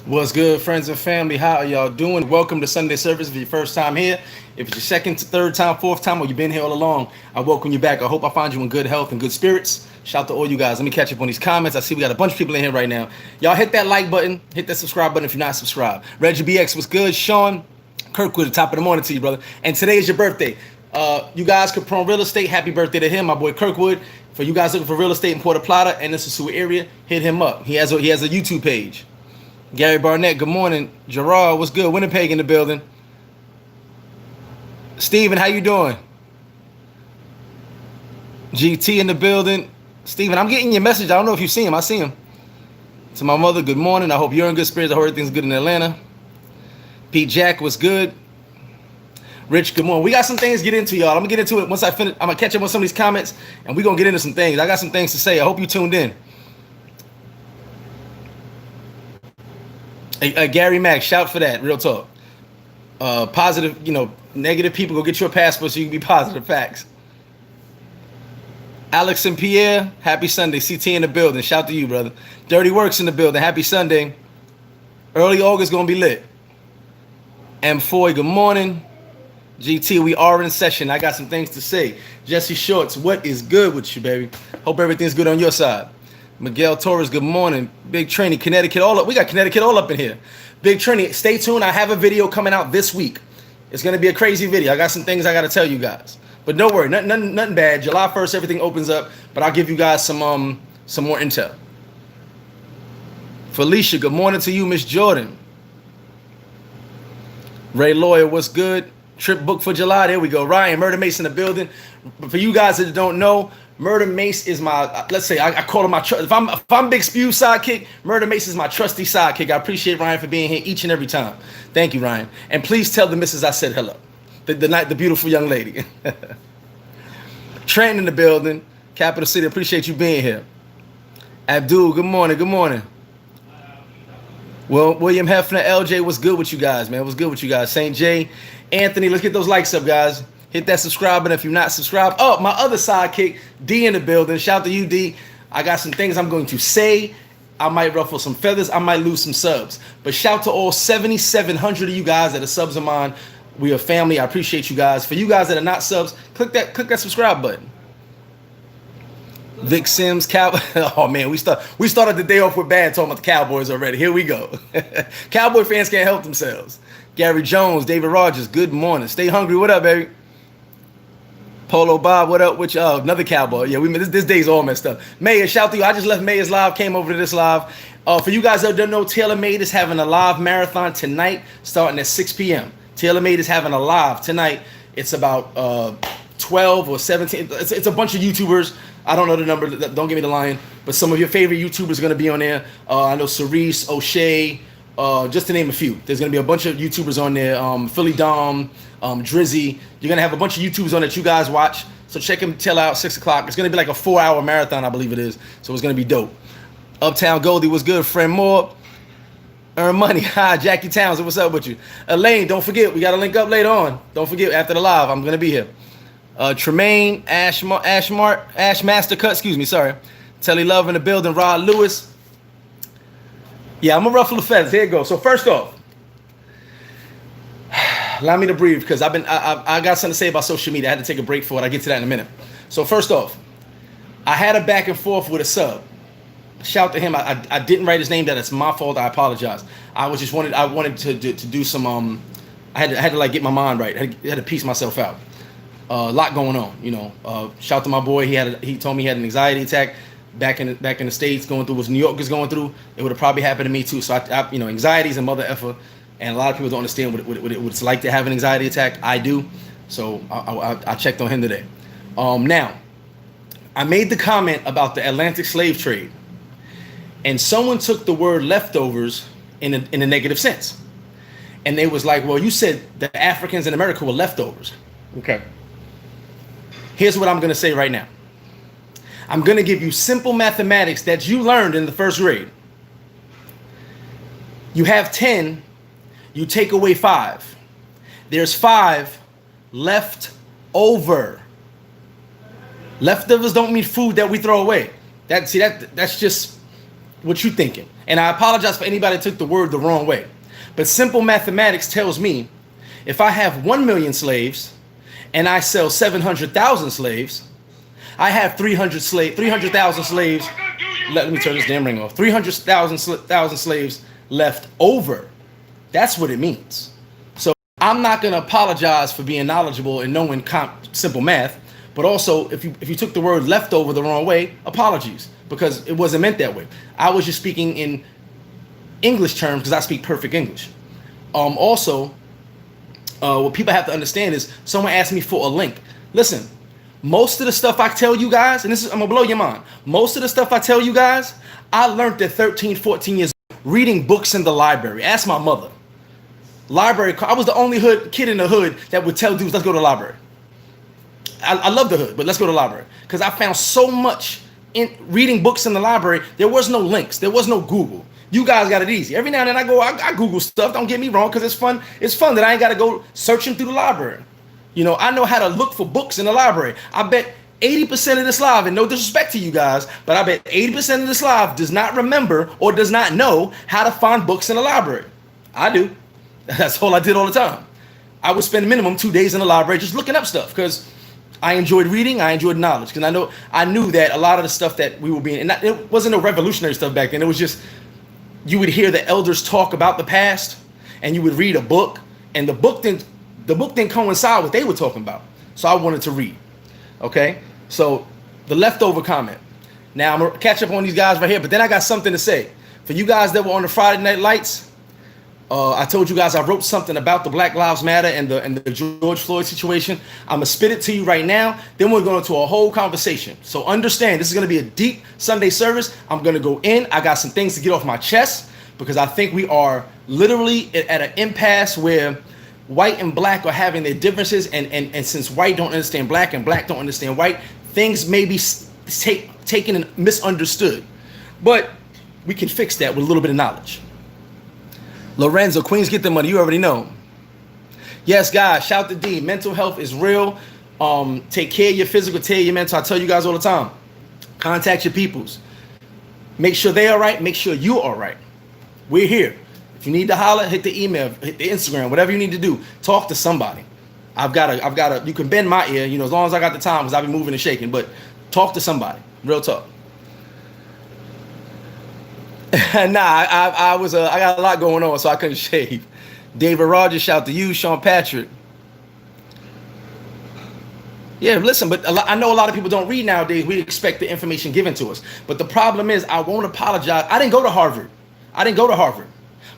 What's good, friends and family? How are y'all doing? Welcome to Sunday service. If your first time here, if it's your second, third time, fourth time, or you've been here all along, I welcome you back. I hope I find you in good health and good spirits. Shout out to all you guys. Let me catch up on these comments. I see we got a bunch of people in here right now. Y'all hit that like button, hit that subscribe button if you're not subscribed. Reggie BX was good. Sean Kirkwood, the top of the morning to you, brother. And today is your birthday. You guys could pro real estate. Happy birthday to him, my boy Kirkwood. For you guys looking for real estate in Puerto Plata and the Sosua area, hit him up. He has a YouTube page. Gary Barnett, good morning. Gerard, what's good? Winnipeg in the building. Steven, how you doing? GT in the building. Steven, I'm getting your message. I don't know if you see him. I see him. To my mother, good morning. I hope you're in good spirits. I hope everything's good in Atlanta. Pete Jack, what's good? Rich, good morning. We got some things to get into, y'all. I'm going to get into it once I finish. I'm going to catch up on some of these comments, and we're going to get into some things. I got some things to say. I hope you tuned in. Gary Mack, shout for that. Real talk. Positive, negative people go get you a passport so you can be positive. Facts. Alex and Pierre, happy Sunday. CT in the building. Shout to you, brother. Dirty Works in the building. Happy Sunday. Early August gonna be lit. M. Foy, good morning. GT, we are in session. I got some things to say. Jesse Shorts, what is good with you, baby? Hope everything's good on your side. Miguel Torres, good morning. Big Trini, Connecticut, all up. We got Connecticut all up in here. Big Trini, stay tuned. I have a video coming out this week. It's going to be a crazy video. I got some things I got to tell you guys. But don't worry, nothing bad. July 1st, everything opens up. But I'll give you guys some more intel. Felicia, good morning to you, Miss Jordan. Ray Lawyer, what's good? Trip booked for July. There we go. Ryan, Murder Mace in the building. For you guys that don't know, Murder Mace is my, let's say, I call him my, if I'm Big Spew sidekick, Murder Mace is my trusty sidekick. I appreciate Ryan for being here each and every time. Thank you, Ryan. And please tell the missus I said hello. The beautiful young lady. Trent in the building. Capital City, appreciate you being here. Abdul, good morning, good morning. Well, William Hefner, LJ, what's good with you guys, man? What's good with you guys? St. J, Anthony, let's get those likes up, guys. Hit that subscribe button if you're not subscribed. Oh, my other sidekick, D in the building. Shout out to you, D. I got some things I'm going to say. I might ruffle some feathers. I might lose some subs. But shout to all 7,700 of you guys that are subs of mine. We are family. I appreciate you guys. For you guys that are not subs, click that subscribe button. Vic Sims, oh man, we started the day off with bad talking about the Cowboys already. Here we go. Cowboy fans can't help themselves. Gary Jones, David Rogers, good morning. Stay hungry. What up, baby? Polo Bob, what up? Which another Cowboy? Yeah, this day's all messed up. Mayor, shout to you. I just left Mayor's live, came over to this live. For you guys that don't know, TaylorMade is having a live marathon tonight, starting at 6 p.m. TaylorMade is having a live tonight. It's about 12 or 17. It's a bunch of YouTubers. I don't know the number. Don't give me the line. But some of your favorite YouTubers are going to be on there. I know Cerise, O'Shea, just to name a few. There's going to be a bunch of YouTubers on there. Philly Dom, Drizzy. You're going to have a bunch of YouTubers on that you guys watch. So check them till out 6 o'clock. It's going to be like a 4-hour marathon, I believe it is. So it's going to be dope. Uptown Goldie was good. Friend Moore. Earn money. Hi, Jackie Townsend. What's up with you? Elaine, don't forget. We got to link up later on. Don't forget, after the live, I'm going to be here. Tremaine, Ash Master Cut, excuse me, sorry. Telly Love in the building. Rod Lewis. Yeah, I'm going to ruffle the feathers. Here it goes. So first off, allow me to breathe because I got something to say about social media. I had to take a break for it. I'll get to that in a minute. So first off, I had a back and forth with a sub. Shout to him. I didn't write his name down. It's my fault. I apologize. I wanted to do some I had to like get my mind right. I had to piece myself out. A lot going on, Shout to my boy. He told me he had an anxiety attack back in the States, going through what New York is going through. It would have probably happened to me too. So anxiety is a mother effer, and a lot of people don't understand what it's like to have an anxiety attack. I do. So I checked on him today. Now, I made the comment about the Atlantic slave trade, and someone took the word leftovers in a negative sense, and they was like, "Well, you said the Africans in America were leftovers." Okay. Here's what I'm going to say right now. I'm going to give you simple mathematics that you learned in the first grade. You have 10, you take away 5. There's 5 left over. Leftovers don't mean food that we throw away. That's just what you thinking. And I apologize for anybody that took the word the wrong way. But simple mathematics tells me if I have 1 million slaves and I sell 700,000 slaves, I have 300,000 slaves. Let me turn this damn ring off. 300,000 slaves left over. That's what it means. So I'm not going to apologize for being knowledgeable and knowing simple math. But also, if you took the word leftover the wrong way, apologies, because it wasn't meant that way. I was just speaking in English terms because I speak perfect English. Also, what people have to understand is someone asked me for a link. Listen, most of the stuff I tell you guys, and I'm gonna blow your mind. Most of the stuff I tell you guys, I learned at 13, 14 years old, reading books in the library. Ask my mother. Library. I was the only kid in the hood that would tell dudes, let's go to the library. I love the hood, but let's go to the library. Because I found so much in reading books in the library. There was no links. There was no Google. You guys got it easy. Every now and then I Google stuff. Don't get me wrong, because it's fun. It's fun that I ain't got to go searching through the library. You know, I know how to look for books in the library. I bet 80% of this live, and no disrespect to you guys, but I bet 80% of this live does not remember or does not know how to find books in the library. I do. That's all I did all the time. I would spend minimum 2 days in the library just looking up stuff because I enjoyed reading. I enjoyed knowledge because I knew that a lot of the stuff that we were being, and it wasn't no revolutionary stuff back then. It was just, you would hear the elders talk about the past and you would read a book, and the book didn't coincide with what they were talking about. So I wanted to read. Okay. So the leftover comment. Now I'm gonna catch up on these guys right here, but then I got something to say for you guys that were on the Friday Night Lights. I told you guys I wrote something about the Black Lives Matter and the George Floyd situation. I'm gonna spit it to you right now. Then we're going to a whole conversation. So understand, this is gonna be a deep Sunday service. I'm gonna go in. I got some things to get off my chest because I think we are literally at an impasse where white and black are having their differences, and since white don't understand black and black don't understand white, things may be taken and misunderstood. But we can fix that with a little bit of knowledge. Lorenzo, Queens get the money. You already know. Yes, guys, shout to D. Mental health is real. Take care of your physical, take care of your mental. I tell you guys all the time. Contact your peoples. Make sure they are right. Make sure you are right. We're here. If you need to holler, hit the email, hit the Instagram, whatever you need to do. Talk to somebody. I've got a, you can bend my ear, as long as I got the time, because I've been moving and shaking, but talk to somebody. Real talk. Nah, I got a lot going on, so I couldn't shave. David Rogers, shout to you. Sean Patrick. Yeah, listen, but I know a lot of people don't read nowadays. We expect the information given to us. But the problem is, I won't apologize. I didn't go to Harvard.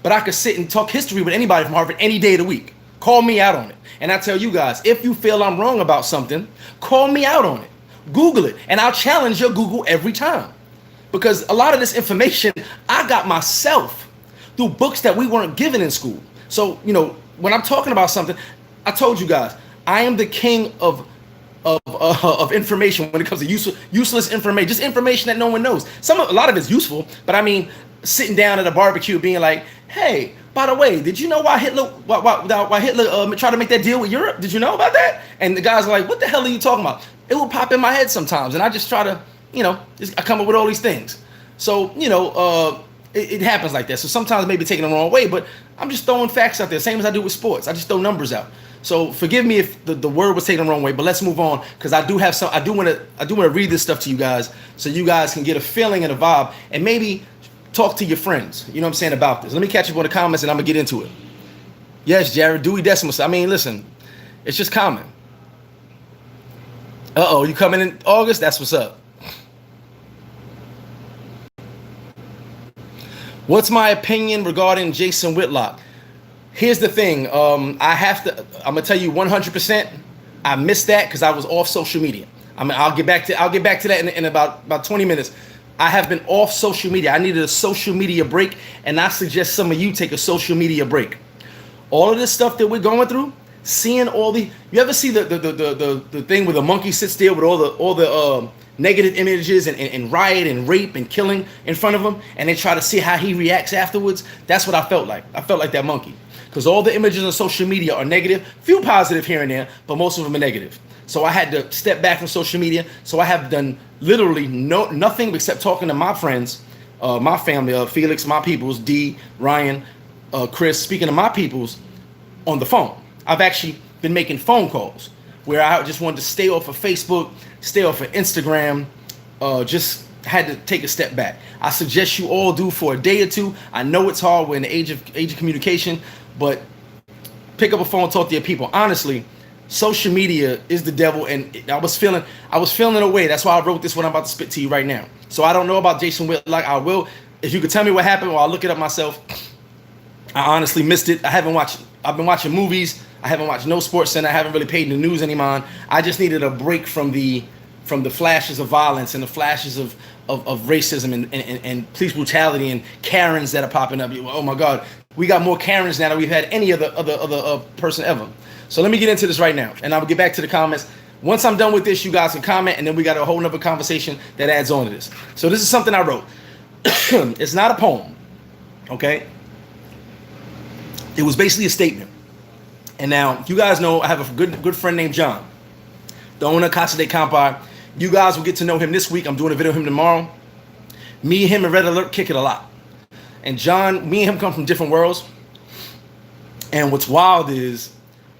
But I could sit and talk history with anybody from Harvard any day of the week. Call me out on it. And I tell you guys, if you feel I'm wrong about something, call me out on it. Google it. And I'll challenge your Google every time. Because a lot of this information I got myself through books that we weren't given in school. So, when I'm talking about something, I told you guys, I am the king of information when it comes to useless information, just information that no one knows. A lot of it's useful, but I mean, sitting down at a barbecue being like, hey, by the way, did you know why Hitler tried to make that deal with Europe? Did you know about that? And the guys are like, what the hell are you talking about? It will pop in my head sometimes, and I just try to, I come up with all these things. So, it happens like that. So sometimes maybe taking the wrong way, but I'm just throwing facts out there, same as I do with sports. I just throw numbers out. So forgive me if the word was taken the wrong way, but let's move on, because I do want to read this stuff to you guys so you guys can get a feeling and a vibe, and maybe talk to your friends, about this. Let me catch up on the comments and I'm gonna get into it. Yes, Jared, Dewey Decimal. I mean, listen, it's just common. You coming in August? That's what's up. What's my opinion regarding Jason Whitlock? Here's the thing. I'm gonna tell you 100%. I missed that because I was off social media. I'll get back to that in about 20 minutes. I have been off social media. I needed a social media break, and I suggest some of you take a social media break. All of this stuff that we're going through, seeing you ever see the thing where the monkey sits there with all the negative images and riot and rape and killing in front of him, and they try to see how he reacts afterwards? That's what I felt like. I felt like that monkey, because all the images on social media are negative, few positive here and there, but most of them are negative. So I had to step back from social media. So I have done literally nothing except talking to my friends, my family, Felix, my peoples, D, Ryan, Chris, speaking of my peoples, on the phone. I've actually been making phone calls where I just wanted to stay off of Facebook, stay off of Instagram, just had to take a step back. I suggest you all do for a day or two. I know it's hard. We're in the age of communication, but pick up a phone, talk to your people. Honestly, social media is the devil, and I was feeling a way. That's why I wrote this, what I'm about to spit to you right now. So I don't know about Jason Whitlock. I will, if you could tell me what happened, or I'll look it up myself. I honestly missed it. I've been watching movies. I haven't watched no Sports Center. I haven't really paid the news any mind. I just needed a break from the flashes of violence and the flashes of racism and police brutality and Karens that are popping up. Oh my God, we got more Karens now than we've had any other person ever. So let me get into this right now, and I'll get back to the comments. Once I'm done with this, you guys can comment, and then we got a whole nother conversation that adds on to this. So this is something I wrote. It's not a poem, okay? It was basically a statement. And now, you guys know I have a good friend named John, the owner of Casa de Campi. You guys will get to know him this week. I'm doing a video of him tomorrow. Me, him, and Red Alert kick it a lot. And John, me and him come from different worlds. And what's wild is,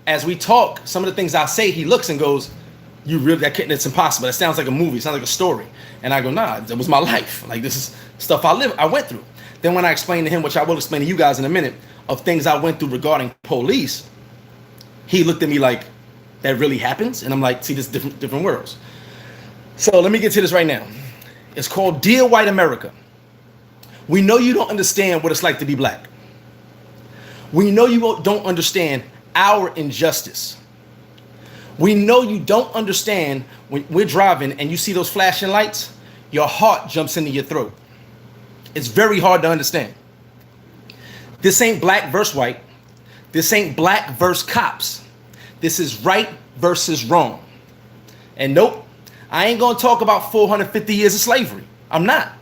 as we talk, some of the things I say, he looks and goes, "You really? That's impossible. That sounds like a movie. It sounds like a story." And I go, "Nah, that was my life. Like, this is stuff I went through." Then when I explain to him, which I will explain to you guys in a minute, of things I went through regarding police, he looked at me like, "That really happens?" And I'm like, "See, this different worlds." So let me get to this right now. It's called Dear White America. We know you don't understand what it's like to be black. We know you don't understand our injustice. We know you don't understand when we're driving and you see those flashing lights, your heart jumps into your throat. It's very hard to understand. This ain't black versus white. This ain't black versus cops. This is right versus wrong. And nope, I ain't gonna talk about 450 years of slavery. I'm not.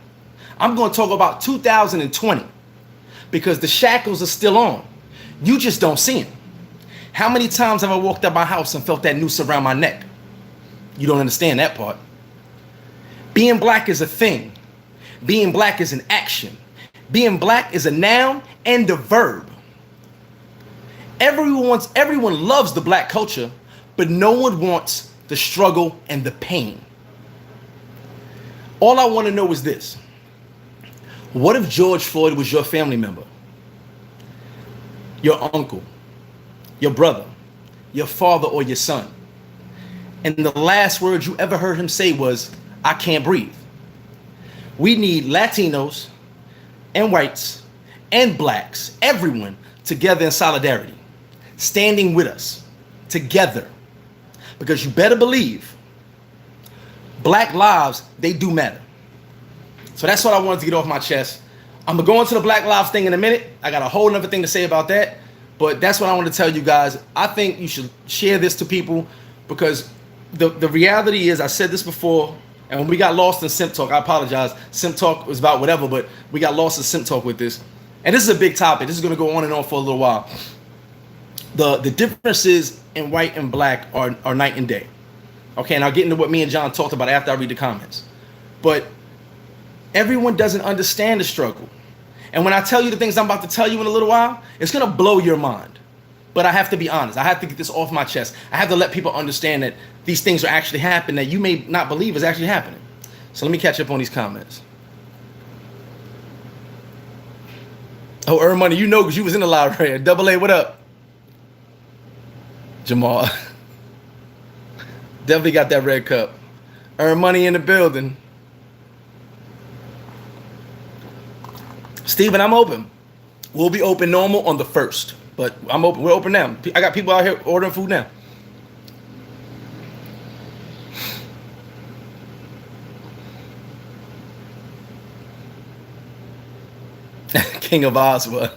I'm gonna talk about 2020 because the shackles are still on. You just don't see them. How many times have I walked out my house and felt that noose around my neck? You don't understand that part. Being black is a thing. Being black is an action. Being black is a noun and a verb. Everyone loves the black culture, but no one wants the struggle and the pain. All I want to know is this. What if George Floyd was your family member? Your uncle, your brother, your father, or your son? And the last word you ever heard him say was, "I can't breathe." We need Latinos and whites and blacks, everyone together in solidarity, standing with us together. Because you better believe black lives, they do matter. So that's what I wanted to get off my chest. I'm going to go into the Black Lives thing in a minute. I got a whole nother thing to say about that. But that's what I want to tell you guys. I think you should share this to people because the reality is, I said this before, and when we got lost in Simp Talk, I apologize. Simp Talk was about whatever, but we got lost in Simp Talk with this. And this is a big topic. This is going to go on and on for a little while. The differences in white and black are night and day. Okay, and I'll get into what me and John talked about after I read the comments. But everyone doesn't understand the struggle. And when I tell you the things I'm about to tell you in a little while, it's going to blow your mind. But I have to be honest. I have to get this off my chest. I have to let people understand that these things are actually happening that you may not believe is actually happening. So let me catch up on these comments. Oh, Earn Money, you know because you was in the library. Double A, what up? Jamal. Definitely got that red cup. Earn Money in the building. Steven, I'm open. We'll be open normal on the 1st. But I'm open. We're open now. I got people out here ordering food now. King of Oswa.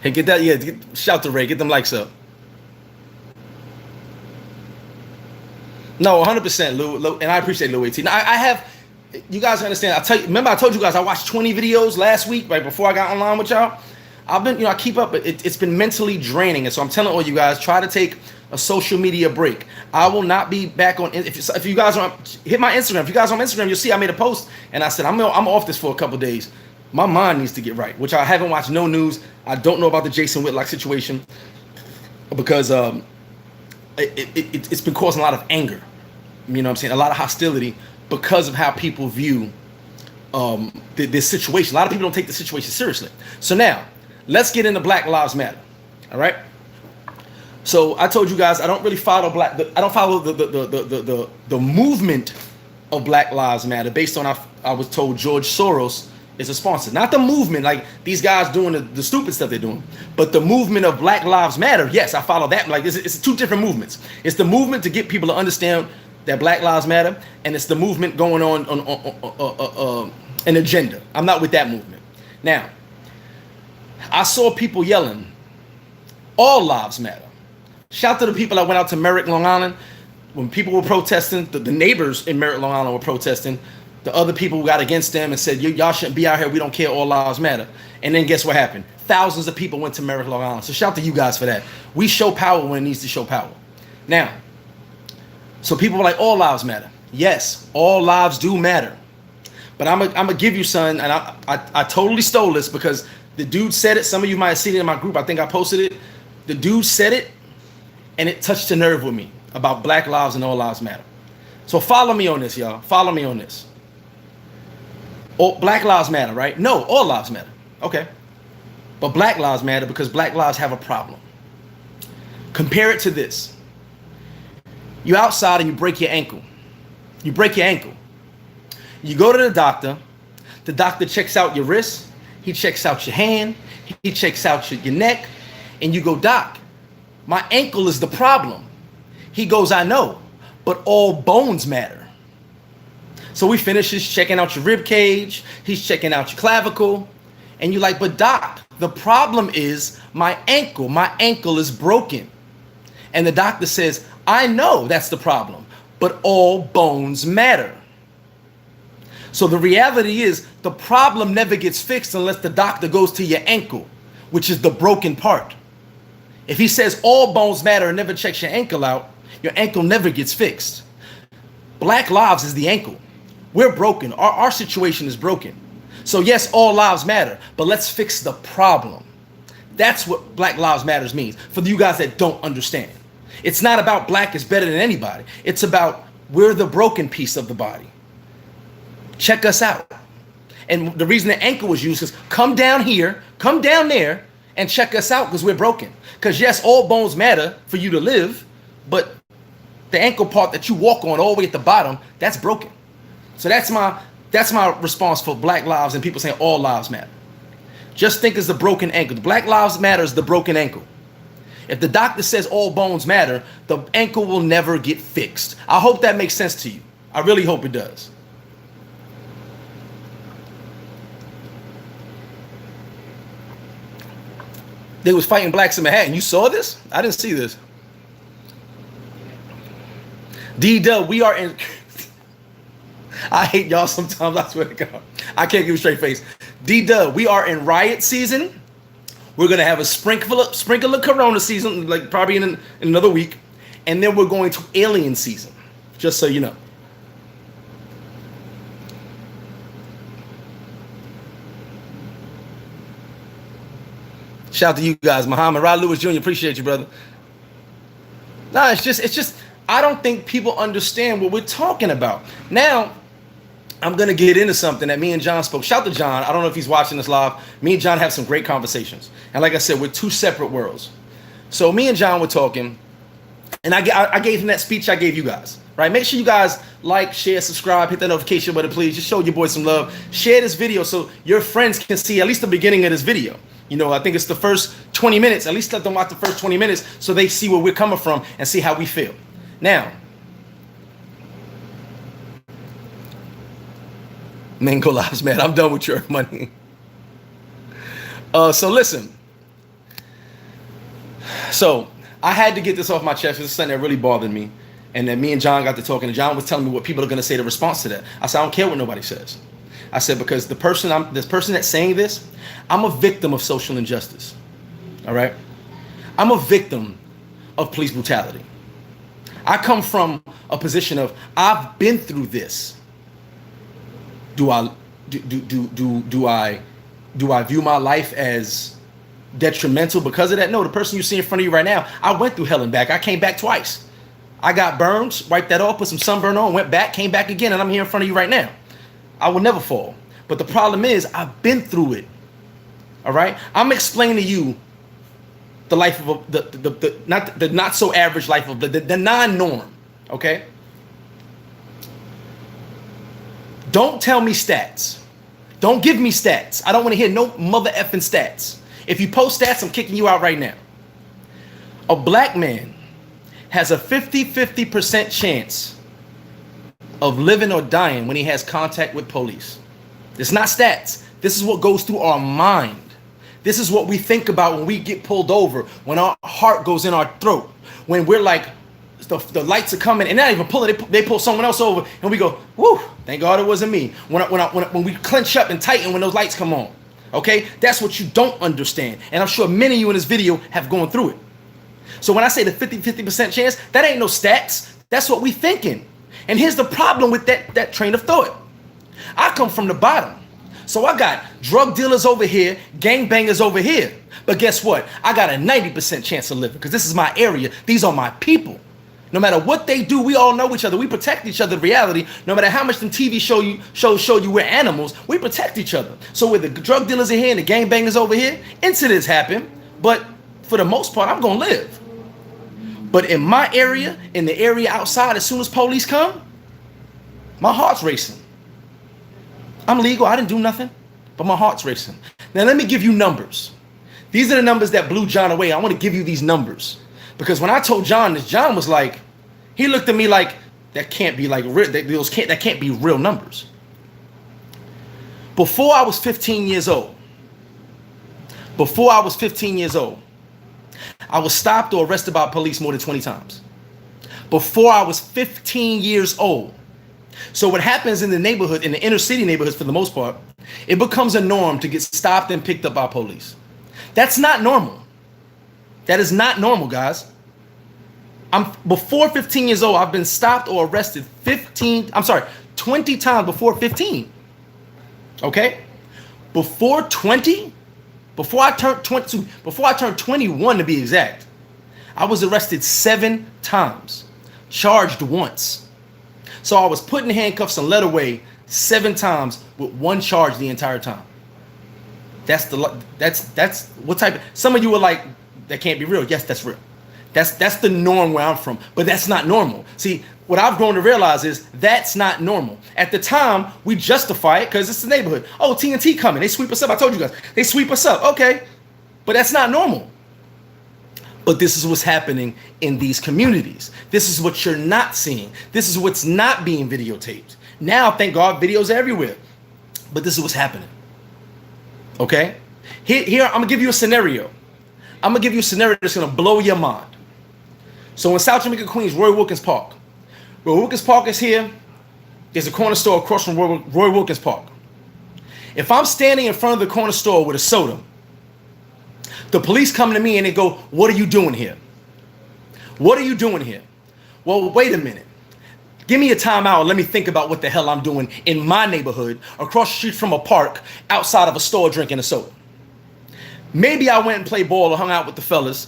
Hey, get that. Yeah, shout to Ray. Get them likes up. No, 100%, Lou, and I appreciate Lou 18. Now, I have, you guys understand. Remember I told you guys I watched 20 videos last week, right before I got online with y'all. I've been, I keep up, but it's been mentally draining, and so I'm telling all you guys, try to take a social media break. I will not be back on. If you guys aren't, hit my Instagram. If you guys are on Instagram, you'll see I made a post and I said I'm off this for a couple days. My mind needs to get right, which I haven't watched no news. I don't know about the Jason Whitlock situation because it's been causing a lot of anger. You know what I'm saying? A lot of hostility because of how people view this situation. A lot of people don't take the situation seriously. So now, let's get into Black Lives Matter. All right. So I told you guys I don't really follow the movement of Black Lives Matter based on I was told George Soros is a sponsor. Not the movement, like these guys doing the stupid stuff they're doing, but the movement of Black Lives Matter. Yes, I follow that. Like it's two different movements. It's the movement to get people to understand that Black Lives Matter, and it's the movement going on an agenda. I'm not with that movement. Now, I saw people yelling, "All lives matter." Shout to the people that went out to Merrick, Long Island. When people were protesting, the neighbors in Merrick, Long Island were protesting. The other people got against them and said, y'all shouldn't be out here. We don't care. All lives matter. And then guess what happened? Thousands of people went to Merrick, Long Island. So shout to you guys for that. We show power when it needs to show power. Now, so people were like, all lives matter. Yes, all lives do matter. But I'm gonna give you, son, and I totally stole this because the dude said it. Some of you might have seen it in my group. I think I posted it. The dude said it, and it touched a nerve with me about Black lives and all lives matter. So follow me on this, y'all. Follow me on this. Oh, Black lives matter, right? No, all lives matter. Okay. But Black lives matter because Black lives have a problem. Compare it to this. You're outside and you break your ankle. You break your ankle. You go to the doctor. The doctor checks out your wrist. He checks out your hand. He checks out your neck. And you go, "Doc, my ankle is the problem." He goes, "I know, but all bones matter." So we finish, he's checking out your rib cage, he's checking out your clavicle, and you're like, "But doc, the problem is my ankle is broken." And the doctor says, "I know that's the problem, but all bones matter." So the reality is the problem never gets fixed unless the doctor goes to your ankle, which is the broken part. If he says all bones matter and never checks your ankle out, your ankle never gets fixed. Black lives is the ankle. We're broken. Our situation is broken. So yes, all lives matter, but let's fix the problem. That's what Black Lives Matters means for you guys that don't understand. It's not about black is better than anybody. It's about we're the broken piece of the body. Check us out. And the reason the ankle was used is come down here, come down there, and check us out because we're broken. Because yes, all bones matter for you to live, but the ankle part that you walk on all the way at the bottom, that's broken. So that's my response for Black lives and people saying all lives matter. Just think it's the broken ankle. Black Lives Matter is the broken ankle. If the doctor says all bones matter, the ankle will never get fixed. I hope that makes sense to you. I really hope it does. They was fighting blacks in Manhattan. You saw this? I didn't see this. D-Dub, we are in... I hate y'all sometimes, I swear to God. I can't give a straight face. D-Dub, we are in riot season. We're going to have a sprinkle of Corona season, like probably in another week. And then we're going to alien season, just so you know. Shout out to you guys. Muhammad, Rod Lewis Jr., appreciate you, brother. Nah, it's just, I don't think people understand what we're talking about. Now, I'm going to get into something that me and John spoke. Shout out to John. I don't know if he's watching this live. Me and John have some great conversations. And like I said, we're two separate worlds. So me and John were talking, and I gave him that speech I gave you guys, right? Make sure you guys like, share, subscribe, hit that notification button, please. Just show your boy some love. Share this video so your friends can see at least the beginning of this video. You know, I think it's the first 20 minutes. At least let them watch the first 20 minutes so they see where we're coming from and see how we feel. Now, Mango Lives, man. I'm done with your money. So listen. So I had to get this off my chest. It's something that really bothered me. And then me and John got to talking, and John was telling me what people are going to say in response to that. I said, I don't care what nobody says. I said, because this person that's saying this, I'm a victim of social injustice. All right? I'm a victim of police brutality. I come from a position of I've been through this. Do I view my life as detrimental because of that? No, the person you see in front of you right now, I went through hell and back. I came back twice. I got burned, wiped that off, put some sunburn on, went back, came back again, and I'm here in front of you right now. I will never fall. But the problem is I've been through it. All right? I'm explaining to you the life of the not so average life of the non-norm. Okay? Don't tell me stats. Don't give me stats. I don't want to hear no mother effing stats. If you post stats, I'm kicking you out right now. A black man has a 50-50% chance of living or dying when he has contact with police. It's not stats. This is what goes through our mind. This is what we think about when we get pulled over, when our heart goes in our throat, when we're like, the lights are coming and not even pulling, they pull someone else over and we go, whoo, thank God it wasn't me. When we clench up and tighten when those lights come on. Okay, that's what you don't understand. And I'm sure many of you in this video have gone through it. So when I say the 50% chance, that ain't no stats. That's what we thinking. And here's the problem with that train of thought. I come from the bottom. So I got drug dealers over here, gangbangers over here. But guess what? I got a 90% chance of living because this is my area. These are my people. No matter what they do, we all know each other. We protect each other in reality. No matter how much them TV shows show you we're animals, we protect each other. So with the drug dealers are here and the gangbangers over here, incidents happen. But for the most part, I'm going to live. But in my area, in the area outside, as soon as police come, my heart's racing. I'm legal. I didn't do nothing, but my heart's racing. Now, let me give you numbers. These are the numbers that blew John away. I want to give you these numbers. Because when I told John this, John was like, he looked at me like, that can't be like real, that can't be real numbers. Before I was 15 years old, I was stopped or arrested by police more than 20 times. Before I was 15 years old. So what happens in the neighborhood, in the inner city neighborhoods for the most part, it becomes a norm to get stopped and picked up by police. That's not normal. That is not normal, guys. Before 15 years old, I've been stopped or arrested 20 times before 15. Okay? Before I turned 21 to be exact, I was arrested 7 times, charged once. So I was put in handcuffs and led away 7 times with 1 charge the entire time. That's what type of, some of you were like, that can't be real. Yes, that's real. That's the norm where I'm from, but that's not normal. See, what I've grown to realize is that's not normal. At the time, we justify it because it's the neighborhood. Oh, TNT coming. They sweep us up. I told you guys. They sweep us up. Okay. But that's not normal. But this is what's happening in these communities. This is what you're not seeing. This is what's not being videotaped. Now, thank God, videos are everywhere. But this is what's happening. Okay? Here, I'm going to give you a scenario. I'm going to give you a scenario that's going to blow your mind. So in South Jamaica, Queens, Roy Wilkins Park. Roy Wilkins Park is here. There's a corner store across from Roy Wilkins Park. If I'm standing in front of the corner store with a soda, the police come to me and they go, "What are you doing here? What are you doing here?" Well, wait a minute. Give me a timeout and let me think about what the hell I'm doing in my neighborhood across the street from a park outside of a store drinking a soda. Maybe I went and played ball or hung out with the fellas,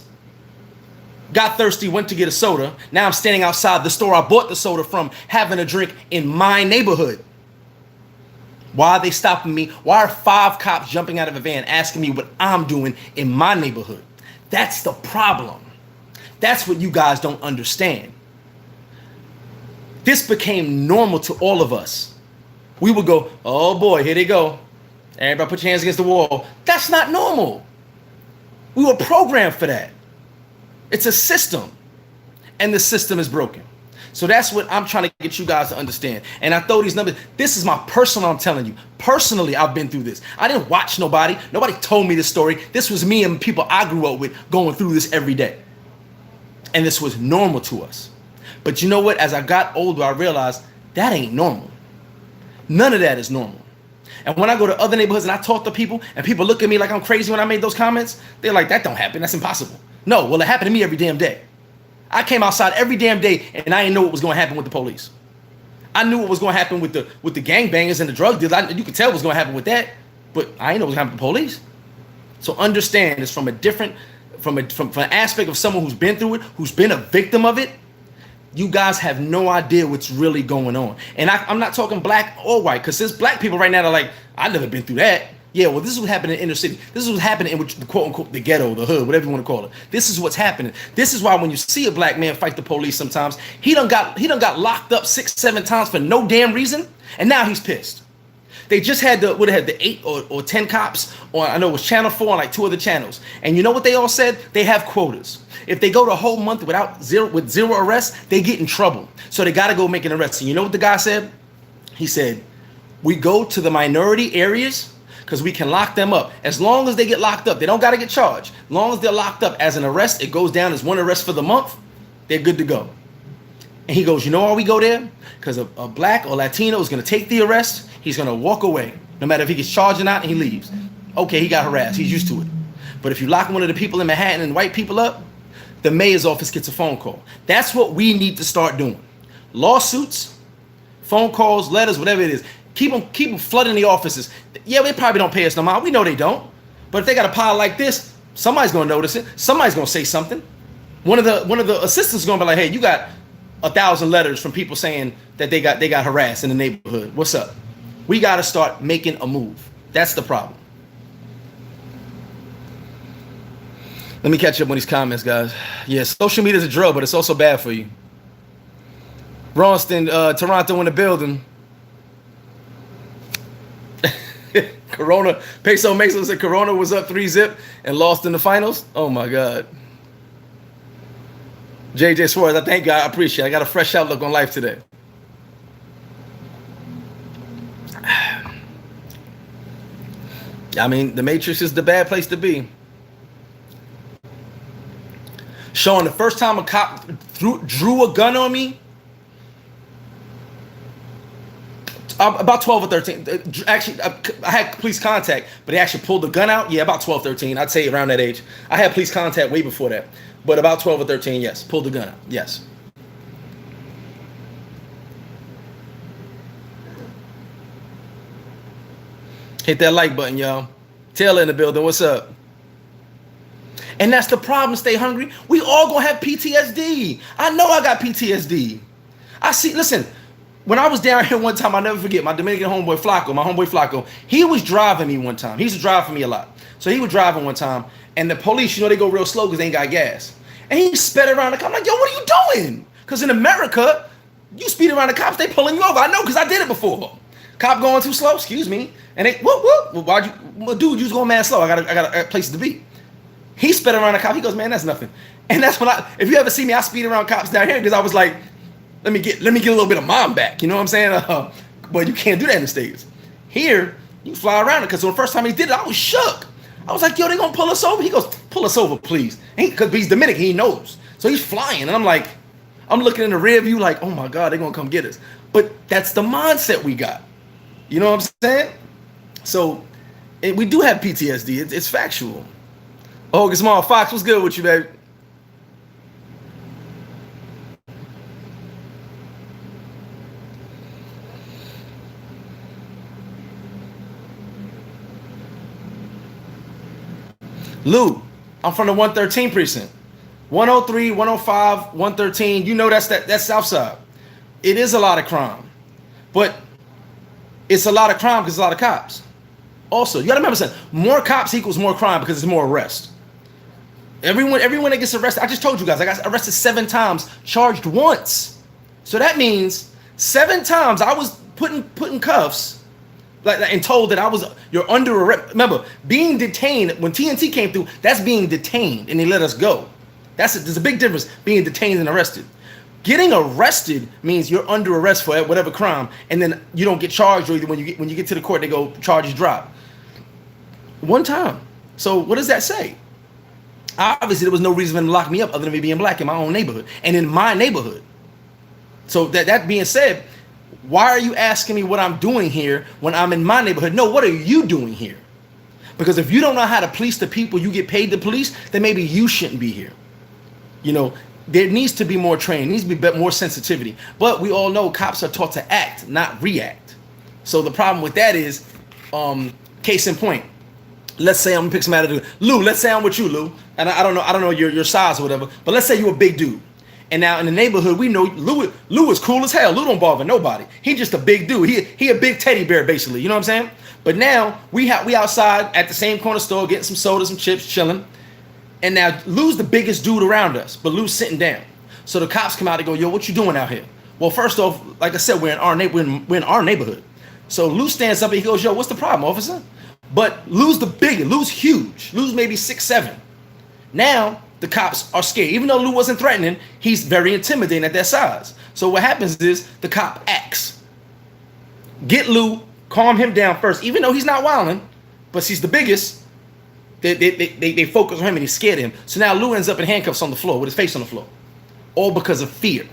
got thirsty, went to get a soda. Now I'm standing outside the store I bought the soda from having a drink in my neighborhood. Why are they stopping me? Why are 5 cops jumping out of a van asking me what I'm doing in my neighborhood? That's the problem. That's what you guys don't understand. This became normal to all of us. We would go, "Oh boy, here they go. Everybody put your hands against the wall." That's not normal. We were programmed for that. It's a system, and the system is broken. So that's what I'm trying to get you guys to understand. And I throw these numbers. This is my personal, I'm telling you. Personally, I've been through this. I didn't watch nobody. Nobody told me this story. This was me and people I grew up with going through this every day. And this was normal to us. But you know what? As I got older, I realized that ain't normal. None of that is normal. And when I go to other neighborhoods and I talk to people and people look at me like I'm crazy when I made those comments, they're like, "That don't happen. That's impossible." No, well, it happened to me every damn day. I came outside every damn day, and I didn't know what was going to happen with the police. I knew what was going to happen with the gangbangers and the drug dealers. You could tell what was going to happen with that, but I didn't know what was going to happen with the police. So understand this from a different, from an aspect of someone who's been through it, who's been a victim of it. You guys have no idea what's really going on. And I'm not talking black or white, because there's black people right now that are like, I've never been through that. Yeah, well, this is what happened in inner city. This is what's happening in the quote unquote the ghetto, the hood, whatever you want to call it. This is what's happening. This is why when you see a black man fight the police sometimes, he done got locked up 6-7 times for no damn reason, and now he's pissed. They just had the 8 or 10 cops on, I know it was Channel 4 and like 2 other channels. And you know what they all said? They have quotas. If they go the whole month with zero arrests, they get in trouble. So they got to go make an arrest. And you know what the guy said? He said, we go to the minority areas because we can lock them up. As long as they get locked up, they don't got to get charged. As long as they're locked up as an arrest, it goes down as 1 arrest for the month, they're good to go. And he goes, you know why we go there? Because a black or Latino is going to take the arrest. He's going to walk away, no matter if he gets charged or not, and he leaves. Okay, he got harassed. He's used to it. But if you lock one of the people in Manhattan and white people up, the mayor's office gets a phone call. That's what we need to start doing. Lawsuits, phone calls, letters, whatever it is. Keep them flooding the offices. Yeah, they probably don't pay us no mind. We know they don't. But if they got a pile like this, somebody's going to notice it. Somebody's going to say something. One of the assistants is going to be like, hey, you got 1,000 letters from people saying that they got harassed in the neighborhood. What's up? We got to start making a move. That's the problem. Let me catch up on these comments, guys. Yeah, social media is a drug, but it's also bad for you. Ronston, Toronto in the building. Corona, Peso Mason said Corona was up 3-0 and lost in the finals. Oh my God. JJ Suarez, I thank God. I appreciate it. I got a fresh outlook on life today. I mean, the Matrix is the bad place to be. Sean, the first time a cop drew a gun on me, about 12 or 13. Actually, I had police contact, but they actually pulled the gun out. Yeah, about 12, 13. I'd say around that age. I had police contact way before that. But about 12 or 13, yes. Pulled the gun out. Yes. Hit that like button, y'all. Taylor in the building. What's up? And that's the problem. Stay hungry. We all gonna have PTSD. I know I got PTSD. Listen, when I was down here one time, I'll never forget, my Dominican homeboy Flacco, he was driving me one time. He used to drive for me a lot. So he was driving one time, and the police, they go real slow because they ain't got gas. And he sped around the cop. I'm like, yo, what are you doing? Because in America, you speed around the cops, they pulling you over. I know because I did it before. Cop going too slow, excuse me. And they, whoop. Well, dude, you was going mad slow. I got a place to be. He sped around the cop. He goes, man, that's nothing. And that's when if you ever see me, I speed around cops down here because I was like, let me get a little bit of mom back. You know what I'm saying? But you can't do that in the States. Here, you fly around it because the first time he did it, I was shook. I was like, yo, they gonna pull us over? He goes, pull us over, please. Because he's Dominican, he knows. So he's flying. And I'm like, I'm looking in the rear view like, oh my God, they're gonna come get us. But that's the mindset we got. You know what I'm saying? So we do have PTSD. It's factual. Oh, Small Fox, what's good with you, baby? Lou, I'm from the 113 precinct. 103, 105, 113. You know that's South Side. It is a lot of crime. But it's a lot of crime because there's a lot of cops. Also, you gotta remember something. More cops equals more crime because there's more arrests. Everyone that gets arrested, I just told you guys, I got arrested 7 times, charged once. So that means 7 times I was put in cuffs, and told that you're under arrest. Remember, being detained, when TNT came through, that's being detained and they let us go. There's a big difference being detained and arrested. Getting arrested means you're under arrest for whatever crime, and then you don't get charged, or when you get to the court, they go, charges drop. 1 time. So what does that say? Obviously, there was no reason for them to lock me up other than me being black in my own neighborhood and in my neighborhood. So that being said, why are you asking me what I'm doing here when I'm in my neighborhood? No, what are you doing here? Because if you don't know how to police the people you get paid to police, then maybe you shouldn't be here. there needs to be more training, needs to be more sensitivity. But we all know cops are taught to act, not react. So the problem with that is, case in point, let's say I'm gonna pick some out of Lou. Let's say I'm with you, Lou, and I don't know your size or whatever. But let's say you're a big dude, and now in the neighborhood we know Lou is cool as hell. Lou don't bother nobody. He just a big dude. He a big teddy bear basically. You know what I'm saying? But now we outside at the same corner store getting some soda, some chips, chilling. And now Lou's the biggest dude around us, but Lou's sitting down. So the cops come out and go, yo, what you doing out here? Well, first off, like I said, we're in our neighborhood. So Lou stands up and he goes, yo, what's the problem, officer? But Lou's Lou's huge. Lou's maybe 6'7". Now the cops are scared. Even though Lou wasn't threatening, he's very intimidating at that size. So what happens is the cop acts. Get Lou, calm him down first, even though he's not wilding, but he's the biggest. They focus on him and he's scared of him. So now Lou ends up in handcuffs on the floor with his face on the floor. All because of fear.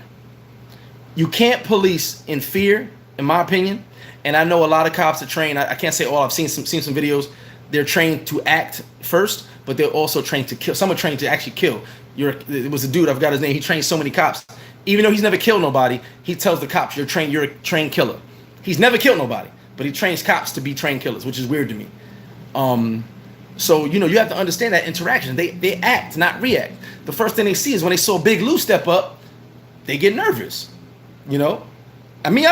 You can't police in fear, in my opinion. And I know a lot of cops are trained. I can't say all. I've seen some videos. They're trained to act first, but they're also trained to kill. Some are trained to actually kill. It was a dude, I forgot his name. He trained so many cops. Even though he's never killed nobody, he tells the cops, you're a trained killer. He's never killed nobody, but he trains cops to be trained killers, which is weird to me. So, you have to understand that interaction. They act, not react. The first thing they see is when they saw Big Lou step up, they get nervous. I mean,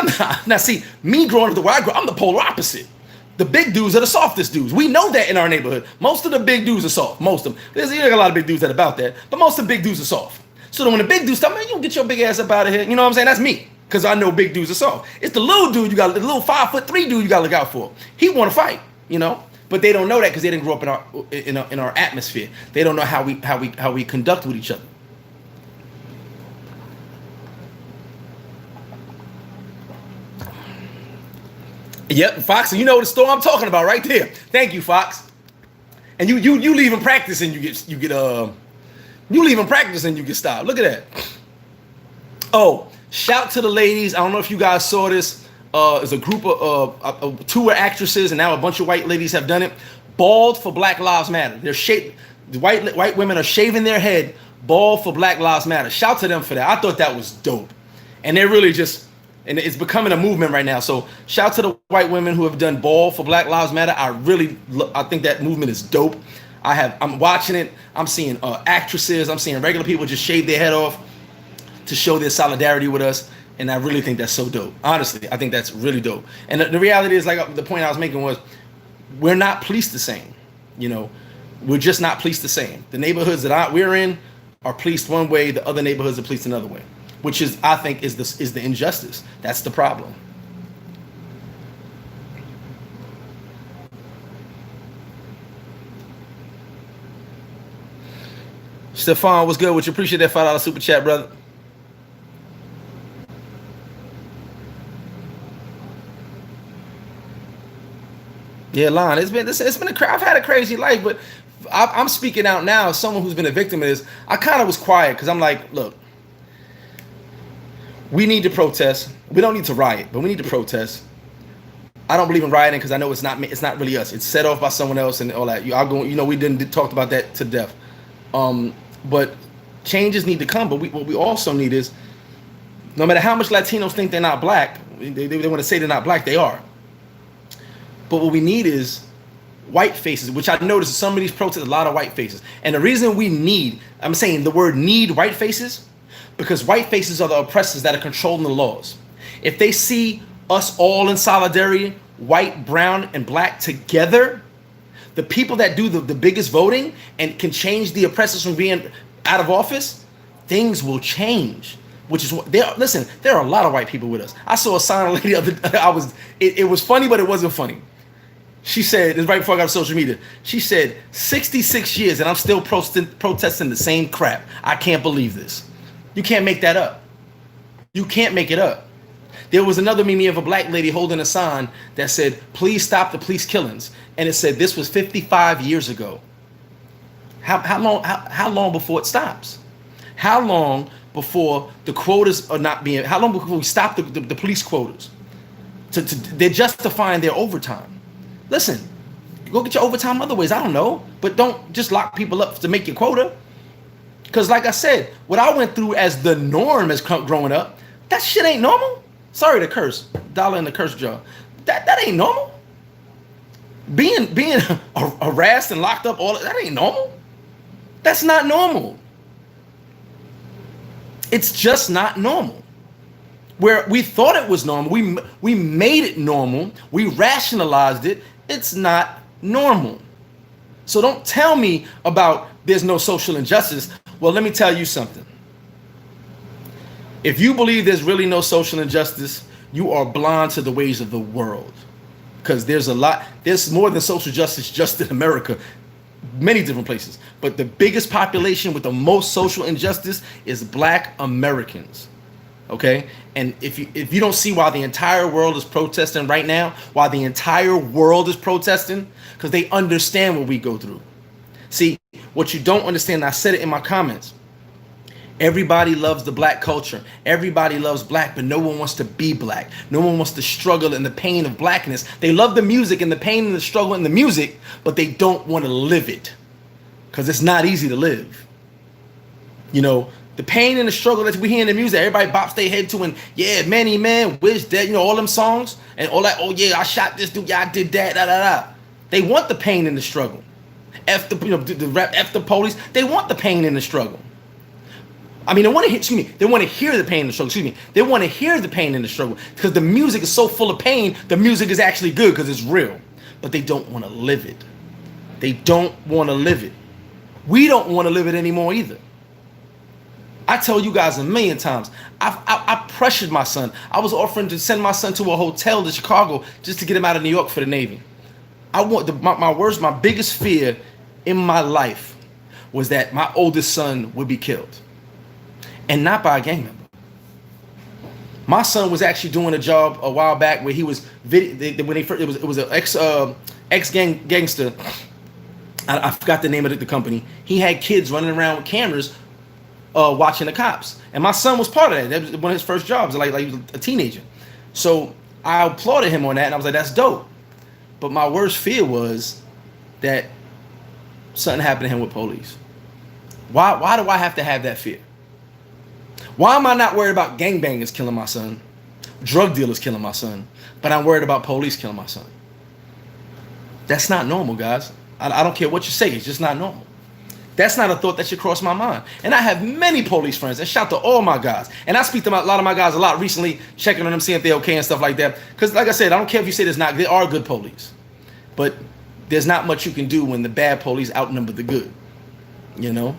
me growing up where I grew, I'm the polar opposite. The big dudes are the softest dudes. We know that in our neighborhood. Most of the big dudes are soft. Most of them. There's a lot of big dudes that are about that, but most of the big dudes are soft. So then when the big dudes stop, man, you get your big ass up out of here. You know what I'm saying? That's me. Because I know big dudes are soft. It's the little dude the little 5'3" dude you gotta look out for. He wanna fight, But they don't know that because they didn't grow up in our atmosphere. They don't know how we conduct with each other. Yep, Fox, you know the store I'm talking about right there. Thank you, Fox. And you leave in practice and you leave in practice and you get stopped. Look at that. Oh, shout to the ladies. I don't know if you guys saw this. There's a group of two actresses, and now a bunch of white ladies have done it. Bald for Black Lives Matter. The white women are shaving their head bald for Black Lives Matter. Shout to them for that. I thought that was dope. And they're really and it's becoming a movement right now. So shout to the white women who have done bald for Black Lives Matter. I think that movement is dope. I'm watching it. I'm seeing actresses. I'm seeing regular people just shave their head off to show their solidarity with us. And I really think that's so dope. Honestly, I think that's really dope. And the reality is, like the point I was making was, we're not policed the same. We're just not policed the same. The neighborhoods that we're in are policed one way. The other neighborhoods are policed another way, which is, I think, is the injustice. That's the problem. Stefan, what's good? Would you appreciate that $5 super chat, brother? Yeah, Lon, it's been I've had a crazy life, but I'm speaking out now as someone who's been a victim of this. I kind of was quiet because I'm like, look, we need to protest. We don't need to riot, but we need to protest. I don't believe in rioting because I know it's not really us. It's set off by someone else and all that. We didn't talk about that to death. But changes need to come. But what we also need is, no matter how much Latinos think they're not black, they want to say they're not black, they are. But what we need is white faces, which I noticed in some of these protests, a lot of white faces. And the reason I'm saying the word need white faces, because white faces are the oppressors that are controlling the laws. If they see us all in solidarity, white, brown, and black together, the people that do the biggest voting and can change the oppressors from being out of office, things will change. Which is what listen, there are a lot of white people with us. I saw a sign a lady the other day. It was funny, but it wasn't funny. She said, this right before I got on social media, she said, 66 years and I'm still protesting the same crap. I can't believe this. You can't make that up. You can't make it up. There was another meme of a black lady holding a sign that said, please stop the police killings. And it said, this was 55 years ago. How long before it stops? How long before the quotas are not being, how long before we stop the police quotas? They're justifying their overtime. Listen, go get your overtime other ways. I don't know. But don't just lock people up to make your quota. Because like I said, what I went through as the norm as growing up, that shit ain't normal. Sorry to curse. Dollar in the curse jar. That ain't normal. Being harassed and locked up, all that ain't normal. That's not normal. It's just not normal. Where we thought it was normal, we made it normal, we rationalized it. It's not normal. So don't tell me about there's no social injustice. Well, let me tell you something. If you believe there's really no social injustice, you are blind to the ways of the world. Because there's more than social justice just in America, many different places. But the biggest population with the most social injustice is Black Americans. Okay? And if you don't see why the entire world is protesting right now, why the entire world is protesting, because they understand what we go through. See, what you don't understand, I said it in my comments. Everybody loves the Black culture. Everybody loves Black, but no one wants to be Black. No one wants to struggle in the pain of Blackness. They love the music and the pain and the struggle in the music, but they don't want to live it because it's not easy to live. You know, the pain and the struggle that we hear in the music, everybody bops their head to, and yeah, many man, wish that, you know, all them songs and all that. Oh yeah, I shot this dude. Yeah, I did that. Da da da. They want the pain and the struggle. F the, you know, the rap, F the police. They want the pain and the struggle. I mean, they want to hear the pain and the struggle. Excuse me. They want to hear the pain and the struggle because the music is so full of pain. The music is actually good because it's real, but they don't want to live it. They don't want to live it. We don't want to live it anymore either. I tell you guys a million times, I pressured my son. I was offering to send my son to a hotel to Chicago just to get him out of New York for the Navy. My biggest fear in my life was that my oldest son would be killed. And not by a gang member. My son was actually doing a job a while back where he was it was an ex gangster. I forgot the name of the company. He had kids running around with cameras, watching the cops, and my son was part of that. That was one of his first jobs, like he was a teenager. So I applauded him on that, and I was like, "That's dope." But my worst fear was that something happened to him with police. Why do I have to have that fear? Why am I not worried about gangbangers killing my son, drug dealers killing my son, but I'm worried about police killing my son? That's not normal, guys. I don't care what you say. It's just not normal. That's not a thought that should cross my mind. And I have many police friends, and shout to all my guys. And I speak to a lot of my guys a lot recently, checking on them, seeing if they're okay and stuff like that. Because like I said, I don't care if you say there's not. There are good police. But there's not much you can do when the bad police outnumber the good. You know?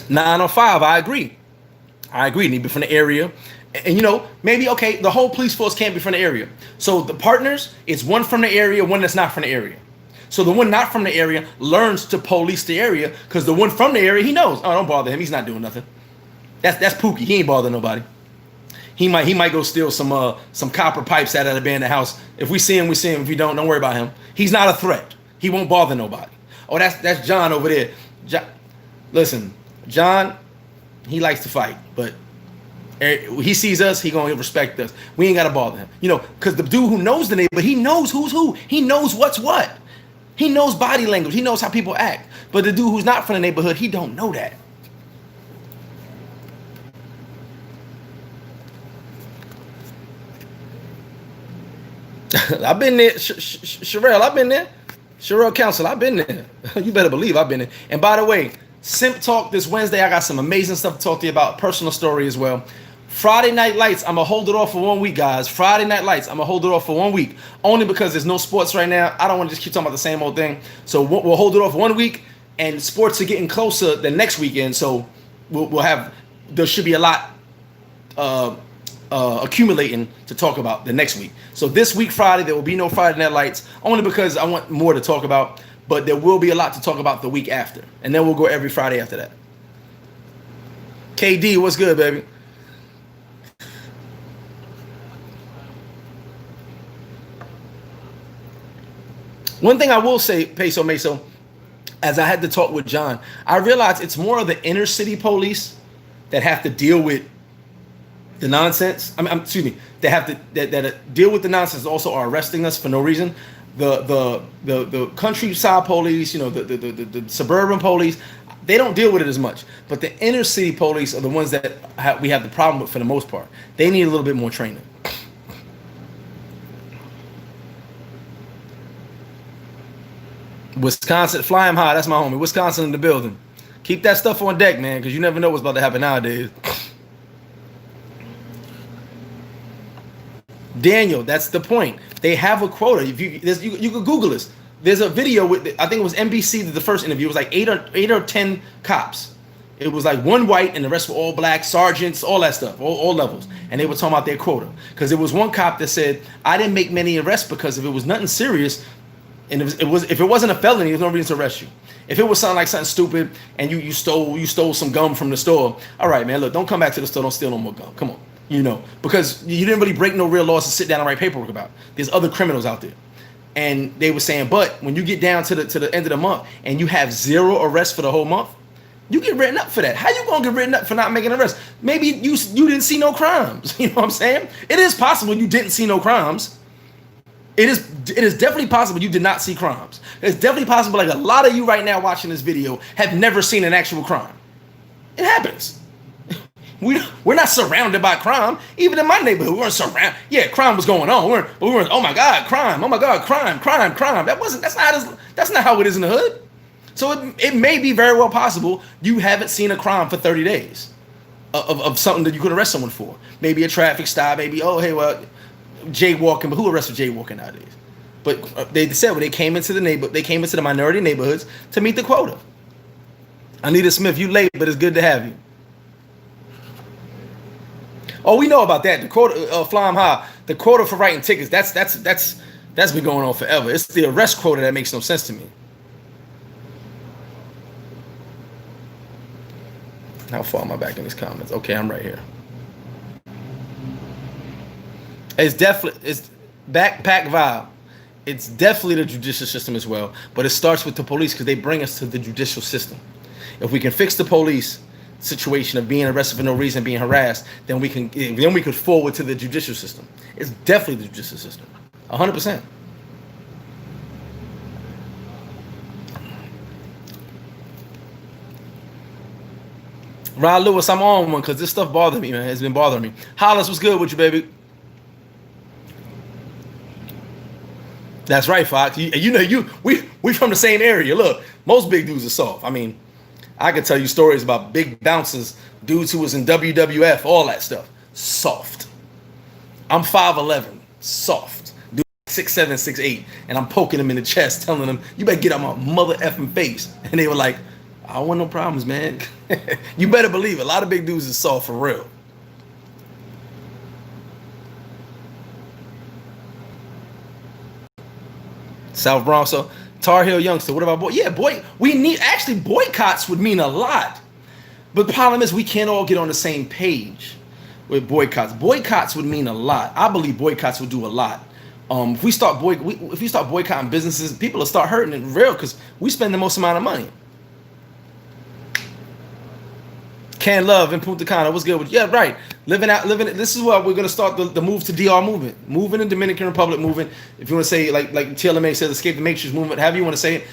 Nine or five, I agree. Need to be from the area. And you know, maybe, okay, the whole police force can't be from the area. So the partners, it's one from the area, one that's not from the area. So the one not from the area learns to police the area because the one from the area, he knows, oh, don't bother him. He's not doing nothing. That's Pookie. He ain't bothering nobody. He might go steal some copper pipes out of the abandoned house. If we see him, we see him. If we don't worry about him. He's not a threat. He won't bother nobody. Oh, that's John over there. Listen. John, he likes to fight, but he sees us, he gonna respect us. We ain't gotta bother him, you know, because the dude who knows the neighborhood, he knows who's who. He knows what's what. He knows body language. He knows how people act. But the dude who's not from the neighborhood, he don't know that. I've been there, Sherelle. I've been there. Sherelle Council. I've been there. You better believe I've been there. And by the way, Simp Talk this Wednesday, I got some amazing stuff to talk to you about, personal story as well. Friday Night Lights, I'm going to hold it off for 1 week, guys. Friday Night Lights, I'm going to hold it off for 1 week. Only because there's no sports right now. I don't want to just keep talking about the same old thing. So we'll hold it off 1 week, and sports are getting closer the next weekend. So there should be a lot accumulating to talk about the next week. So this week, Friday, there will be no Friday Night Lights, only because I want more to talk about. But there will be a lot to talk about the week after. And then we'll go every Friday after that. KD, what's good, baby? One thing I will say, Peso Meso, as I had to talk with John, I realized it's more of the inner city police that have to deal with The nonsense. Excuse me. They have to that deal with the nonsense. Also, are arresting us for no reason. The countryside police, the suburban police, they don't deal with it as much. But the inner city police are the ones that we have the problem with for the most part. They need a little bit more training. Wisconsin, fly 'em high. That's my homie. Wisconsin in the building. Keep that stuff on deck, man, because you never know what's about to happen nowadays. Daniel, that's the point. They have a quota. If you could Google this. There's a video with, I think it was NBC, the first interview. It was like eight or 10 cops. It was like one white and the rest were all black, sergeants, all that stuff, all levels. And they were talking about their quota. Because there was one cop that said, I didn't make many arrests because if it was nothing serious, and if it wasn't a felony, there's no reason to arrest you. If it was something stupid and you stole some gum from the store, all right, man, look, don't come back to the store, don't steal no more gum. Come on. Because you didn't really break no real laws to sit down and write paperwork about. There's other criminals out there. And they were saying, but when you get down to the end of the month and you have 0 arrests for the whole month, you get written up for that. How you gonna get written up for not making an arrest? Maybe you didn't see no crimes. You know what I'm saying? It is possible you didn't see no crimes. It is definitely possible you did not see crimes. It's definitely possible like a lot of you right now watching this video have never seen an actual crime. It happens. We're not surrounded by crime. Even in my neighborhood, we weren't surrounded. Yeah, crime was going on. We weren't. Oh my God, crime! Oh my God, crime! That's not how it is in the hood. So it may be very well possible you haven't seen a crime for 30 days of something that you could arrest someone for. Maybe a traffic stop. Maybe jaywalking. But who arrests for jaywalking nowadays? But they said when they came into the minority neighborhoods to meet the quota. Anita Smith, you late, but it's good to have you. Oh, we know about that. The quota, fly 'em high. The quota for writing tickets. That's been going on forever. It's the arrest quota that makes no sense to me. How far am I back in these comments? Okay, I'm right here. It's backpack vibe. It's definitely the judicial system as well, but it starts with the police because they bring us to the judicial system. If we can fix the police situation of being arrested for no reason, being harassed, then we could forward to the judicial system. It's definitely the judicial system, 100%. Rod Lewis, I'm on one because this stuff bothered me, man. It's been bothering me. Hollis, what's good with you, baby? That's right, Fox. We from the same area. Look, most big dudes are soft. I mean, I could tell you stories about big bouncers, dudes who was in WWF, all that stuff. Soft. I'm 5'11", soft. Dude 6'7", 6'8", and I'm poking them in the chest, telling them, you better get out my mother effing face. And they were like, I don't want no problems, man. You better believe it. A lot of big dudes is soft for real. South Bronx, so Tar Heel youngster. What about boy? Yeah, boycotts would mean a lot. But the problem is we can't all get on the same page with boycotts. Boycotts would mean a lot. I believe boycotts would do a lot. If we start boycotting businesses, people will start hurting it real because we spend the most amount of money. Can Love in Punta Cana. What's good with you? Yeah, right. Living. This is what we're gonna start the move to DR movement. Moving the Dominican Republic movement. If you want to say like TLMA says, escape the matrix movement. However you want to say it.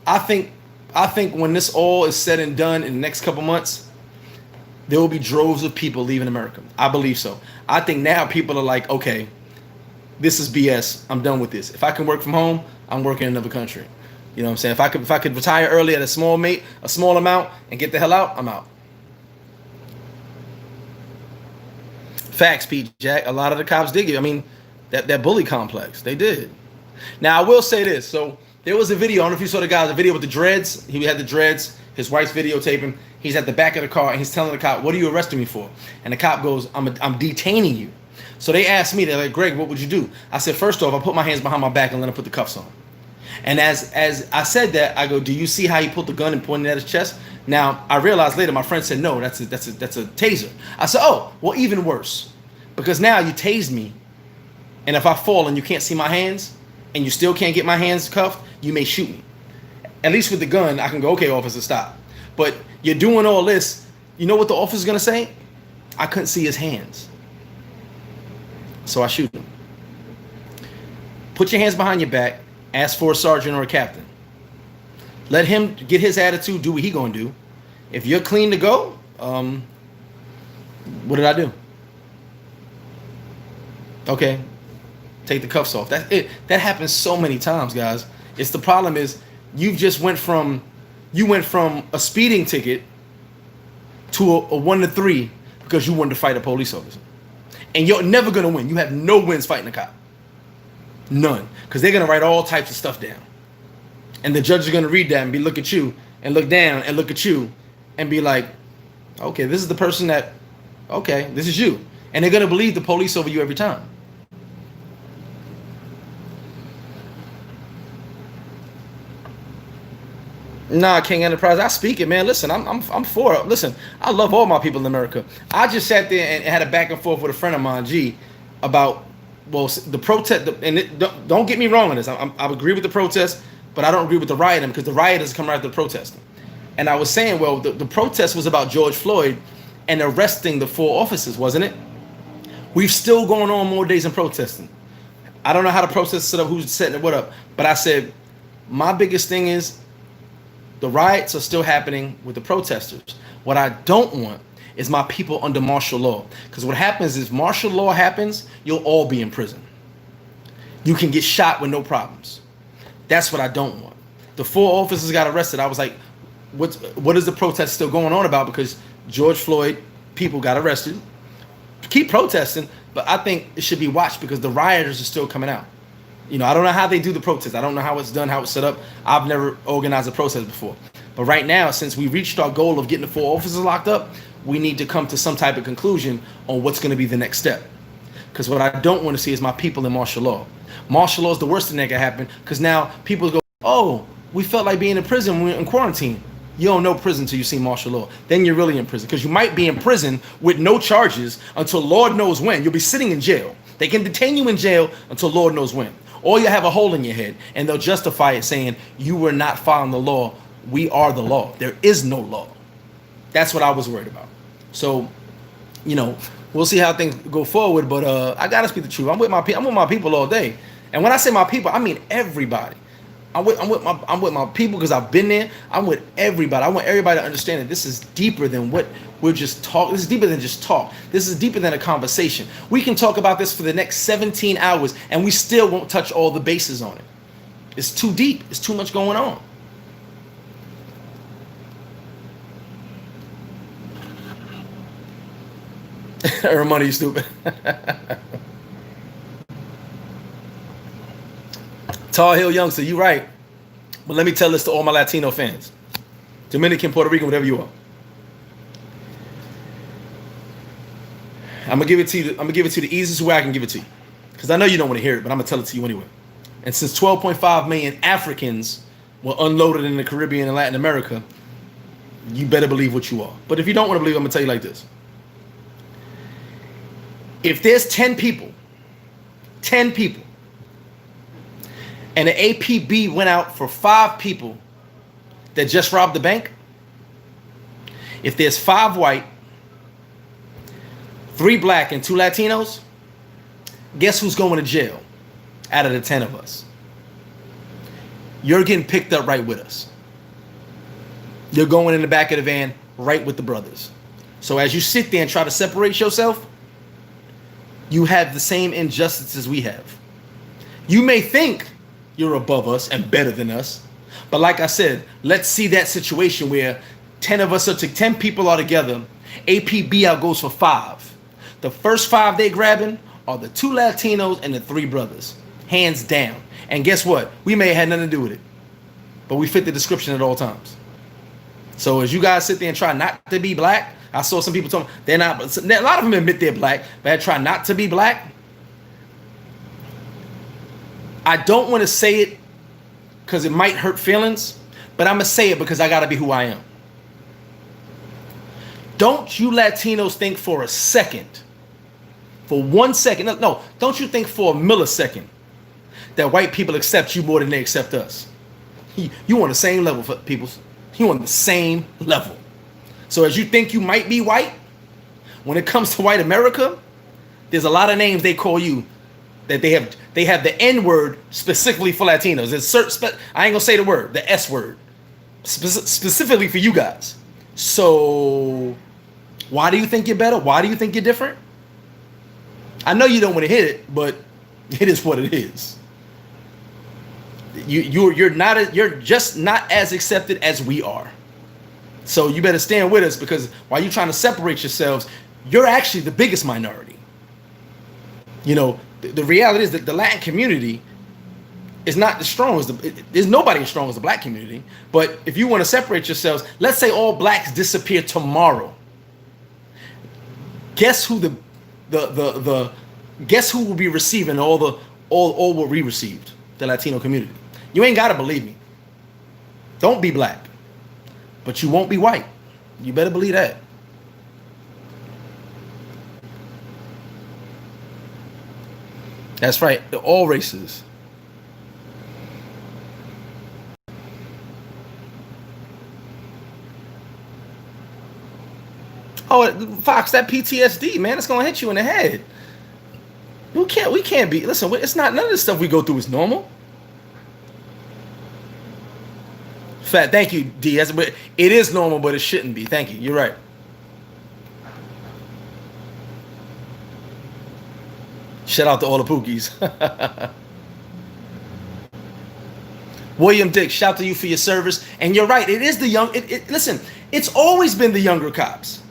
I think when this all is said and done in the next couple months, there will be droves of people leaving America. I believe so. I think now people are like, okay, this is BS. I'm done with this. If I can work from home, I'm working in another country. You know what I'm saying? If I could retire early at a small amount and get the hell out, I'm out. Facts, Pete Jack. A lot of the cops did it. I mean, that bully complex, they did. Now, I will say this. So there was a video. I don't know if you saw the video with the dreads. He had the dreads. His wife's videotaping. He's at the back of the car, and he's telling the cop, what are you arresting me for? And the cop goes, I'm detaining you. So they asked me, they're like, Greg, what would you do? I said, first off, I put my hands behind my back and let him put the cuffs on. And as I said that, I go, do you see how he pulled the gun and pointed at his chest? Now, I realized later, my friend said, no, that's a taser. I said, oh, well, even worse. Because now you tased me, and if I fall and you can't see my hands, and you still can't get my hands cuffed, you may shoot me. At least with the gun, I can go, okay, officer, stop. But you're doing all this, you know what the officer's going to say? I couldn't see his hands. So I shoot him. Put your hands behind your back. Ask for a sergeant or a captain. Let him get his attitude. Do what he gonna do. If you're clean to go, what did I do? Okay, take the cuffs off. That's it. That happens so many times, guys. It's the problem is you went from a speeding ticket to a 1 to 3 because you wanted to fight a police officer, and you're never gonna win. You have no wins fighting a cop, none, because they're gonna write all types of stuff down, and the judge is gonna read that and look at you and look down and look at you and be like, okay, this is the person that, okay, this is you, and they're gonna believe the police over you every time. Nah, King Enterprise, I speak it, man. Listen, I'm for it. Listen, I love all my people in America. I just sat there and had a back and forth with a friend of mine, G, about the protest. And don't get me wrong on this. I agree with the protest, but I don't agree with the rioting because the rioters come right after the protesting. And I was saying, well, the protest was about George Floyd and arresting the 4 officers, wasn't it? We've still going on more days in protesting. I don't know how the protest is set up, who's setting it, what up, but I said my biggest thing is, the riots are still happening with the protesters. What I don't want is my people under martial law. Because what happens is martial law happens, you'll all be in prison. You can get shot with no problems. That's what I don't want. The 4 officers got arrested. I was like, what is the protest still going on about? Because George Floyd people got arrested. Keep protesting, but I think it should be watched because the rioters are still coming out. You know, I don't know how they do the protest. I don't know how it's done, how it's set up. I've never organized a protest before. But right now, since we reached our goal of getting the 4 officers locked up, we need to come to some type of conclusion on what's going to be the next step. Because what I don't want to see is my people in martial law. Martial law is the worst thing that can happen because now people go, oh, we felt like being in prison when we were in quarantine. You don't know prison until you see martial law. Then you're really in prison because you might be in prison with no charges until Lord knows when. You'll be sitting in jail. They can detain you in jail until Lord knows when. Or you have a hole in your head and they'll justify it saying you were not following the law. We are the law. There is no law. That's what I was worried about. So, you know, we'll see how things go forward. But I gotta speak the truth. I'm with my people all day. And when I say my people, I mean everybody. I'm with my people because I've been there. I'm with everybody. I want everybody to understand that this is deeper than what we're just talking. This is deeper than just talk. This is deeper than a conversation. We can talk about this for the next 17 hours and we still won't touch all the bases on it. It's too deep. It's too much going on. Earn money, you stupid. Tar Heel Youngster, you right. But let me tell this to all my Latino fans. Dominican, Puerto Rican, whatever you are. I'm gonna give it to you. I'm gonna give it to you the easiest way I can give it to you. Because I know you don't want to hear it, but I'm gonna tell it to you anyway. And since 12.5 million Africans were unloaded in the Caribbean and Latin America, you better believe what you are. But if you don't want to believe, I'm gonna tell you like this. If there's 10 people, and the APB went out for 5 people that just robbed the bank, if there's 5 white, 3 black, and 2 Latinos, guess who's going to jail out of the 10 of us? You're getting picked up right with us. You're going in the back of the van right with the brothers. So as you sit there and try to separate yourself, you have the same injustices we have. You may think you're above us and better than us, but like I said, let's see that situation where 10 of us are 10 people are together. APB out goes for 5. The first 5 they grabbing are the 2 Latinos and the 3 brothers, hands down. And guess what? We may have had nothing to do with it, but we fit the description at all times. So as you guys sit there and try not to be black, I saw some people talking, they're not, a lot of them admit they're black, but I try not to be black. I don't want to say it because it might hurt feelings, but I'm going to say it because I got to be who I am. Don't you Latinos think for a second, for 1 second, no, don't you think for a millisecond that white people accept you more than they accept us. You on the same level, for peoples. You on the same level. So as you think you might be white, when it comes to white America, There's a lot of names they call you that they have the N word specifically for Latinos. I ain't gonna say the word, the S word, specifically for you guys. So why do you think you're better? Why do you think you're different? I know you don't want to hit it, but it is what it is. You're just not as accepted as we are. So you better stand with us, because while you're trying to separate yourselves, you're actually the biggest minority. You know, the reality is that the Latin community is not as strong as there's nobody as strong as the black community. But if you want to separate yourselves, let's say all blacks disappear tomorrow. Guess who guess who will be receiving all what we received? The Latino community. You ain't gotta believe me. Don't be black, but you won't be white. You better believe that. That's right. All races. Oh, Fox, that PTSD, man, it's gonna hit you in the head. We can't be. Listen, it's not, none of the stuff we go through is normal. Fat, thank you, D. But it is normal, but it shouldn't be. Thank you. You're right. Shout out to all the Pookies. William Dick, shout to you for your service. And you're right. It is the young. Listen, it's always been the younger cops.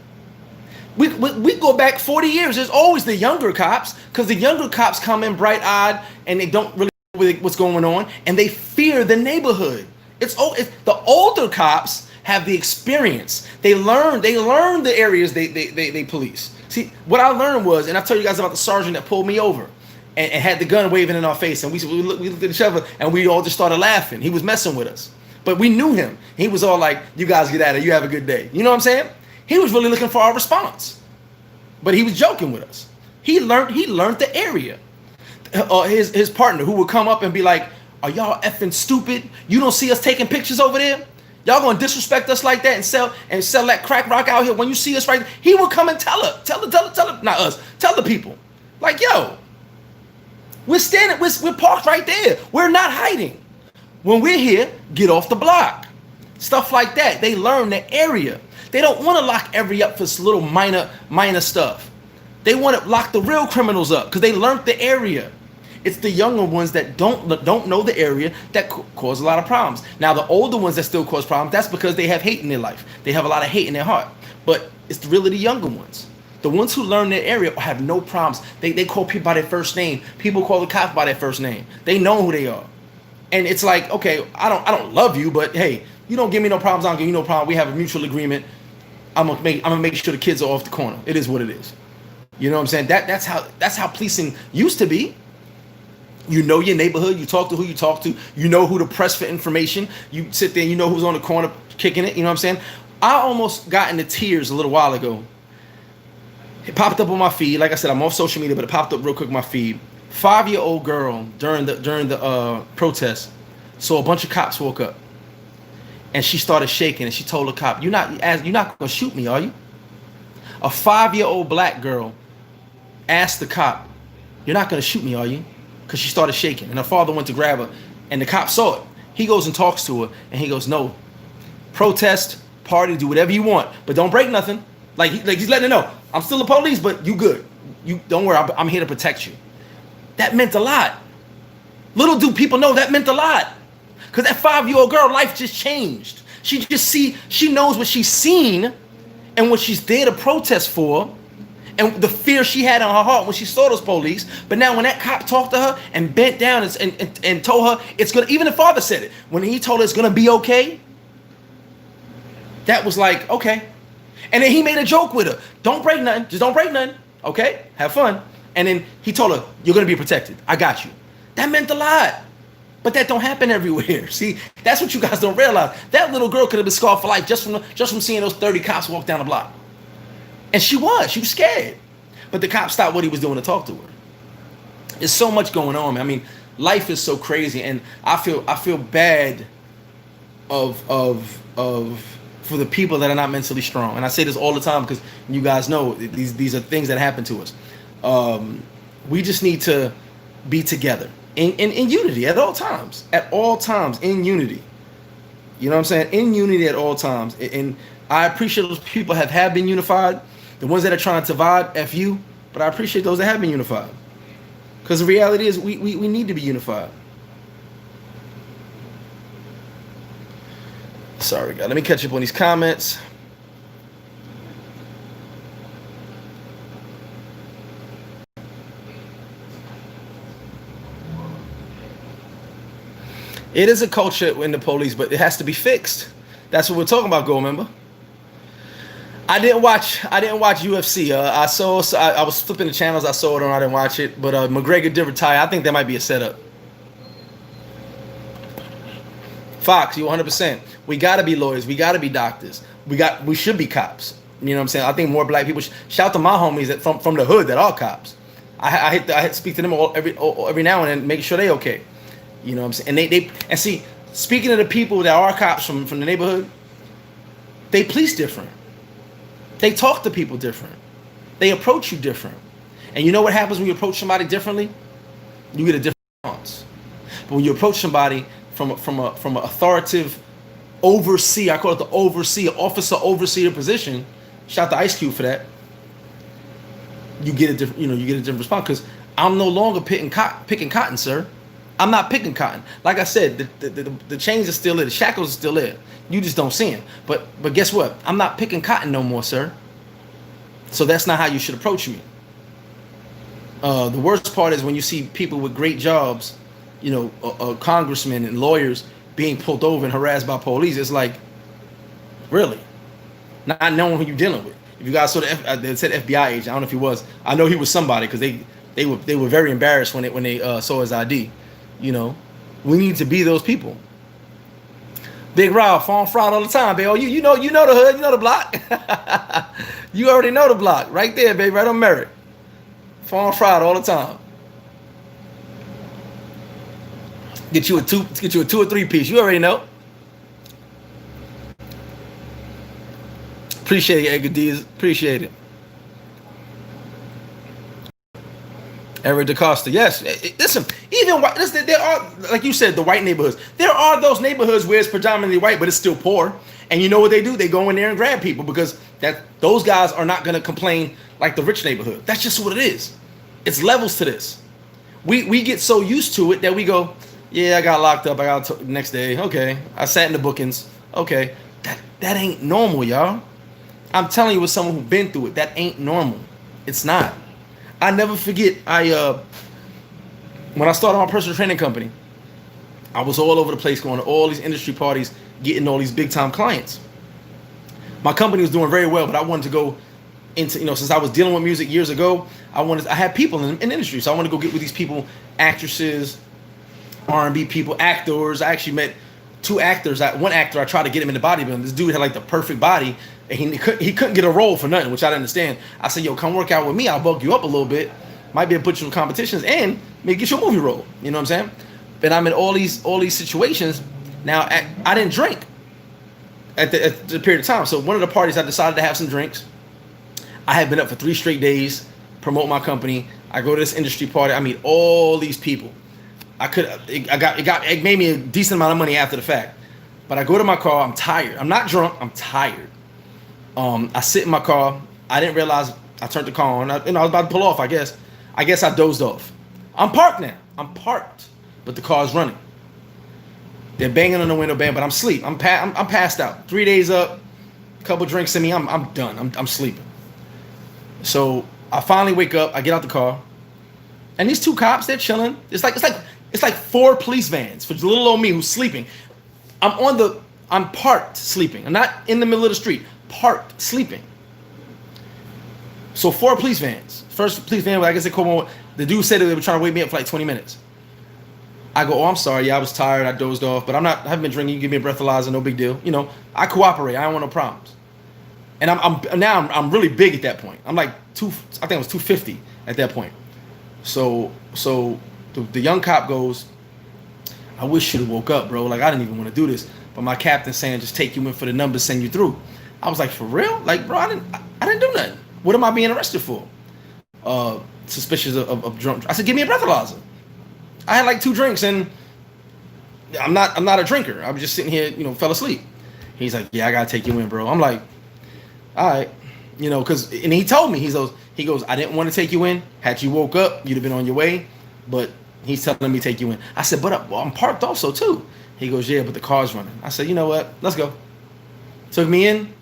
We go back 40 years. There's always the younger cops, because the younger cops come in bright-eyed and they don't really know what's going on, and they fear the neighborhood. It's the older cops have the experience. They learn the areas they police. See, what I learned was, and I told you guys about the sergeant that pulled me over and had the gun waving in our face, and we looked at each other and we all just started laughing. He was messing with us, but we knew him. He was all like, "You guys get out of here. You have a good day." You know what I'm saying? He was really looking for our response, but he was joking with us. He learned the area. His partner, who would come up and be like, "Are y'all effing stupid? You don't see us taking pictures over there? Y'all gonna disrespect us like that and sell that crack rock out here when you see us right there?" He would come and tell not us, tell the people, like, "Yo, we're parked right there. We're not hiding. When we're here, get off the block." Stuff like that. They learn the area. They don't want to lock every up for little minor stuff. They want to lock the real criminals up because they learned the area. It's the younger ones that don't know the area that cause a lot of problems. Now, the older ones that still cause problems, that's because they have hate in their life. They have a lot of hate in their heart. But it's really the younger ones. The ones who learn their area have no problems. They call people by their first name. People call the cops by their first name. They know who they are. And it's like, okay, I don't love you, but hey, you don't give me no problems, I don't give you no problem. We have a mutual agreement. I'm gonna make sure the kids are off the corner. It is what it is. You know what I'm saying? That's how policing used to be. You know your neighborhood. You talk to who you talk to. You know who to press for information. You sit there and you know who's on the corner kicking it. You know what I'm saying? I almost got into tears a little while ago. It popped up on my feed. Like I said, I'm off social media, but it popped up real quick on my feed. 5-year-old girl during the protest saw a bunch of cops walk up, and she started shaking, and she told the cop, "You're not gonna shoot me, are you?" A 5-year-old black girl asked the cop, "You're not gonna shoot me, are you?" Because she started shaking, and her father went to grab her, and the cop saw it. He goes and talks to her, and he goes, "No, protest, party, do whatever you want, but don't break nothing." Like he's letting her know, "I'm still the police, but you good. You don't worry, I'm here to protect you." That meant a lot. Little do people know that meant a lot, because that 5-year-old girl life just changed. She knows what she's seen, and what she's there to protest for. And the fear she had in her heart when she saw those police. But now when that cop talked to her and bent down and told her it's gonna, even the father said it, when he told her it's gonna be okay, that was like, okay. And then he made a joke with her. "Don't break nothing, just don't break nothing. Okay, have fun." And then he told her, "You're gonna be protected. I got you." That meant a lot. But that don't happen everywhere. See, that's what you guys don't realize. That little girl could have been scarred for life just from seeing those 30 cops walk down the block. And she was scared. But the cop stopped what he was doing to talk to her. There's so much going on, man. I mean, life is so crazy, and I feel bad for the people that are not mentally strong. And I say this all the time because you guys know these are things that happen to us. We just need to be together in unity at all times. At all times, in unity. You know what I'm saying? In unity at all times. And I appreciate those people have been unified. The ones that are trying to divide, F you. But I appreciate those that have been unified. Because the reality is we need to be unified. Sorry, God. Let me catch up on these comments. It is a culture in the police, but it has to be fixed. That's what we're talking about, Gold member. I didn't watch UFC. I was flipping the channels. I saw it on. I didn't watch it. But McGregor did retire. I think that might be a setup. Fox, you 100%. We got to be lawyers. We got to be doctors. We should be cops. You know what I'm saying? I think more black people. Shout to my homies that from the hood that are cops. I hit to speak to them every now and then, make sure they okay. You know what I'm saying? And see, speaking of the people that are cops from the neighborhood, they police different. They talk to people different. They approach you different. And you know what happens when you approach somebody differently? You get a different response. But when you approach somebody from an authoritative overseer, I call it the overseer, officer overseer position. Shout out to Ice Cube for that. You get a different response because I'm no longer picking cotton, sir. I'm not picking cotton. Like I said, the chains are still there, the shackles are still there. You just don't see them. But guess what? I'm not picking cotton no more, sir. So that's not how you should approach me. The worst part is when you see people with great jobs, congressmen and lawyers being pulled over and harassed by police. It's like, really? Not knowing who you're dealing with. If you guys saw they said FBI agent, I don't know if he was. I know he was somebody because they were very embarrassed when they saw his ID. We need to be those people. Big Rob, phone fraud all the time, baby. Oh, you know the hood, you know the block. You already know the block, right there, baby, right on Merritt. Phone fraud all the time. Get you a two or three piece. You already know. Appreciate it, Edgar Diaz. Appreciate it. Eric DaCosta, yes. Listen, there are, like you said, the white neighborhoods. There are those neighborhoods where it's predominantly white, but it's still poor. And you know what they do? They go in there and grab people because those guys are not going to complain like the rich neighborhood. That's just what it is. It's levels to this. We get so used to it that we go, yeah, I got locked up. I got the next day. Okay, I sat in the bookings. Okay, that ain't normal, y'all. I'm telling you, with someone who's been through it, that ain't normal. It's not. I never forget. When I started my personal training company, I was all over the place, going to all these industry parties, getting all these big time clients. My company was doing very well, but I wanted to go into, since I was dealing with music years ago, I had people in the industry, so I wanted to go get with these people, actresses, R&B people, actors. I actually met two actors. One actor, I tried to get him into bodybuilding. This dude had like the perfect body, and he couldn't get a role for nothing, which I didn't understand. I said, yo, come work out with me. I'll bulk you up a little bit. Might be able to put you in competitions and maybe get you a movie role. You know what I'm saying? But I'm in all these situations. Now, I didn't drink at the period of time. So one of the parties, I decided to have some drinks. I had been up for 3 straight days, promote my company. I go to this industry party. I meet all these people. It made me a decent amount of money after the fact. But I go to my car. I'm tired. I'm not drunk. I'm tired. I sit in my car. I didn't realize I turned the car on. I was about to pull off, I guess. I dozed off. I'm parked now. I'm parked. But the car's running. They're banging on the window, but I'm asleep. I'm passed out. 3 days up, a couple drinks in me. I'm done. I'm sleeping. So I finally wake up. I get out the car. And these two cops, they're chilling. It's like 4 police vans for little old me who's sleeping. I'm parked sleeping. I'm not in the middle of the street. Parked sleeping. So 4 police vans. First police van, I guess they called me. The dude said that they were trying to wake me up for like 20 minutes. I go, oh, I'm sorry. Yeah, I was tired. I dozed off. But I haven't been drinking. You give me a breathalyzer, no big deal. I cooperate. I don't want no problems. And I'm really big at that point. I'm like I think I was 250 at that point. So the young cop goes, I wish you'd have woke up, bro. Like, I didn't even want to do this. But my captain's saying, just take you in for the numbers, send you through. I was like, for real? Like, bro, I didn't do nothing. What am I being arrested for? suspicious of drunk. I said, give me a breathalyzer. I had like 2 drinks and I'm not a drinker. I was just sitting here, fell asleep. He's like, yeah, I gotta take you in, bro. I'm like, all right, and he told me, he goes, I didn't want to take you in. Had you woke up, you'd have been on your way, but he's telling me to take you in. I said, but I'm parked also too. He goes, yeah, but the car's running. I said, you know what? Let's go. Took me in,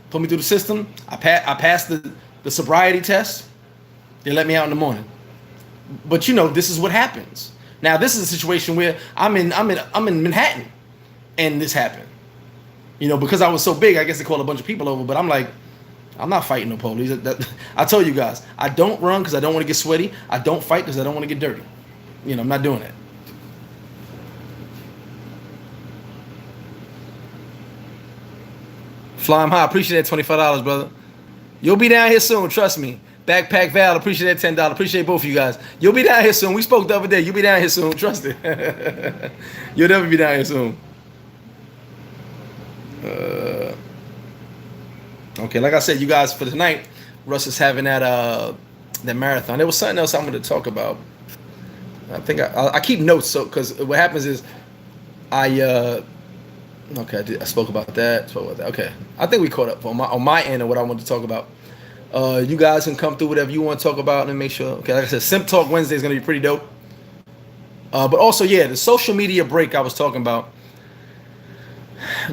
put me through the system. I passed the sobriety test. They let me out in the morning. But this is what happens. Now this is a situation where I'm in Manhattan, and this happened. Because I was so big, I guess they called a bunch of people over. But I'm like, I'm not fighting no police. I told you guys, I don't run because I don't want to get sweaty. I don't fight because I don't want to get dirty. I'm not doing that. Flying high, appreciate that $25, brother. You'll be down here soon, trust me. Backpack Val, appreciate that $10. Appreciate both of you guys. You'll be down here soon. We spoke the other day. You'll be down here soon, trust it. You'll never be down here soon. Okay, like I said, you guys, for tonight, Russ is having that marathon. There was something else I wanted to talk about. I think I keep notes, so because what happens is I spoke about that. Okay, I think we caught up on my end of what I wanted to talk about. You guys can come through whatever you want to talk about and make sure. Okay, like I said, Simp Talk Wednesday is going to be pretty dope. But also, yeah, the social media break I was talking about,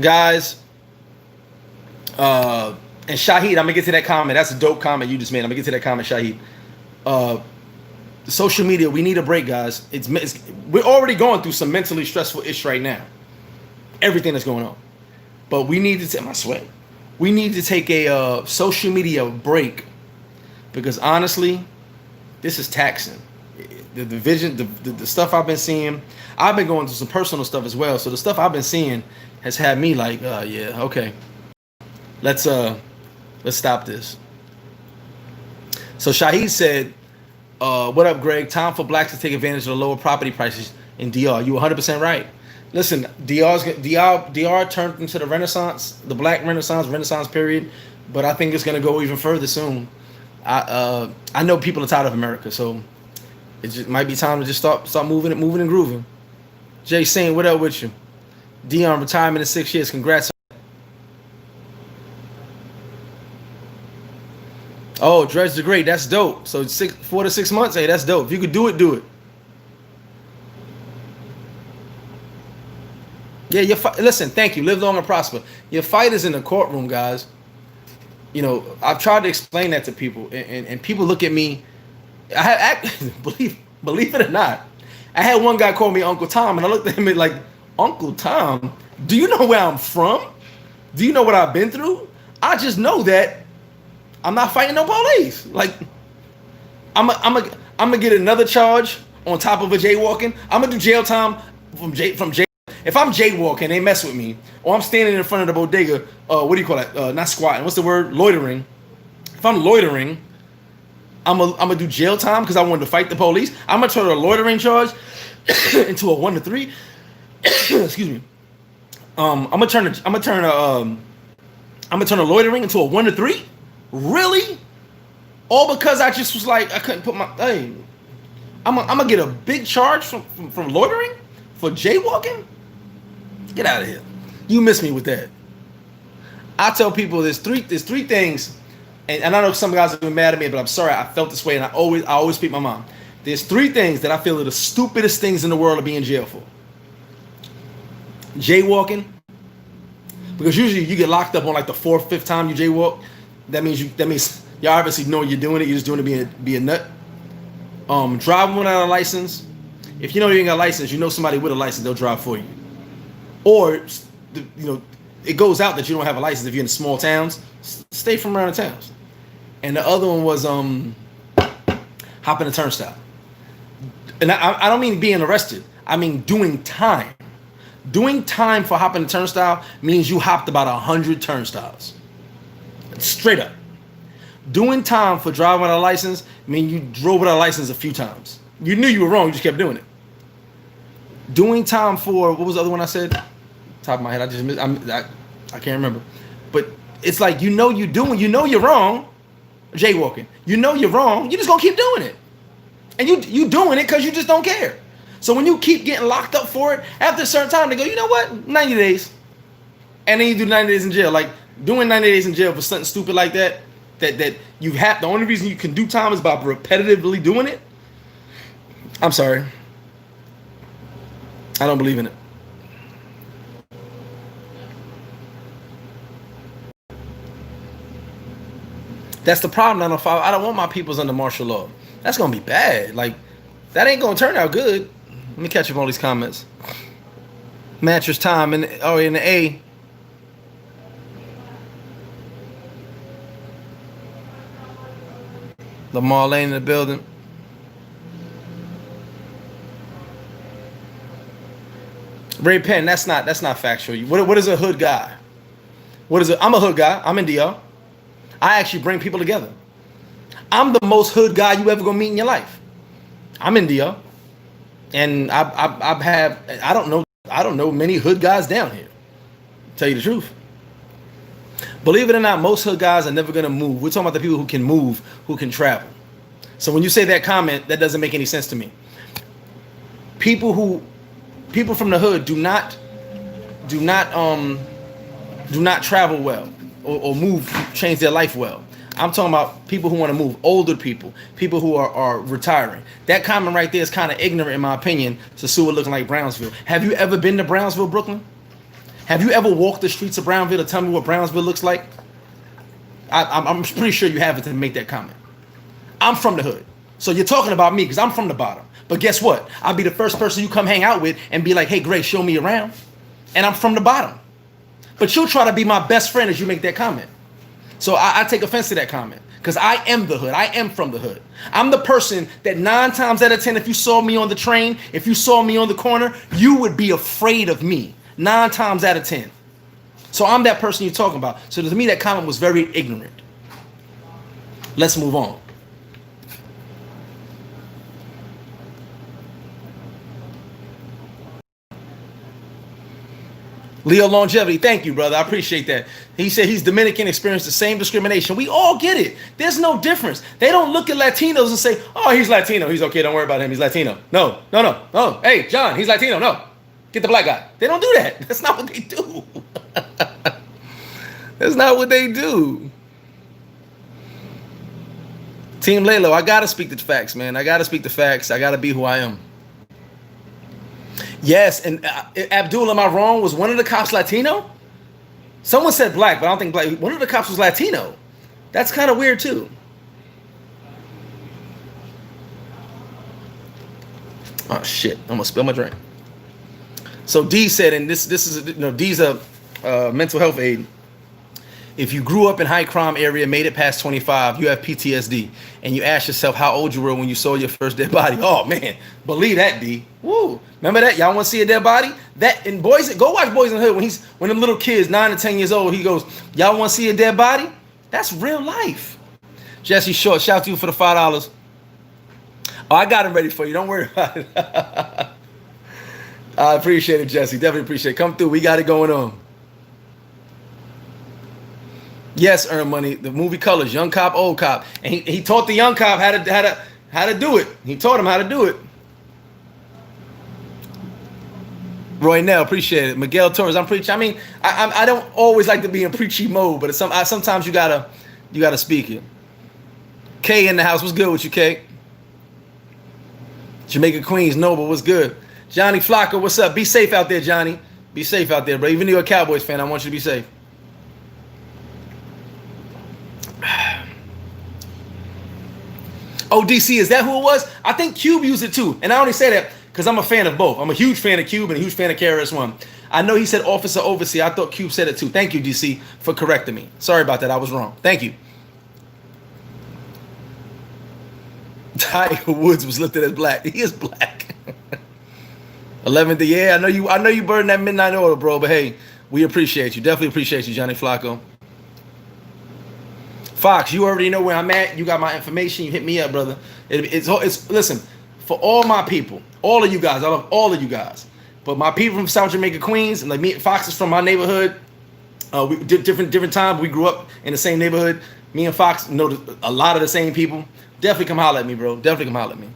guys. And Shahid, I'm gonna get to that comment. That's a dope comment you just made. I'm gonna get to that comment, Shahid. Social media, we need a break, guys. We're already going through some mentally stressful ish right now. Everything that's going on, but we need to take my sweat. We need to take a social media break because honestly, this is taxing. The vision, the stuff I've been seeing. I've been going through some personal stuff as well. So the stuff I've been seeing has had me like, yeah, okay. Let's stop this. So Shahid said, what up, Greg? Time for blacks to take advantage of the lower property prices in DR. You 100% right. Listen, DR turned into the Renaissance, the black Renaissance period, but I think it's gonna go even further soon. I know people are tired of America, so it just might be time to just start moving and grooving. Jay Saint, what up with you? Dion retirement in 6 years. Congrats. Oh, Dredge the Great, that's dope. So 4 to 6 months, hey, that's dope. If you could do it, do it. Yeah, listen, thank you. Live long and prosper. Your fight is in the courtroom, guys. I've tried to explain that to people, and people look at me. Believe it or not, I had one guy call me Uncle Tom, and I looked at him like, Uncle Tom, do you know where I'm from? Do you know what I've been through? I just know that I'm not fighting no police. Like, I'm gonna get another charge on top of a jaywalking. I'm gonna do jail time from jail. If I'm jaywalking, they mess with me, or I'm standing in front of the bodega. What do you call it? Not squatting. What's the word? Loitering. If I'm loitering, I'm gonna do jail time because I wanted to fight the police. I'm gonna turn a loitering charge into a 1 to 3. Excuse me. I'm gonna turn a loitering into a 1 to 3. Really? All because I just was like, I couldn't put my thing. I'm gonna get a big charge from loitering for jaywalking? Get out of here. You miss me with that. I tell people there's three things, and I know some guys have been mad at me, but I'm sorry, I felt this way, and I always speak my mind. There's 3 things that I feel are the stupidest things in the world to be in jail for. Jaywalking, because usually you get locked up on like the 4th, 5th time you jaywalk. That means you obviously know you're doing it. You're just doing it to be a nut. Driving without a license. If you know you ain't got a license, you know somebody with a license, they'll drive for you. Or it goes out that you don't have a license if you're in small towns. Stay from around the towns. And the other one was hopping a turnstile. And I don't mean being arrested. I mean doing time. Doing time for hopping a turnstile means you hopped about 100 turnstiles. Straight up. Doing time for driving without a license means you drove without a license a few times. You knew you were wrong, you just kept doing it. Doing time for, what was the other one I said? Top of my head, I can't remember. But it's like, you know you're wrong. jaywalking. You know you're wrong. You just gonna keep doing it, and you doing it because you just don't care. So when you keep getting locked up for it, after a certain time, they go, you know what, 90 days, and then you do 90 days in jail. Like doing 90 days in jail for something stupid like that. That you have. The only reason you can do time is by repetitively doing it. I'm sorry. I don't believe in it. That's the problem. I don't want my peoples under martial law. That's gonna be bad. Like that ain't gonna turn out good. Let me catch up on all these comments. Mattress time in the A. Lamar Lane in the building. Ray Penn, that's not factual. What is a hood guy? I'm a hood guy. I'm in DR. I actually bring people together. I'm the most hood guy you ever gonna meet in your life. I'm in DR, and I don't know many hood guys down here. Tell you the truth. Believe it or not, most hood guys are never gonna move. We're talking about the people who can move, who can travel. So when you say that comment, that doesn't make any sense to me. People from the hood do not travel well or move, change their life well. I'm talking about people who want to move, older people who are retiring. That comment right there is kind of ignorant in my opinion. Sosua looking like Brownsville. Have you ever been to Brownsville, Brooklyn? Have you ever walked the streets of Brownsville to tell me what Brownsville looks like? I'm pretty sure you haven't to make that comment. I'm from the hood. So you're talking about me because I'm from the bottom. But guess what? I'll be the first person you come hang out with and be like, hey, Grace, show me around. And I'm from the bottom. But you'll try to be my best friend as you make that comment. So I take offense to that comment because I am the hood. I am from the hood. I'm the person that 9 times out of 10, if you saw me on the train, if you saw me on the corner, you would be afraid of me 9 times out of 10. So I'm that person you're talking about. So to me, that comment was very ignorant. Let's move on. Leo Longevity, thank you, brother. I appreciate that. He said he's Dominican, experienced the same discrimination. We all get it. There's no difference. They don't look at Latinos and say, oh, he's Latino. He's okay. Don't worry about him. He's Latino. No. Hey, John, he's Latino. No. Get the black guy. They don't do that. That's not what they do. That's not what they do. Team Lalo, I got to speak the facts, man. I got to speak the facts. I got to be who I am. Yes, and Abdul, am I wrong? Was one of the cops Latino? Someone said black, but I don't think black. One of the cops was Latino. That's kind of weird too. Oh shit! I'm gonna spill my drink. So D said, and this is D's a mental health aide. If you grew up in high crime area, made it past 25, you have PTSD, and you ask yourself how old you were when you saw your first dead body. Oh man, believe that, D. Woo! Remember that? Y'all want to see a dead body? That in Boys, go watch Boys in the Hood. When them little kids 9 to 10 years old, he goes, "Y'all want to see a dead body?" That's real life. Jesse Short, shout out to you for the $5. Oh, I got him ready for you. Don't worry about it. I appreciate it, Jesse. Definitely appreciate it. Come through. We got it going on. Yes, Earn Money. The movie Colors, young cop, old cop, and he taught the young cop how to do it. He taught him how to do it. Roy Nell, appreciate it. Miguel Torres, I'm preaching. I mean, I don't always like to be in preachy mode, but sometimes you gotta speak it. Kay in the house, what's good with you, Kay? Jamaica Queens, Noble, what's good? Johnny Flocka, what's up? Be safe out there, Johnny. Be safe out there, bro. Even though you're a Cowboys fan, I want you to be safe. Oh, DC, is that who it was? I think Cube used it too. And I only say that because I'm a fan of both. I'm a huge fan of Cube and a huge fan of KRS-One. I know he said officer overseer. I thought Cube said it too. Thank you, DC, for correcting me. Sorry about that. I was wrong. Thank you. Tiger Woods was listed as black. He is black. 11th the year. I know you burned that midnight oil, bro. But hey, we appreciate you. Definitely appreciate you, Johnny Flacco. Fox, you already know where I'm at. You got my information. You hit me up, brother. It's listen, for all my people, all of you guys. I love all of you guys. But my people from South Jamaica, Queens, and like me, Fox is from my neighborhood. We different times. We grew up in the same neighborhood. Me and Fox know a lot of the same people. Definitely come holler at me, bro. Definitely come holler at me.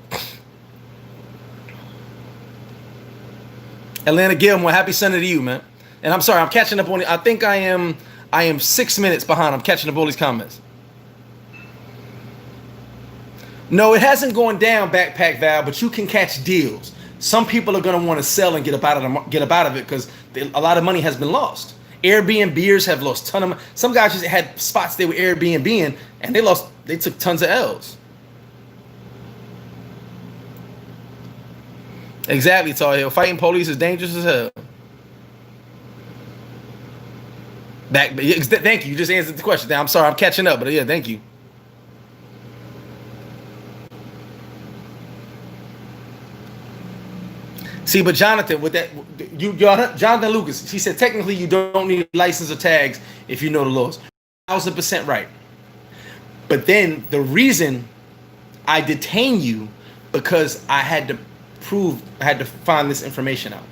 Atlanta Gilmore, happy Sunday to you, man. And I'm sorry, I'm catching up on it. I think I am 6 minutes behind. I'm catching up all these comments. No, it hasn't gone down, Backpack Val, but you can catch deals. Some people are going to want to sell and get up out of it because a lot of money has been lost. Airbnbers have lost a ton of money. Some guys just had spots they were Airbnb and they took tons of L's. Exactly, Tar Heel. Fighting police is dangerous as hell. Thank you. You just answered the question. I'm sorry, I'm catching up, but yeah, thank you. See, but Jonathan, with that, Jonathan Lucas, he said technically you don't need license or tags if you know the laws. 1,000% right. But then the reason I detain you because I had to find this information out.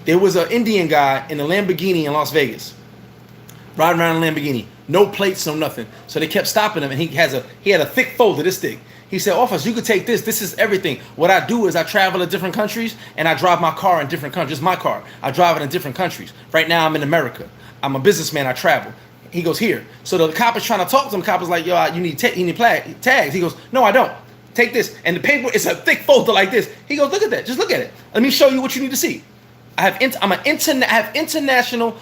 There was an Indian guy in a Lamborghini in Las Vegas, riding around in a Lamborghini, no plates, no nothing. So they kept stopping him, and he had a thick folder, this thick. He said, "Officer, you could take this. This is everything. What I do is I travel to different countries, and I drive my car in different countries. It's my car. I drive it in different countries. Right now, I'm in America. I'm a businessman. I travel." He goes, "Here." So the cop is trying to talk to him. The cop is like, "Yo, you need tags." He goes, "No, I don't. Take this." And the paper is a thick folder like this. He goes, "Look at that. Just look at it. Let me show you what you need to see. I have international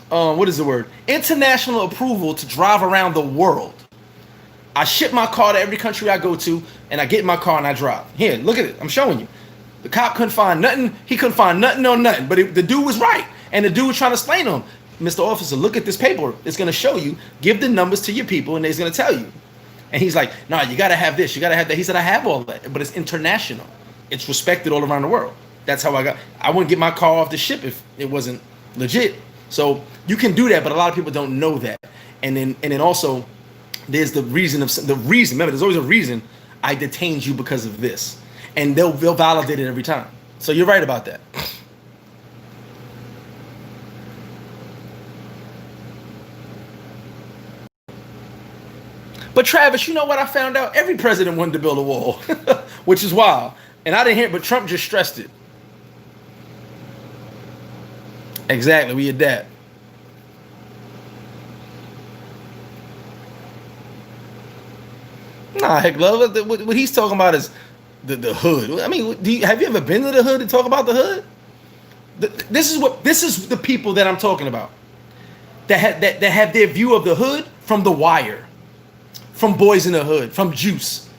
what is the word? International approval to drive around the world. I ship my car to every country I go to, and I get in my car and I drive. Here, look at it. I'm showing you." The cop couldn't find nothing. He couldn't find nothing on nothing. But the dude was right. And the dude was trying to explain to him, "Mr. Officer, look at this paper. It's going to show you. Give the numbers to your people, and they're going to tell you." And he's like, "Nah, you got to have this. You got to have that." He said, "I have all that, but it's international. It's respected all around the world." That's how I wouldn't get my car off the ship if it wasn't legit. So you can do that, but a lot of people don't know that. And then also, there's the reason. Remember, there's always a reason I detained you because of this, and they'll validate it every time. So you're right about that. But Travis, you know what I found out? Every president wanted to build a wall, which is wild. And I didn't hear it, but Trump just stressed it. Exactly, we adapt. Nah, heck, love. What he's talking about is the hood. I mean, have you ever been to the hood to talk about the hood? This is the people that I'm talking about. That have their view of the hood from The Wire, from Boys in the Hood, from Juice.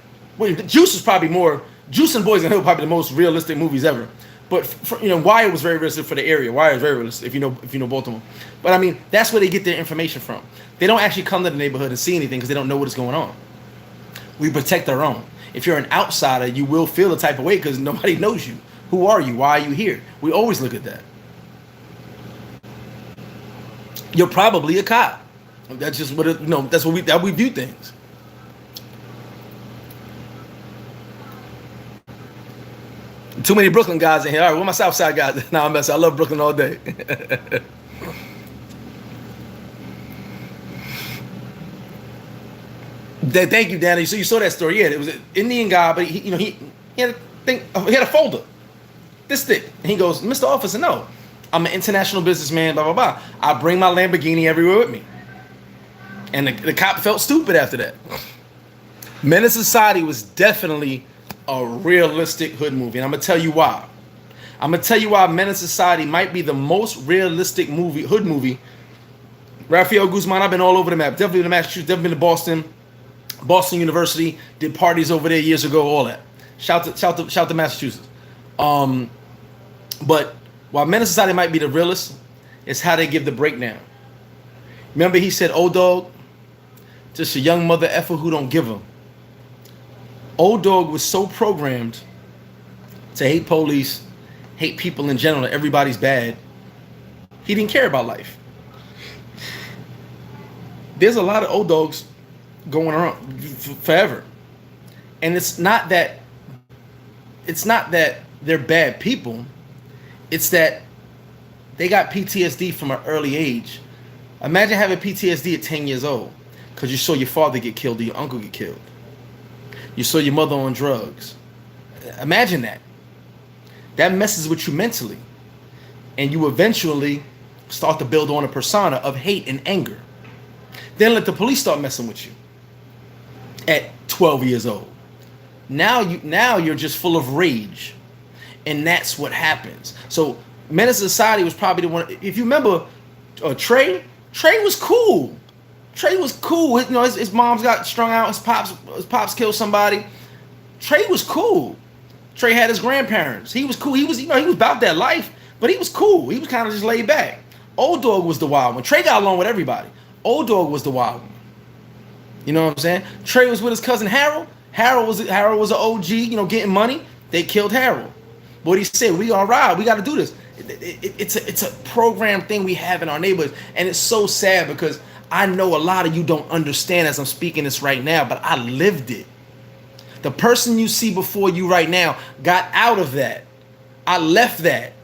Juice is probably more. Juice and Boys in the Hood are probably the most realistic movies ever. But Wire was very realistic for the area. Wire is very realistic if you know Baltimore. But I mean, that's where they get their information from. They don't actually come to the neighborhood and see anything because they don't know what is going on. We protect our own. If you're an outsider, you will feel the type of way because nobody knows you. Who are you? Why are you here? We always look at that. You're probably a cop. That's just what that's how we view things. Too many Brooklyn guys in here. All right, where my South Side guys? Nah, I'm messing. I love Brooklyn all day. Thank you, Danny. So you saw that story? Yeah, it was an Indian guy, but he had a folder this thick, and he goes, "Mr. Officer, no, I'm an international businessman. Blah blah blah. I bring my Lamborghini everywhere with me." And the cop felt stupid after that. Menace Society was definitely a realistic hood movie, and I'm gonna tell you why. I'm gonna tell you why Menace Society might be the most realistic hood movie. Rafael Guzman, I've been all over the map. Definitely to Massachusetts. Definitely to Boston University. Did parties over there years ago. All that. Shout to Massachusetts. But while Menace Society might be the realest, it's how they give the breakdown. Remember, he said, "Old dog, just a young mother effer who don't give him." Old dog was so programmed to hate police, hate people in general, that everybody's bad. He didn't care about life. There's a lot of old dogs going around forever. And it's not that they're bad people. It's that they got PTSD from an early age. Imagine having PTSD at 10 years old. because you saw your father get killed or your uncle get killed. You saw your mother on drugs. Imagine that. That messes with you mentally. And you eventually start to build on a persona of hate and anger. Then let the police start messing with you at 12 years old. Now you're just full of rage. And that's what happens. So Menace to Society was probably the one. If you remember Trey was cool. Trey was cool. You know, his mom's got strung out. His pops killed somebody. Trey was cool. Trey had his grandparents. He was cool. He was about that life, but he was cool. He was kind of just laid back. Old Dog was the wild one. Trey got along with everybody. Old Dog was the wild one. You know what I'm saying? Trey was with his cousin Harold. Harold was an OG, you know, getting money. They killed Harold. But he said, we all right. We got to do this. It's a program thing we have in our neighborhoods. And it's so sad because I know a lot of you don't understand as I'm speaking this right now, but I lived it. The person you see before you right now got out of that. I left that.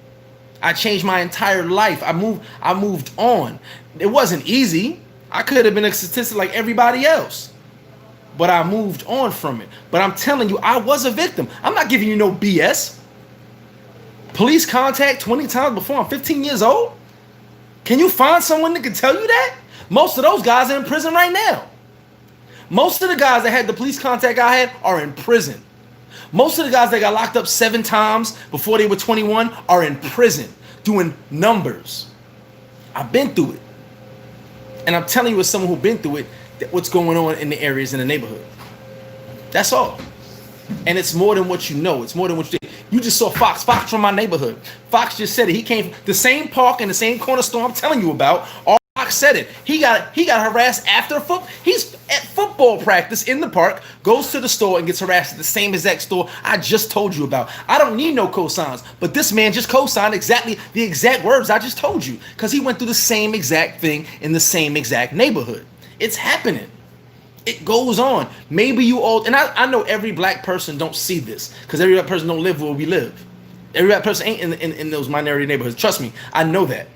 I changed my entire life. I moved on. It wasn't easy. I could have been a statistic like everybody else. But I moved on from it. But I'm telling you, I was a victim. I'm not giving you no BS. Police contact 20 times before I'm 15 years old? Can you find someone that can tell you that? Most of those guys are in prison right now. Most of the guys that had the police contact I had are in prison. Most of the guys that got locked up 7 times before they were 21 are in prison doing numbers. I've been through it. And I'm telling you as someone who's been through it, what's going on in the areas in the neighborhood. That's all. And it's more than what you know. It's more than what you think. You just saw Fox from my neighborhood. Fox just said it. He came from the same park and the same corner store I'm telling you about. Fox said it. He got harassed after football. He's at football practice in the park, goes to the store and gets harassed at the same exact store I just told you about. I don't need no cosigns, but this man just co-signed exactly the exact words I just told you because he went through the same exact thing in the same exact neighborhood. It's happening. It goes on. Maybe you all, and I know every black person don't see this because every black person don't live where we live. Every black person ain't in those minority neighborhoods. Trust me, I know that.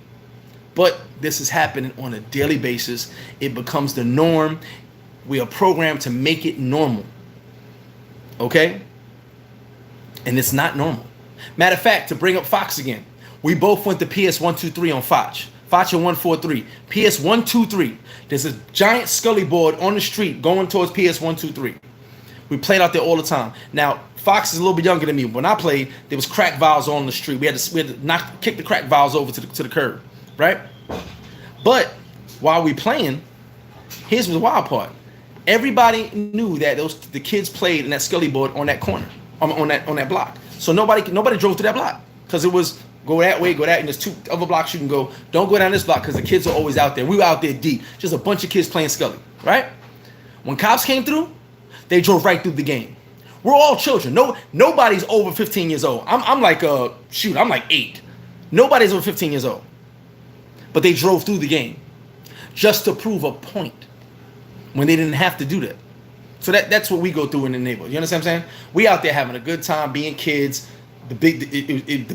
But this is happening on a daily basis. It becomes the norm. We are programmed to make it normal. Okay? And it's not normal. Matter of fact, to bring up Fox again, we both went to PS 123 on Foch. Foch and 143. PS 123. There's a giant Scully board on the street going towards PS 123. We played out there all the time. Now, Fox is a little bit younger than me. When I played, there was crack vials on the street. We had to kick the crack vials over to the curb. Right? But while we playing, here's the wild part. Everybody knew that the kids played in that Scully board on that corner, on that block. So nobody drove to that block because it was go that way, go that, and there's 2 other blocks you can go. Don't go down this block because the kids are always out there. We were out there deep, just a bunch of kids playing Scully. Right? When cops came through, they drove right through the game. We're all children. Nobody's over 15 years old. I'm like I'm like 8. Nobody's over 15 years old. But they drove through the game just to prove a point when they didn't have to do that. So that's what we go through in the neighborhood. You understand what I'm saying? We out there having a good time, being kids. The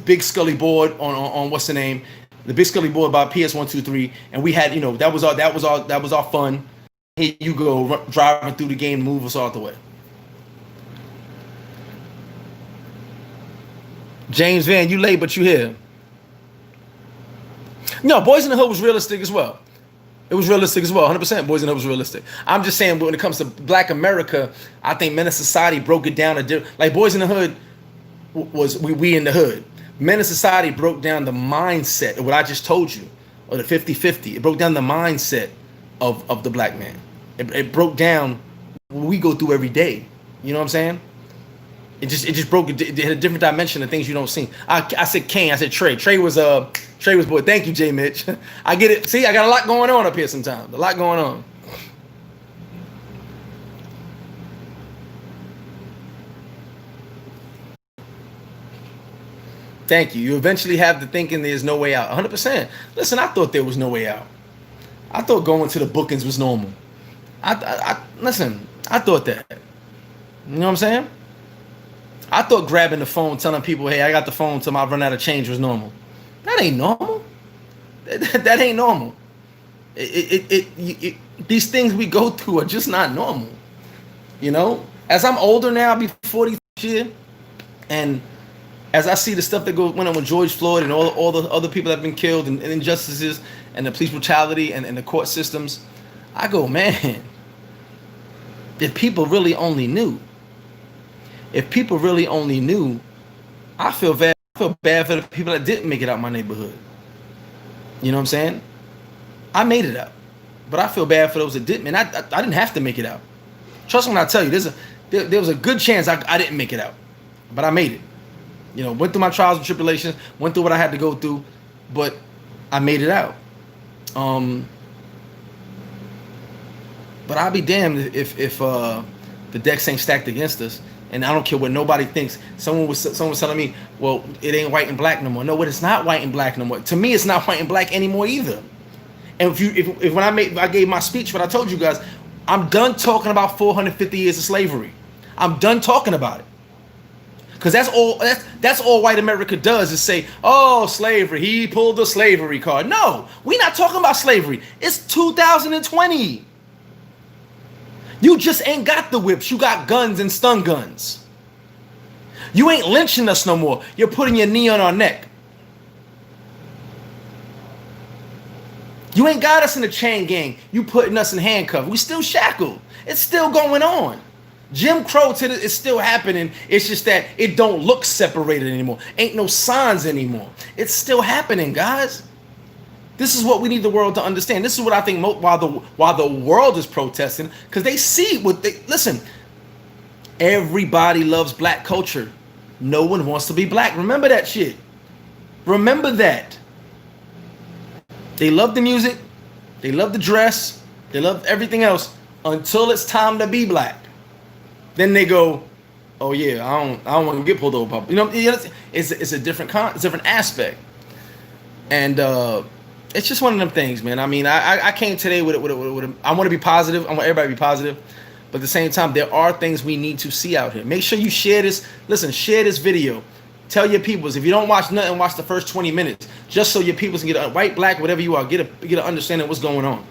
big Scully board on what's the name? The big Scully board by PS 123, and we had that was our fun. Here you go driving through the game, move us all the way. James Van, you late but you here. No, Boys in the Hood was realistic as well. It was realistic as well. 100% Boys in the Hood was realistic. I'm just saying when it comes to Black America, I think Menace Society broke it down. Like Boys in the Hood was we in the hood. Menace Society broke down the mindset of what I just told you, or the 50-50. It broke down the mindset of the black man. It broke down what we go through every day. You know what I'm saying? It just broke. It had a different dimension of things you don't see. I said Kane. I said Trey. Trey was boy. Thank you, J. Mitch. I get it. See, I got a lot going on up here sometimes. A lot going on. Thank you. You eventually have the thinking there's no way out. 100%. Listen, I thought there was no way out. I thought going to the bookings was normal. Listen, I thought that. You know what I'm saying? I thought grabbing the phone, telling people, hey, I got the phone till I run out of change was normal. That ain't normal. That ain't normal. These things we go through are just not normal. You know, as I'm older now, I'll be 40 this year, and as I see the stuff that went on with George Floyd and all the other people that have been killed and injustices and the police brutality and the court systems, I go, man, if people really only knew, if people really only knew, I feel bad. I feel bad for the people that didn't make it out my neighborhood. You know what I'm saying? I made it out, but I feel bad for those that didn't. Man, I didn't have to make it out. Trust me when I tell you, there was a good chance I didn't make it out, but I made it. You know, went through my trials and tribulations, went through what I had to go through, but I made it out. But I'll be damned if the decks ain't stacked against us. And I don't care what nobody thinks. Someone was telling me, well, it ain't white and black no more. No, it's not white and black no more. To me, it's not white and black anymore either. And if when I gave my speech, what I told you guys, I'm done talking about 450 years of slavery. I'm done talking about it. Because that's all white America does is say, oh, slavery, he pulled the slavery card. No, we're not talking about slavery. It's 2020. You just ain't got the whips. You got guns and stun guns. You ain't lynching us no more. You're putting your knee on our neck. You ain't got us in a chain gang. You putting us in handcuffs. We still shackled. It's still going on. Jim Crow is still happening. It's just that it don't look separated anymore. Ain't no signs anymore. It's still happening, guys. This is what we need the world to understand. This is what I think while the world is protesting, because they see what they listen. Everybody loves black culture. No one wants to be black. Remember that shit. Remember that. They love the music. They love the dress. They love everything else until it's time to be black. Then they go, oh yeah, I don't want to get pulled over. You know, it's a different aspect. And it's just one of them things, man. I mean, I came today with I want to be positive. I want everybody to be positive. But at the same time, there are things we need to see out here. Make sure you share this. Listen, share this video. Tell your peoples. If you don't watch nothing, watch the first 20 minutes. Just so your peoples can get a white, black, whatever you are, get an understanding of what's going on.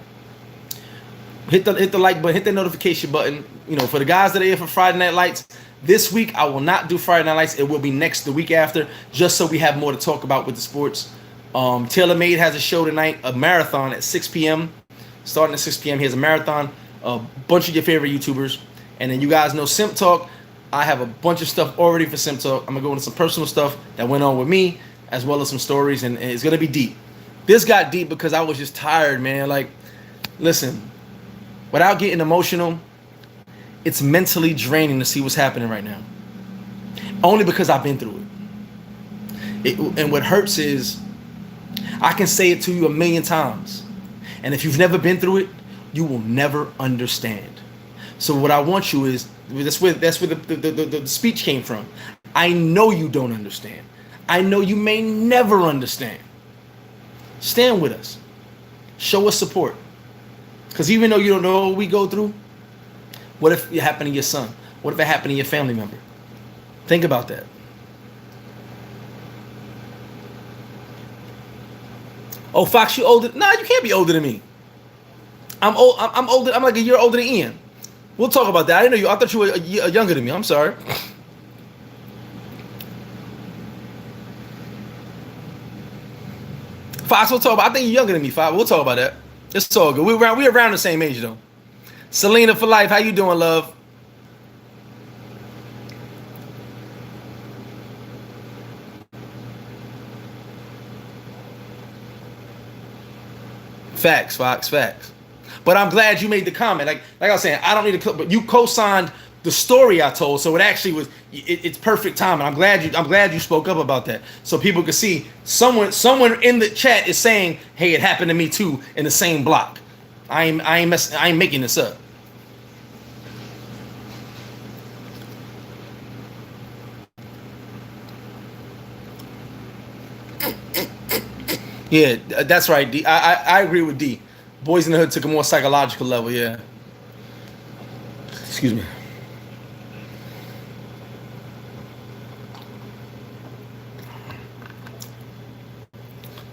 Hit the like button, hit the notification button. You know, for the guys that are here for Friday Night Lights, this week I will not do Friday Night Lights. It will be the week after, just so we have more to talk about with the sports. TaylorMade has a show tonight, a marathon at 6 p.m. Starting at 6 p.m. He has a marathon, a bunch of your favorite YouTubers. And then you guys know Simp Talk. I have a bunch of stuff already for Simp Talk. I'm going to go into some personal stuff that went on with me, as well as some stories, and it's going to be deep. This got deep because I was just tired, man. Like, listen, without getting emotional, it's mentally draining to see what's happening right now. Only because I've been through it. And what hurts is, I can say it to you a million times. And if you've never been through it, you will never understand. So what I want you is, that's where the speech came from. I know you don't understand. I know you may never understand. Stand with us. Show us support. Because even though you don't know what we go through, what if it happened to your son? What if it happened to your family member? Think about that. Oh, Fox, you older? Nah, you can't be older than me. I'm old. I'm older. I'm like a year older than Ian. We'll talk about that. I didn't know you. I thought you were a year younger than me. I'm sorry. Fox, we'll talk about. I think you're younger than me, Fox. We'll talk about that. It's all good. We're around the same age though. Selena for life. How you doing, love? Facts, Fox, facts. But I'm glad you made the comment. Like I was saying, I don't need to. But you co-signed the story I told, so it actually was. It's perfect timing. I'm glad you spoke up about that, so people could see. Someone in the chat is saying, "Hey, it happened to me too in the same block." I ain't making this up. Yeah, that's right, D. I agree with D. Boys in the Hood took a more psychological level, yeah. Excuse me.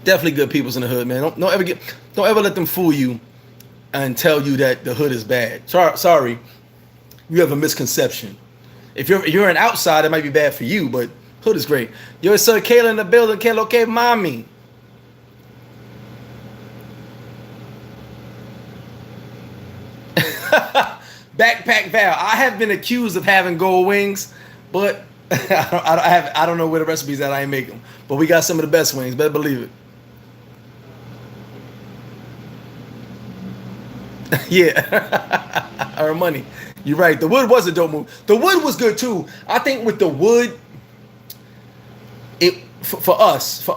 Definitely good peoples in the hood, man. Don't ever let them fool you and tell you that the hood is bad. Sorry, you have a misconception. If you're an outsider, it might be bad for you, but hood is great. Yo, Sir Kayla in the building. Kayla, okay, mommy. Backpack Val. I have been accused of having gold wings, but I don't know where the recipes at. I ain't make them, but we got some of the best wings. Better believe it. Yeah, our money. You're right. The Wood was a dope movie. The Wood was good too. I think with The Wood, it for us,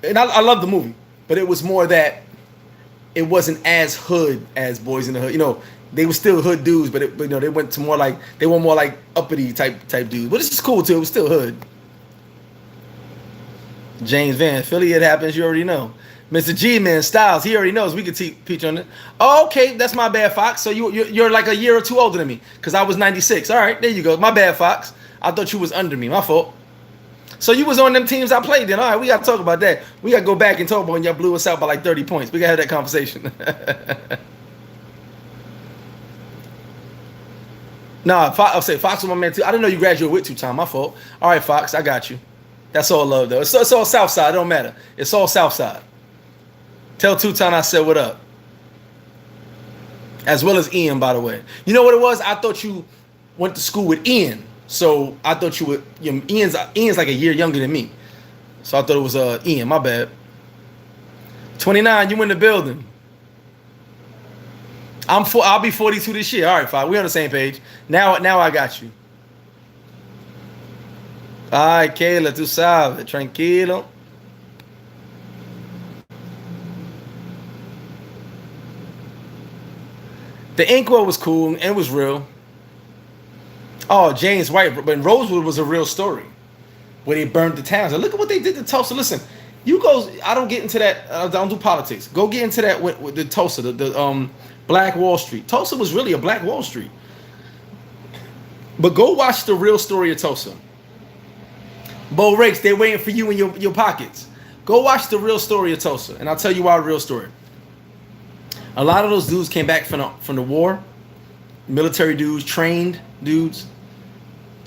and I love the movie, but it was more that it wasn't as hood as Boys in the Hood. You know, they were still hood dudes, but you know, they went to more like uppity type dudes. But it's just cool too. It was still hood. James Van, Philly, it happens. You already know. Mr. G Man Styles, he already knows. We could teach on it. Oh, okay, that's my bad, Fox. So you're like a year or two older than me, because I was 96. All right, there you go. My bad, Fox. I thought you was under me. My fault. So you was on them teams I played then. All right, we got to talk about that. We got to go back and talk about when y'all blew us out by like 30 points. We got to have that conversation. Nah, I'll say Fox was my man too. I didn't know you graduated with 2 times. My fault. All right, Fox, I got you. That's all love, though. It's all South Side. It don't matter. It's all South Side. Tell 2 times I said what up. As well as Ian, by the way. You know what it was? I thought you went to school with Ian. So I thought you would. You know, Ian's like a year younger than me. So I thought it was Ian. My bad. 29, you in the building. I'll be 42 this year. All right, fine. We on the same page. Now I got you. All right, Kayla, tu sabes. Tranquilo. The Inkwell was cool and it was real. Oh, James White, but Rosewood was a real story where they burned the towns. And look at what they did to Tulsa. Listen, you go. I don't get into that. I don't do politics. Go get into that with the Tulsa, the Black Wall Street. Tulsa was really a Black Wall Street. But go watch the real story of Tulsa. Bo Rakes, they're waiting for you in your pockets. Go watch the real story of Tulsa, and I'll tell you why. Real story. A lot of those dudes came back from the war. Military dudes, trained dudes.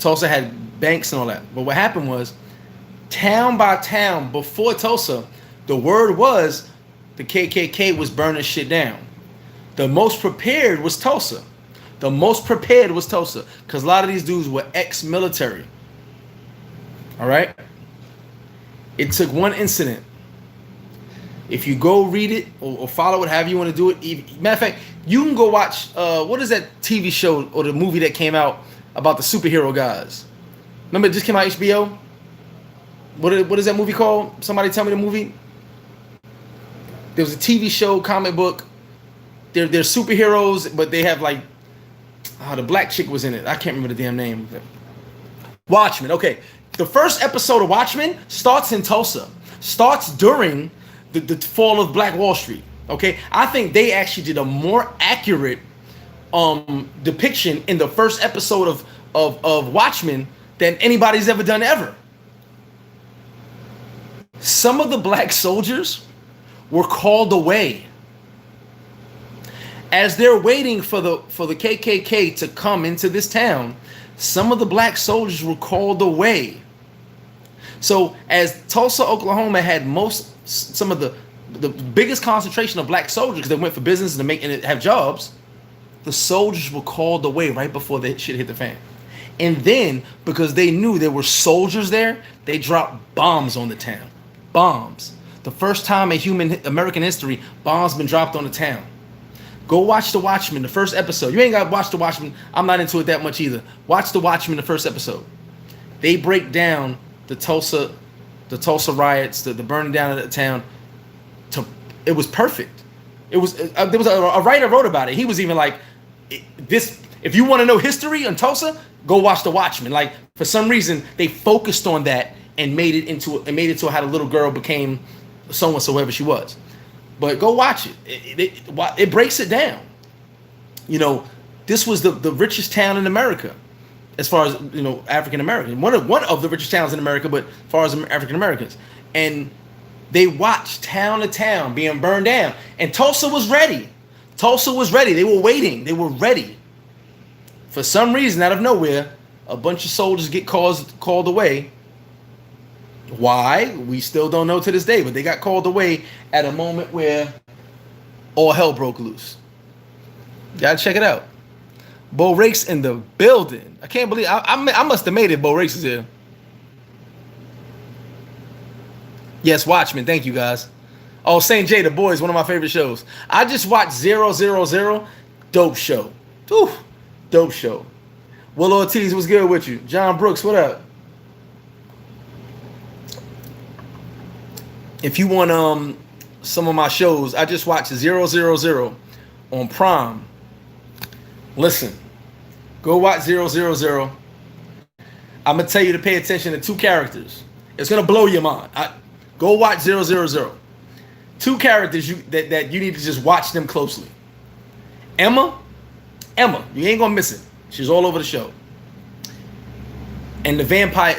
Tulsa had banks and all that. But what happened was, town by town before Tulsa, the word was the KKK was burning shit down. The most prepared was Tulsa. The most prepared was Tulsa, because a lot of these dudes were ex-military. All right? It took one incident. If you go read it or follow it, however you want to do it. Matter of fact, you can go watch, what is that TV show or the movie that came out about the superhero guys? Remember it just came out HBO? What is that movie called? Somebody tell me the movie. There was a TV show, comic book. They're superheroes, but they have like, the black chick was in it. I can't remember the damn name. Watchmen. Okay. The first episode of Watchmen starts in Tulsa. Starts during the fall of Black Wall Street. Okay. I think they actually did a more accurate depiction in the first episode of Watchmen than anybody's ever done ever. Some of the black soldiers were called away. As they're waiting for the KKK to come into this town, some of the black soldiers were called away. So as Tulsa, Oklahoma had some of the biggest concentration of black soldiers, because they went for business and have jobs, the soldiers were called away right before the shit hit the fan. And then, because they knew there were soldiers there, they dropped bombs on the town. Bombs. The first time in American history, bombs been dropped on the town. Go watch The Watchmen, the first episode. You ain't got to watch The Watchmen. I'm not into it that much either. Watch The Watchmen, the first episode. They break down the Tulsa riots, the burning down of the town. It was perfect. It was there was a writer wrote about it. He was even like, this. If you want to know history on Tulsa, go watch The Watchmen. Like, for some reason, they focused on that and made it to how the little girl became so and so whoever she was. But go watch it. It breaks it down. You know, this was the richest town in America, as far as, you know, African American. One of the richest towns in America, but as far as African Americans. And They watched town to town being burned down. And Tulsa was ready. Tulsa was ready. They were waiting. They were ready. For some reason, out of nowhere, a bunch of soldiers get called away. Why? We still don't know to this day, but they got called away at a moment where all hell broke loose. Gotta check it out. Bo Rakes in the building. I can't believe I must have made it. Bo Rakes is here. Yes, Watchmen. Thank you, guys. Oh, St. J, The Boys, one of my favorite shows. I just watched 000. Dope show. Whew. Dope show. Will Ortiz, what's good with you? John Brooks, what up? If you want some of my shows, I just watched 000 on Prime. Listen, go watch 000. I'm gonna tell you to pay attention to two characters. It's gonna blow your mind. Go watch 000. Two characters that you need to just watch them closely. Emma, you ain't gonna miss it. She's all over the show. And the vampire,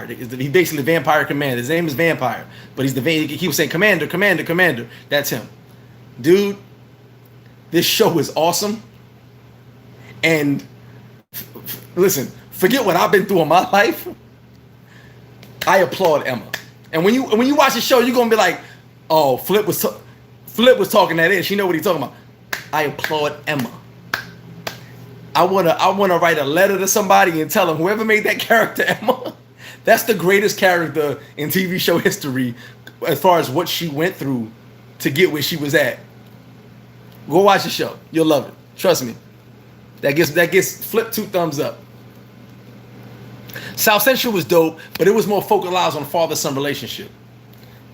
he's basically the vampire commander. His name is Vampire, but he was saying commander. That's him. Dude, this show is awesome. And listen, forget what I've been through in my life. I applaud Emma. And when you watch the show, you're gonna be like, oh, Flip was talking that in. She know what he's talking about. I applaud Emma. I wanna write a letter to somebody and tell them whoever made that character Emma, that's the greatest character in TV show history as far as what she went through to get where she was at. Go watch the show. You'll love it. Trust me. That gets Flip 2 thumbs up. South Central was dope, but it was more focused on father-son relationship.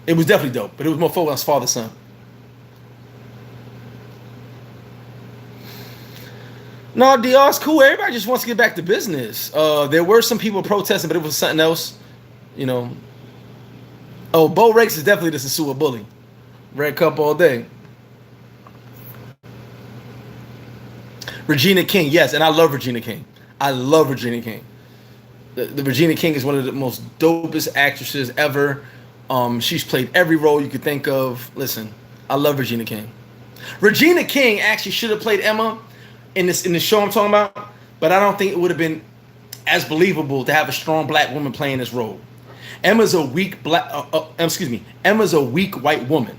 It was definitely dope, but it was more focused on father-son. No, DR's cool. Everybody just wants to get back to business. There were some people protesting, but it was something else. You know. Oh, Bo Rakes is definitely the Sosua bully. Red Cup all day. Regina King, yes, and I love Regina King. The Regina King is one of the most dopest actresses ever. She's played every role you could think of. Listen, I love Regina King. Regina King actually should have played Emma in the show I'm talking about, but I don't think it would have been as believable to have a strong black woman playing this role. Emma's a weak Emma's a weak white woman,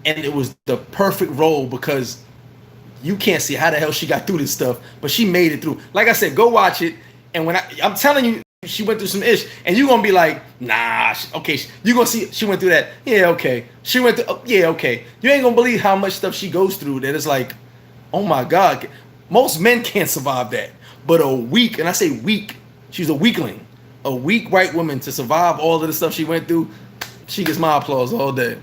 and it was the perfect role because you can't see how the hell she got through this stuff, but she made it through. Like I said, go watch it. And when I'm telling you, she went through some ish, and you're gonna be like, nah, okay. You're gonna see she went through that. Yeah, okay. She went through. Yeah, okay. You ain't gonna believe how much stuff she goes through. That it's like, oh my God. Most men can't survive that, but a weak, and I say weak, she's a weakling, a weak white woman to survive all of the stuff she went through. She gets my applause all day.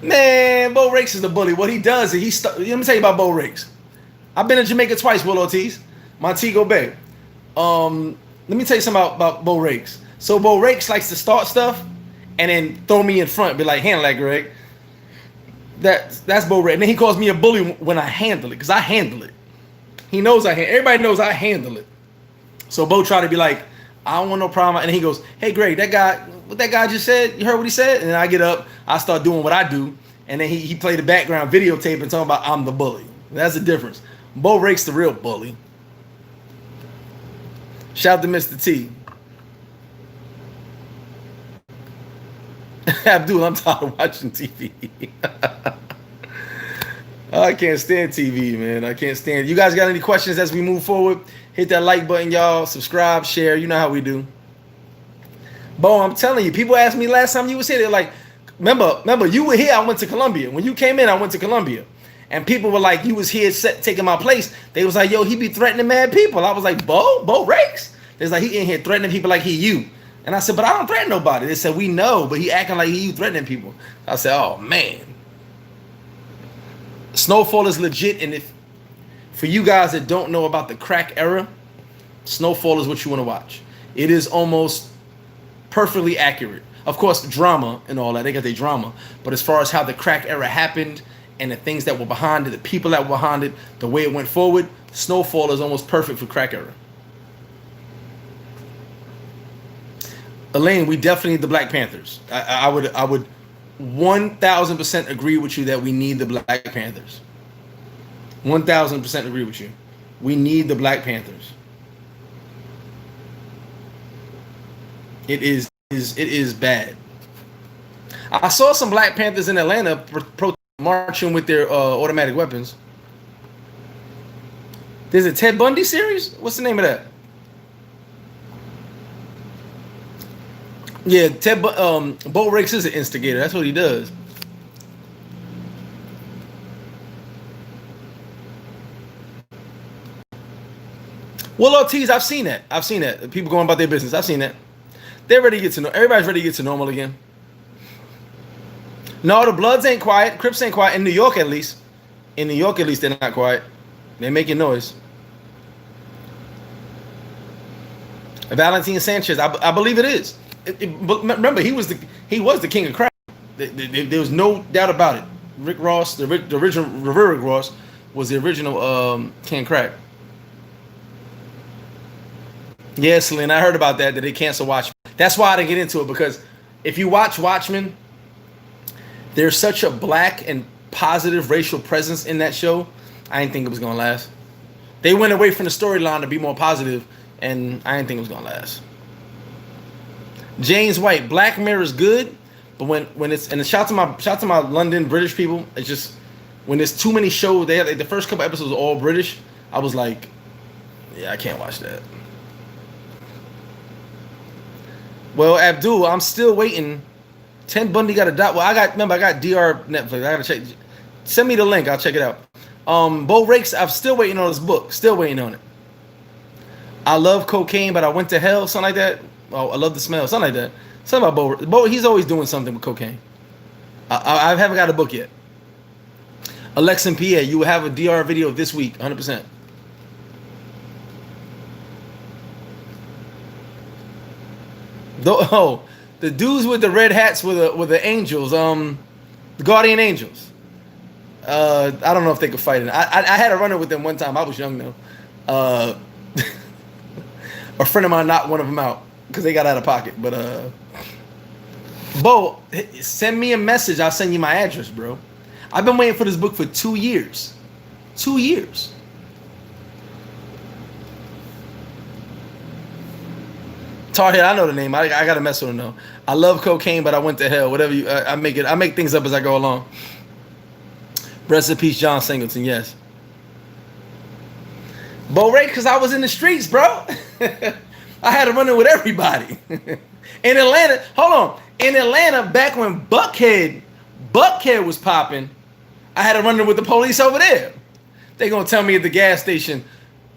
Man, Bo Rakes is the bully. What he does is let me tell you about Bo Rakes. I've been to Jamaica twice, Will Ortiz, Montego Bay. Let me tell you something about Bo Rakes. So Bo Rakes likes to start stuff and then throw me in front, be like, handle that, Greg. That's Bo Rakes. And then he calls me a bully when I handle it, because I handle it. He knows everybody knows I handle it. So Bo tried to be like, I don't want no problem. And he goes, hey, Greg, what that guy just said, you heard what he said? And then I get up, I start doing what I do. And then he played the background videotape and talking about I'm the bully. That's the difference. Bo Rakes the real bully. Shout out to Mr. T. Abdul, I'm tired of watching TV. I can't stand TV, man. I can't stand it. You guys got any questions as we move forward? Hit that like button, y'all. Subscribe, share. You know how we do. Bo, I'm telling you, people asked me last time you was here. They're like, remember, you were here. I went to Columbia. When you came in, I went to Columbia. And people were like, you was here taking my place. They was like, yo, he be threatening mad people. I was like, Bo Rakes? They was like, he in here threatening people like he you. And I said, but I don't threaten nobody. They said, we know, but he acting like he you threatening people. I said, oh, man. Snowfall is legit. And if for you guys that don't know about the crack era, Snowfall is what you want to watch. It is almost perfectly accurate. Of course, drama and all that. They got their drama. But as far as how the crack era happened and the things that were behind it, the people that were behind it, the way it went forward, Snowfall is almost perfect for crack era. Elaine, we definitely need the Black Panthers. I would 1,000% agree with you that we need the Black Panthers. 1,000% agree with you. We need the Black Panthers. It is bad. I saw some Black Panthers in Atlanta marching with their automatic weapons. There's a Ted Bundy series? What's the name of that? Yeah, Bo Rakes is an instigator. That's what he does. Will Ortiz, I've seen that. People going about their business. I've seen that. They're ready to get to know. Everybody's ready to get to normal again. No, the Bloods ain't quiet. Crips ain't quiet. In New York, at least. In New York, at least, they're not quiet. They're making noise. Valentine Sanchez, I believe it is. But remember, he was the king of crack. There was no doubt about it. Rick Ross, the original Rick Ross, was the original king of crack. Yes, Lynn, I heard about that they canceled Watchmen. That's why I didn't get into it, because if you watch Watchmen, there's such a black and positive racial presence in that show. I didn't think it was gonna last. They went away from the storyline to be more positive, and I didn't think it was gonna last. James White, Black Mirror is good, but when it's, and shout to my London British people, it's just when there's too many shows. They had the first couple episodes were all British. I was like, yeah, I can't watch that. Well, Abdul, I'm still waiting. Ted Bundy got a dot. Well, I got DR Netflix. I gotta check. Send me the link. I'll check it out. Bo Rakes, I'm still waiting on his book. Still waiting on it. I love cocaine, but I went to hell. Something like that. Oh, I love the smell. Something like that. Something about Bo. He's always doing something with cocaine. I haven't got a book yet. Alexa and Pierre, you will have a DR video this week, 100%. The dudes with the red hats with the angels, the guardian angels. I don't know if they could fight it. I had a runner with them one time. I was young though. A friend of mine knocked one of them out because they got out of pocket. But Bo, send me a message. I'll send you my address, bro. I've been waiting for this book for 2 years. 2 years. Tarhead, I know the name. I gotta mess with him though. I love cocaine, but I went to hell. Whatever you, I make things up as I go along. Rest in peace, John Singleton. Yes. Bo Ray, because I was in the streets, bro. I had to run in with everybody. In Atlanta, hold on. In Atlanta, back when Buckhead was popping, I had to run in with the police over there. They gonna tell me at the gas station,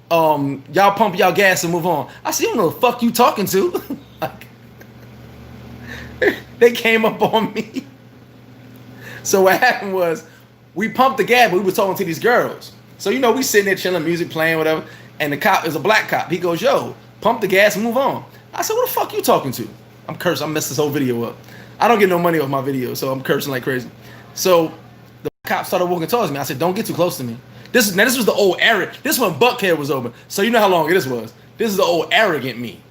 y'all pump y'all gas and move on. I said, you don't know the fuck you talking to. Like, they came up on me. So what happened was, we pumped the gas, but we were talking to these girls. So, you know, we sitting there chilling, music playing, whatever. And the cop is a black cop. He goes, yo, pump the gas and move on. I said, what the fuck you talking to? I'm cursing. I messed this whole video up. I don't get no money off my video, so I'm cursing like crazy. So the cop started walking towards me. I said, don't get too close to me. This was the old arrogant. This when Buckhead was open. So you know how long this was. This is the old arrogant me.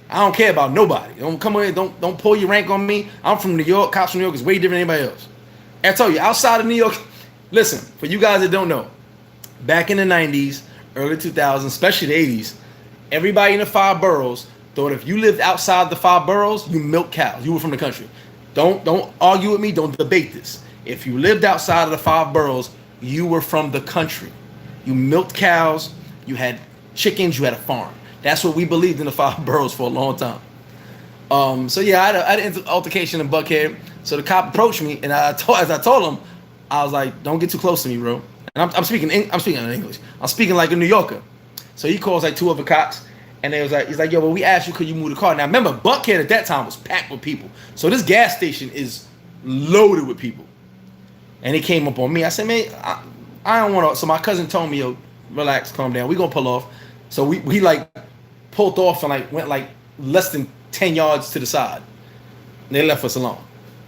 I don't care about nobody. Don't come in. Don't pull your rank on me. I'm from New York. Cops from New York is way different than anybody else. I tell you, outside of New York, listen, for you guys that don't know, back in the 90s, early 2000s, especially the 80s, everybody in the 5 boroughs thought if you lived outside the 5 boroughs, you milked cows. You were from the country. Don't argue with me. Don't debate this. If you lived outside of the 5 boroughs, you were from the country. You milked cows. You had chickens. You had a farm. That's what we believed in the 5 boroughs for a long time. So yeah, I had an altercation in Buckhead. So the cop approached me, and as I told him, I was like, "Don't get too close to me, bro." And I'm speaking in English. I'm speaking like a New Yorker. So he calls like 2 other cops, and he's like, "Yo, well, we asked you, could you move the car?" Now remember, Buckhead at that time was packed with people. So this gas station is loaded with people. And he came up on me. I said, "Man, I don't want to." So my cousin told me, "Yo, relax, calm down. We gonna pull off." So we like pulled off and like went like less than 10 yards to the side. And they left us alone.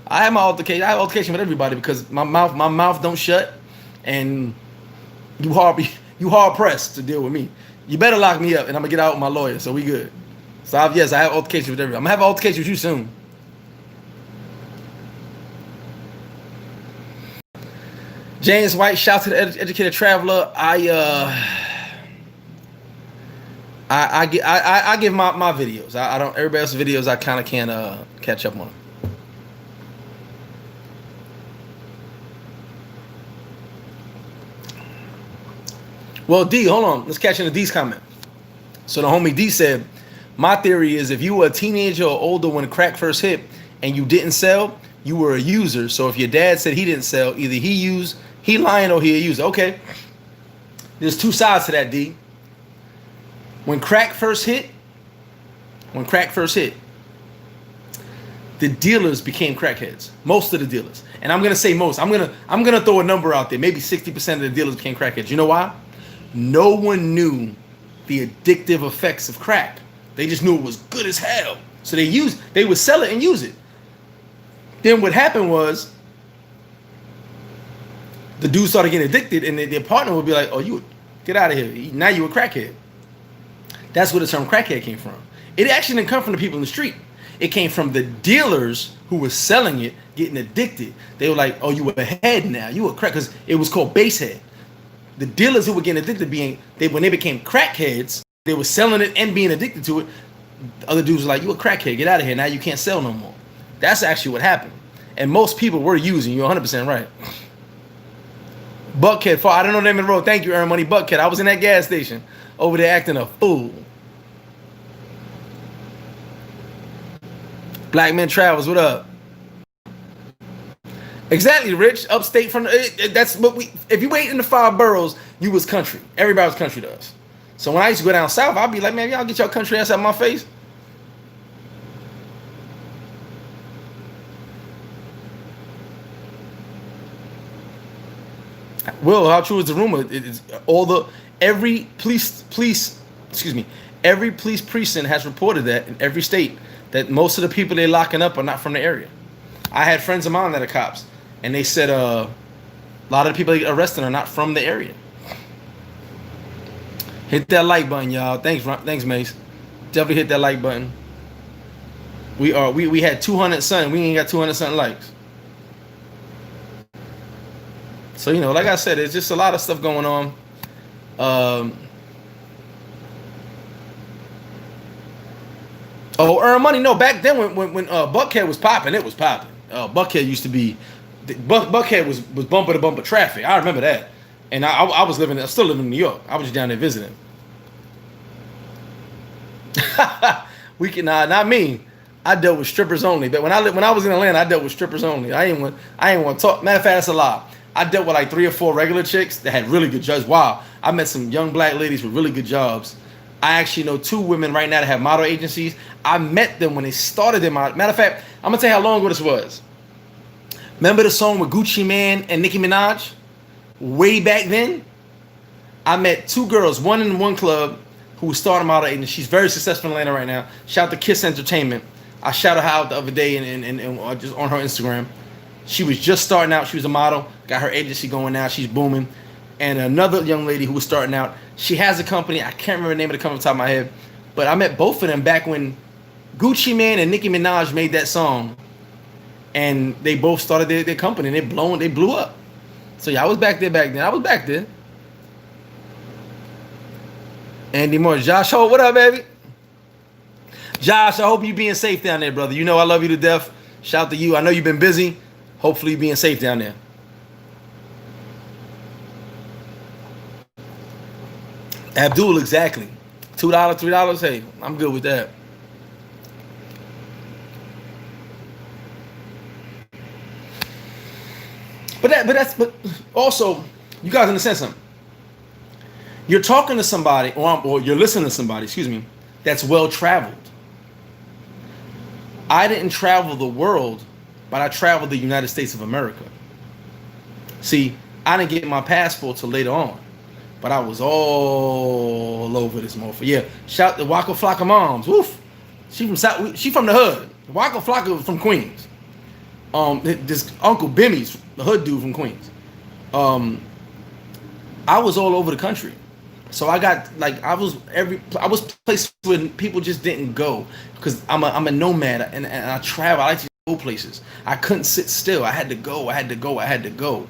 I had my altercation. I have altercation with everybody because my mouth don't shut, and you hard pressed to deal with me. You better lock me up, and I'm gonna get out with my lawyer. So we good. So yes, I have altercation with everybody. I'm gonna have an altercation with you soon. James White, shout to the educated traveler. I give my videos. I don't everybody else's videos. I kind of can't catch up on. Well, D, hold on. Let's catch into D's comment. So the homie D said, my theory is if you were a teenager or older when crack first hit and you didn't sell, you were a user. So if your dad said he didn't sell, either he lying or he a user. Okay. There's two sides to that, D. When crack first hit, the dealers became crackheads. Most of the dealers. And I'm gonna say most. I'm gonna throw a number out there. Maybe 60% of the dealers became crackheads. You know why? No one knew the addictive effects of crack. They just knew it was good as hell. So they would sell it and use it. Then what happened was the dude started getting addicted and their partner would be like, oh, you get out of here. Now you a crackhead. That's where the term crackhead came from. It actually didn't come from the people in the street. It came from the dealers who were selling it, getting addicted. They were like, oh, you a head now. You a crack, because it was called basehead. The dealers who were getting addicted when they became crackheads, they were selling it and being addicted to it. The other dudes were like, you a crackhead, get out of here. Now you can't sell no more. That's actually what happened. And most people were using. You're 100% right. Buckhead, I don't know the name of the road. Thank you, Earn Money. Buckhead. I was in that gas station over there acting a fool. Black Men Travels, what up? Exactly, Rich. Upstate from that's what we. If you wait in the 5 boroughs, you was country. Everybody was country to us. So when I used to go down south, I'd be like, man, y'all get your country ass out of my face. Will, how true is the rumor? Every police precinct has reported that in every state that most of the people they're locking up are not from the area. I had friends of mine that are cops, and they said a lot of the people they arrested are not from the area. Hit that like button, y'all. Thanks, Mace. Definitely hit that like button. We had 200 something. We ain't got 200 something likes. So, you know, like I said, there's just a lot of stuff going on. Earn Money. No, back then when Buckhead was popping, it was popping. Buckhead used to be, Buckhead was bumper to bumper traffic. I remember that. And I was still living in New York. I was just down there visiting. Not me. I dealt with strippers only. But when I was in Atlanta, I dealt with strippers only. I ain't want to talk. Matter of fact, that's a lie. I dealt with like 3 or 4 regular chicks that had really good jobs. Wow, I met some young black ladies with really good jobs. I actually know 2 women right now that have model agencies. I met them when they started their model. Matter of fact, I'm gonna tell you how long ago this was. Remember the song with Gucci Mane and Nicki Minaj? Way back then, I met 2 girls, one in one club, who was starting a model agency. She's very successful in Atlanta right now. Shout out to Kiss Entertainment. I shouted her out the other day and just on her Instagram. She was just starting out. She was a model. Got her agency going now. She's booming. And another young lady who was starting out. She has a company. I can't remember the name of the company off the top of my head. But I met both of them back when Gucci Mane and Nicki Minaj made that song. And they both started their company. And they blew up. So yeah, I was back there back then. I was back there. Andy Moore. Josh Holt, what up, baby? Josh, I hope you being safe down there, brother. You know I love you to death. Shout out to you. I know you've been busy. Hopefully being safe down there. Abdul, exactly. $2, $3. Hey, I'm good with that. But also, you guys understand something. You're talking to somebody, or you're listening to somebody, excuse me, that's well traveled. I didn't travel the world, but I traveled the United States of America. See, I didn't get my passport till later on, but I was all over this motherfucker. Yeah, shout to Waka Flocka moms. Woof. She from the hood. Waka Flocka from Queens. This Uncle Bimmy's the hood dude from Queens. I was all over the country. So I got like I was places where people just didn't go because I'm a nomad and I travel. I like to go places. I couldn't sit still. I had to go. I had to go. I had to go.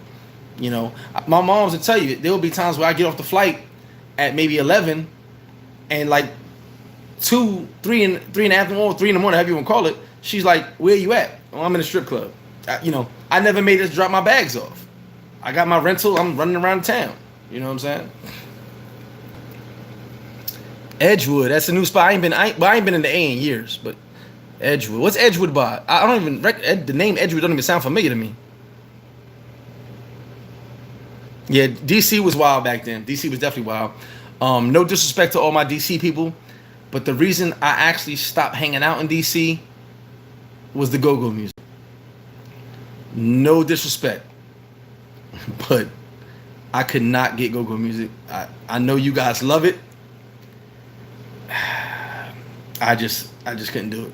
You know, my mom's will tell you there will be times where I get off the flight at maybe 11 and like 3 in the afternoon, or 3 in the morning, however you want to call it. She's like, "Where you at?" Oh, I'm in a strip club. You know, I never made us drop my bags off. I got my rental. I'm running around town. You know what I'm saying? Edgewood, that's a new spot. I ain't been in the A in years, but Edgewood. What's Edgewood by? I don't even the name Edgewood don't even sound familiar to me. Yeah, DC was wild back then. DC was definitely wild. No disrespect to all my DC people, but the reason I actually stopped hanging out in DC was the go-go music. No disrespect, but I could not get go-go music. I know you guys love it. I just couldn't do it.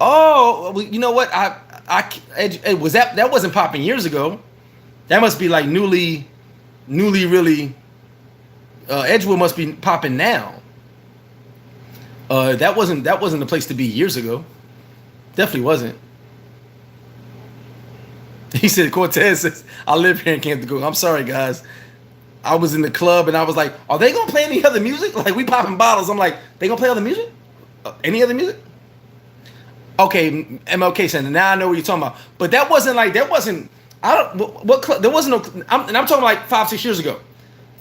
Oh, you know what? Was that wasn't popping years ago. That must be like newly really. Edgewood must be popping now. That wasn't the place to be years ago. Definitely wasn't. He said Cortez says I live here and can't go. I'm sorry, guys. I was in the club and I was like, are they gonna play any other music? Like we popping bottles. I'm like, they gonna play other music? Any other music? Okay, MLK Center. Now I know what you're talking about. But that wasn't. I don't. What club? There wasn't no. I'm talking like 5-6 years ago.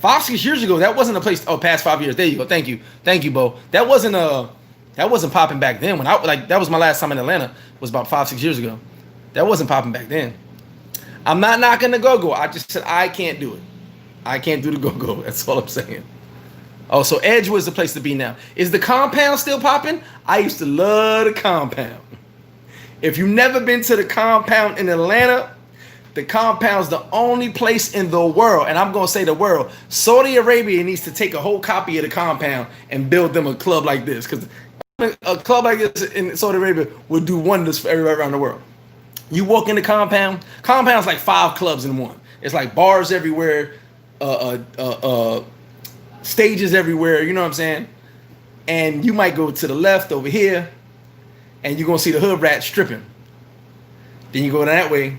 5-6 years ago, that wasn't a place. Oh, past 5 years. There you go. Thank you, Bo. That wasn't popping back then. When that was my last time in Atlanta. Was about 5-6 years ago. That wasn't popping back then. I'm not knocking the go-go. I just said I can't do it. I can't do the go-go. That's all I'm saying. Oh, so Edgewood's the place to be now. Is the Compound still popping? I used to love the Compound. If you've never been to the Compound in Atlanta, the Compound's the only place in the world, and I'm going to say the world. Saudi Arabia needs to take a whole copy of the Compound and build them a club like this, because a club like this in Saudi Arabia would do wonders for everywhere around the world. You walk in the Compound's like 5 clubs in one. It's like bars everywhere, stages everywhere, you know what I'm saying? And you might go to the left over here, and you're going to see the hood rats stripping. Then you go that way,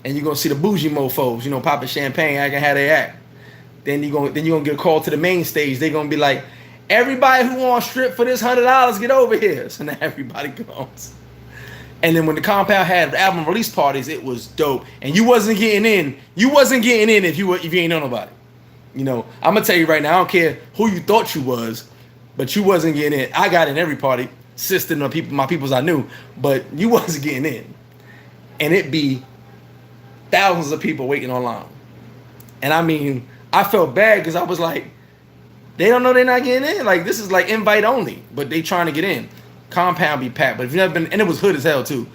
and you're going to see the bougie mofos, you know, popping champagne, acting how they act. Then you're going to get a call to the main stage. They're going to be like, everybody who wants strip for this $100, get over here. So now everybody goes. And then when the Compound had album release parties, it was dope. And you wasn't getting in. You wasn't getting in if you ain't know nobody. You know, I'm going to tell you right now, I don't care who you thought you was, but you wasn't getting in. I got in every party, sister, my peoples I knew, but you wasn't getting in. And it be thousands of people waiting online. And I mean, I felt bad because I was like, they don't know they're not getting in. Like, this is like invite only, but they trying to get in. Compound be packed, but if you've never been, and it was hood as hell too.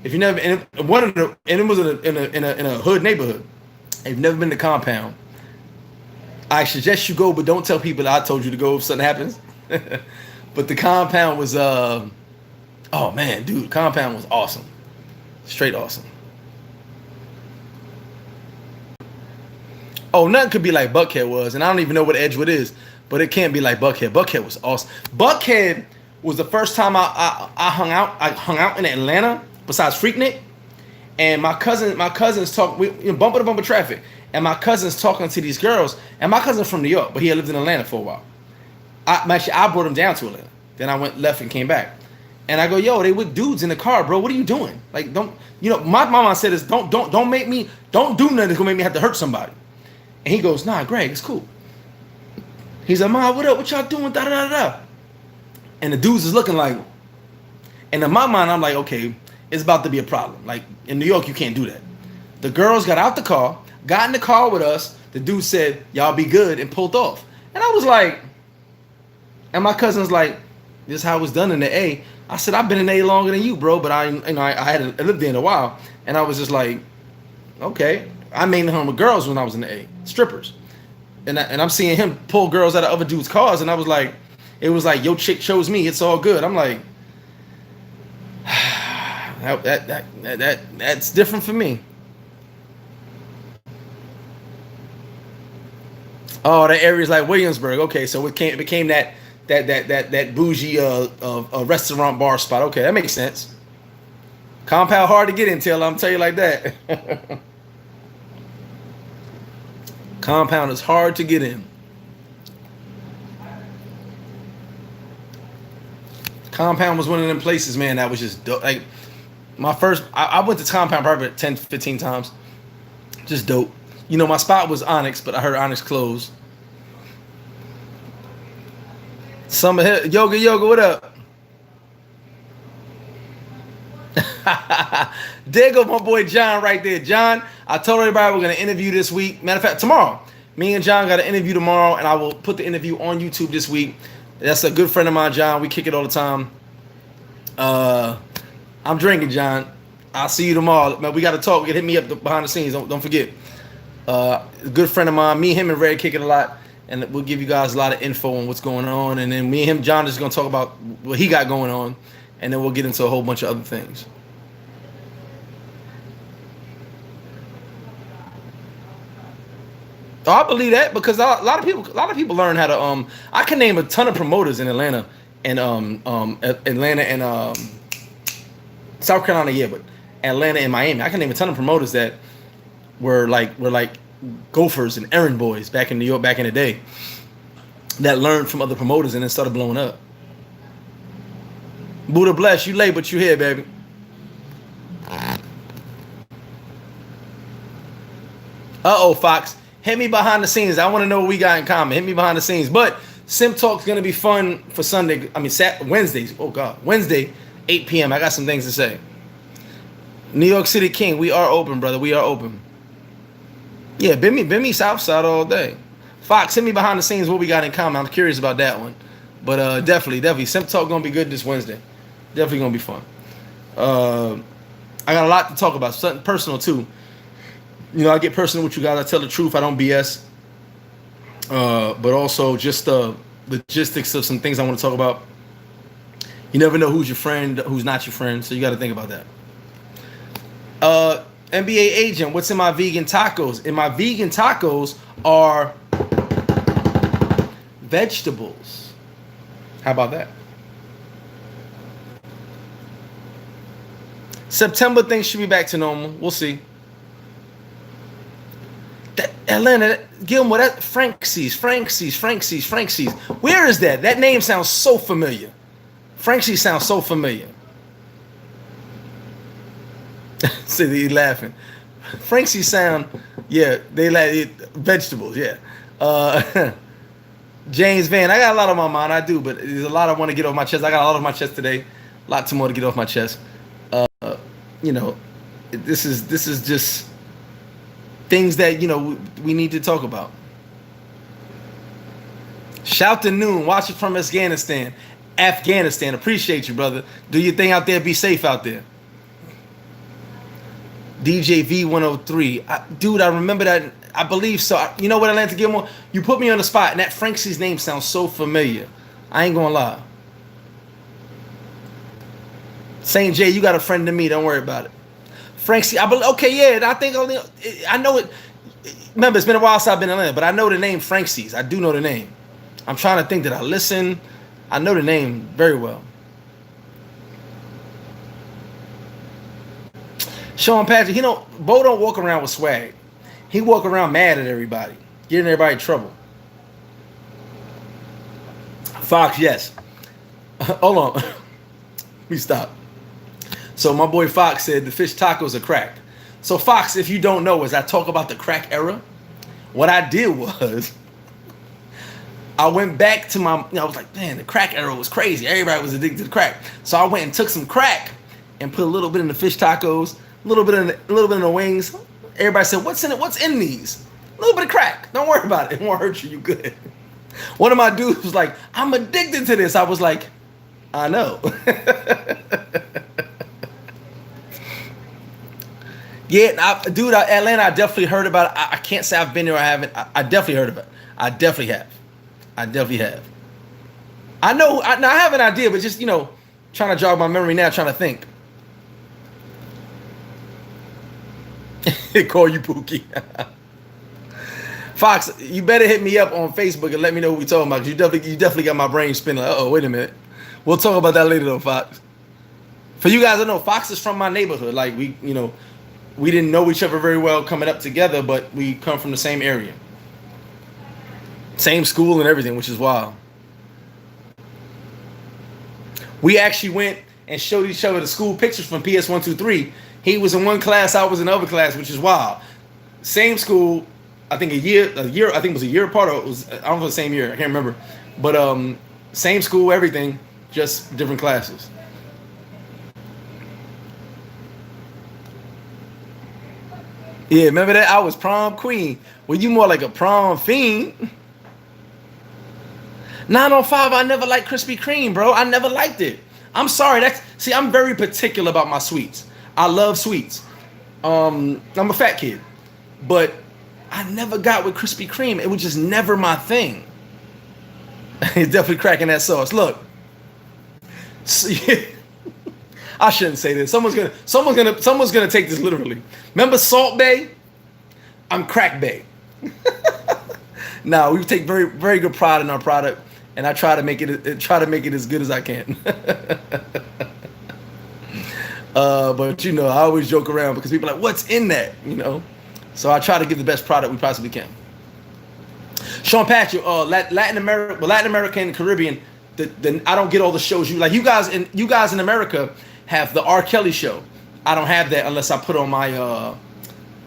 If you never, and it was in a hood neighborhood. If you've never been to Compound, I suggest you go, but don't tell people that I told you to go if something happens. But the Compound was, oh man, dude, Compound was awesome, straight awesome. Oh, nothing could be like Buckhead was, and I don't even know what Edgewood is, but it can't be like Buckhead. Buckhead was awesome. Buckhead was the first time I hung out. I hung out in Atlanta, besides Freaknik, and my cousins talk. We bumper to bumper traffic, and my cousins talking to these girls. And my cousin's from New York, but he had lived in Atlanta for a while. I brought him down to Atlanta. Then I went left and came back, and I go, yo, they with dudes in the car, bro. What are you doing? Like, don't, you know? My mama said this. Don't do nothing that's gonna make me have to hurt somebody. And he goes, nah, Greg, it's cool. He's like, Ma, what up? What y'all doing? Da da da da. And the dudes is looking like, and in my mind, I'm like, okay, it's about to be a problem. Like, in New York, you can't do that. The girls got out the car, got in the car with us. The dude said, y'all be good, and pulled off. And I was like, and my cousin's like, this is how it was done in the A. I said, I've been in A longer than you, bro, but I lived there in a while. And I was just like, okay. I made him with girls when I was in the A, strippers. And I'm seeing him pull girls out of other dudes' cars, and I was like, it was like, your chick chose me, it's all good. I'm like, that's different for me. Oh, the area's like Williamsburg. Okay, so it became that bougie restaurant bar spot. Okay, that makes sense. Compound hard to get in, Taylor. I'm tell you like that. Compound is hard to get in. Compound was one of them places, man, that was just dope. Like my first, I went to Compound probably 10, 15 times. Just dope. You know, my spot was Onyx, but I heard Onyx closed. Summer Hill, Yoga, what up? There go my boy John right there. John, I told everybody we're going to interview this week. Matter of fact, tomorrow. Me and John got an interview tomorrow, and I will put the interview on YouTube this week. That's a good friend of mine, John. We kick it all the time. I'm drinking, John. I'll see you tomorrow. Man, we got to talk. You can hit me up behind the scenes. Don't forget. A good friend of mine. Me, him, and Red kick it a lot. And we'll give you guys a lot of info on what's going on. And then me and him, John, is going to talk about what he got going on. And then we'll get into a whole bunch of other things. Oh, I believe that because a lot of people learn how to. I can name a ton of promoters in Atlanta and Atlanta and South Carolina, yeah, but Atlanta and Miami. I can name a ton of promoters that were like gophers and errand boys back in New York back in the day that learned from other promoters and then started blowing up. Buddha bless you late, but you here, baby. Fox. Hit me behind the scenes. I want to know what we got in common. Hit me behind the scenes. But Simp Talk's going to be fun for Sunday. I mean, Wednesdays. Oh, God. Wednesday, 8 p.m. I got some things to say. New York City King. We are open, brother. We are open. Yeah, been me Southside all day. Fox, hit me behind the scenes what we got in common. I'm curious about that one. But definitely. Simp Talk going to be good this Wednesday. Definitely going to be fun. I got a lot to talk about. Something personal, too. You know, I get personal with you guys. I tell the truth. I don't BS. But also just the logistics of some things I want to talk about. You never know who's your friend, who's not your friend. So you got to think about that. NBA agent, what's in my vegan tacos? In my vegan tacos are vegetables. How about that? September, things should be back to normal. We'll see. Atlanta, Gilmore, that Frankie's. Where is that? That name sounds so familiar. Frankie's sounds so familiar. See, they laughing. Frankie's sound, yeah, they like vegetables, yeah. James Van, I got a lot on my mind, I do, but there's a lot I want to get off my chest. I got a lot off my chest today. Lots more to get off my chest. You know, this is just things that, you know, we need to talk about. Shout to Noon. Watch it from Afghanistan. Appreciate you, brother. Do your thing out there. Be safe out there. DJ V103. Dude, I remember that. I believe so. You know what, Atlanta Gilmore? You put me on the spot, and that Frankie's name sounds so familiar. I ain't gonna lie. St. J, you got a friend to me. Don't worry about it. Frankie, okay, yeah, I know it. Remember, it's been a while since I've been in Atlanta, but I know the name Frankie's. I do know the name. I'm trying to think that I listen. I know the name very well. Sean Patrick, Bo don't walk around with swag. He walk around mad at everybody, getting everybody in trouble. Fox, yes. Hold on. Let me stop. So my boy Fox said the fish tacos are crack. So Fox, if you don't know, as I talk about the crack era, what I did was I went back to I was like, man, the crack era was crazy. Everybody was addicted to crack. So I went and took some crack and put a little bit in the fish tacos, a little bit in the wings. Everybody said, what's in it? What's in these? A little bit of crack. Don't worry about it. It won't hurt you. You good. One of my dudes was like, I'm addicted to this. I was like, I know. Yeah, Atlanta, I definitely heard about it. I can't say I've been there or I haven't. I definitely heard about it. I definitely have. I know, I have an idea, but just, trying to jog my memory now, trying to think. Call you Pookie. Fox, you better hit me up on Facebook and let me know what we talking about. 'Cause you definitely got my brain spinning. Like, oh, wait a minute. We'll talk about that later though, Fox. For you guys, I know Fox is from my neighborhood. Like we didn't know each other very well coming up together, but we come from the same area, same school and everything, which is wild. We actually went and showed each other the school pictures from PS123. He was in one class, I was in the other class, which is wild. Same school, I think a year. I think it was a year apart, or it was I don't know the same year. I can't remember, but same school, everything, just different classes. Yeah, remember that? I was prom queen. Well, you more like a prom fiend. 905, I never liked Krispy Kreme, bro. I never liked it. I'm sorry. See, I'm very particular about my sweets. I love sweets. I'm a fat kid, but I never got with Krispy Kreme. It was just never my thing. He's definitely cracking that sauce. Look, I shouldn't say this. Someone's gonna take this literally. Remember Salt Bay? I'm Crack Bay. Now we take very, very good pride in our product, and I try to make it as good as I can. But I always joke around because people are like, "What's in that?" So I try to give the best product we possibly can. Sean Patrick, Latin America and Caribbean. I don't get all the shows you like. You guys in America have the R. Kelly show. I don't have that unless I put on my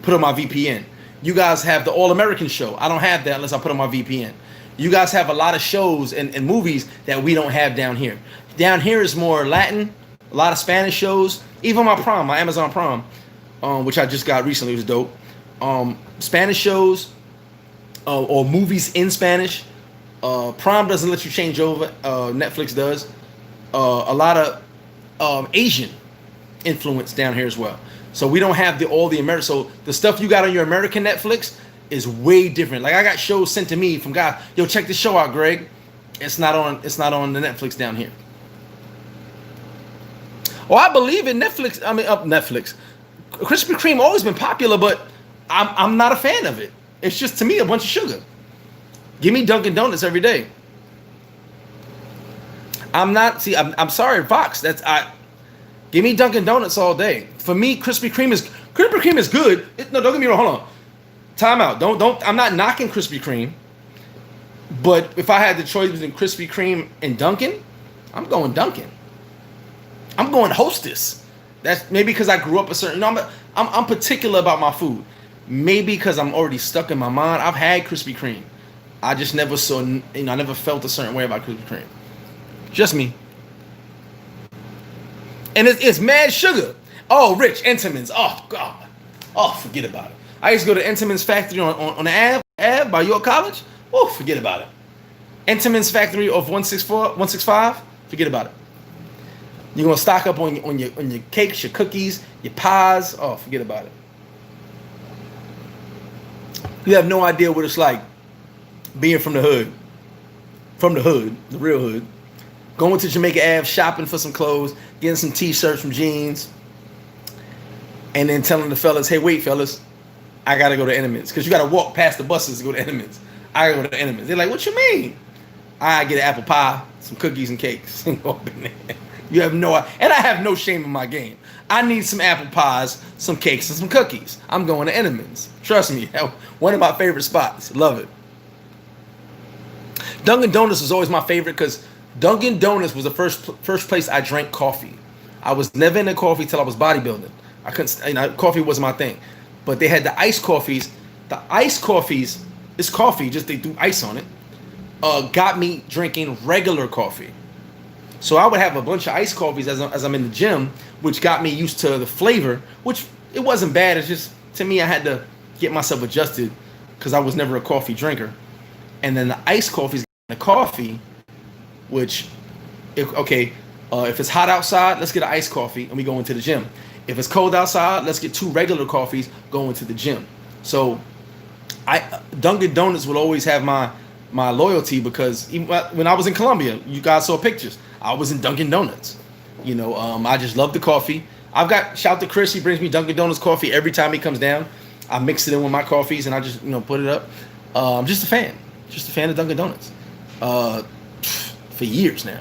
VPN. You guys have the All American show. I don't have that unless I put on my VPN. You guys have a lot of shows and movies that we don't have down here. Down here is more Latin, a lot of Spanish shows. Even my Amazon Prime, which I just got recently, was dope. Spanish shows or movies in Spanish. Prime doesn't let you change over. Netflix does. A lot of Asian influence down here as well. So we don't have all the American. So the stuff you got on your American Netflix is way different. Like I got shows sent to me from guys. Yo, check this show out, Greg. It's not on the Netflix down here. Oh, I believe in Netflix. Netflix. Krispy Kreme always been popular, but I'm not a fan of it. It's just to me a bunch of sugar. Give me Dunkin' Donuts every day. I'm sorry, Fox. Give me Dunkin' Donuts all day. For me, Krispy Kreme is good. No, don't get me wrong. Hold on. Time out. Don't. I'm not knocking Krispy Kreme. But if I had the choice between Krispy Kreme and Dunkin', I'm going Dunkin'. I'm going Hostess. That's maybe because I grew up a certain. I'm particular about my food. Maybe because I'm already stuck in my mind. I've had Krispy Kreme. I just never saw. I never felt a certain way about Krispy Kreme. Just me. And it's mad sugar. Oh, Rich, Entenmann's. Oh, God. Oh, forget about it. I used to go to Entenmann's factory on the Ave by York College. Oh, forget about it. Entenmann's factory of 164, 165. Forget about it. You're going to stock up on your cakes, your cookies, your pies. Oh, forget about it. You have no idea what it's like being from the hood. From the hood, the real hood. Going to Jamaica Ave, shopping for some clothes, getting some t-shirts, some jeans, and then telling the fellas, hey, wait, fellas, I got to go to Entenmann's. Because you got to walk past the buses to go to Entenmann's. I got to go to Entenmann's. They're like, what you mean? I get an apple pie, some cookies and cakes. You have no idea. And I have no shame in my game. I need some apple pies, some cakes, and some cookies. I'm going to Entenmann's. Trust me. One of my favorite spots. Love it. Dunkin' Donuts was always my favorite because Dunkin' Donuts was the first place I drank coffee. I was never into coffee till I was bodybuilding. I couldn't, coffee wasn't my thing. But they had the iced coffees. The iced coffees, it's coffee, just they do ice on it. Got me drinking regular coffee. So I would have a bunch of iced coffees as I'm in the gym, which got me used to the flavor, which it wasn't bad. It's just, to me, I had to get myself adjusted because I was never a coffee drinker. And then the iced coffees, the coffee, which, if it's hot outside, let's get an iced coffee and we go into the gym. If it's cold outside, let's get 2 regular coffees going to the gym. So Dunkin' Donuts will always have my loyalty because even when I was in Colombia, you guys saw pictures. I was in Dunkin' Donuts. I just love the coffee. Shout to Chris, he brings me Dunkin' Donuts coffee every time he comes down. I mix it in with my coffees and I just, put it up. I'm just a fan of Dunkin' Donuts, uh, for years now.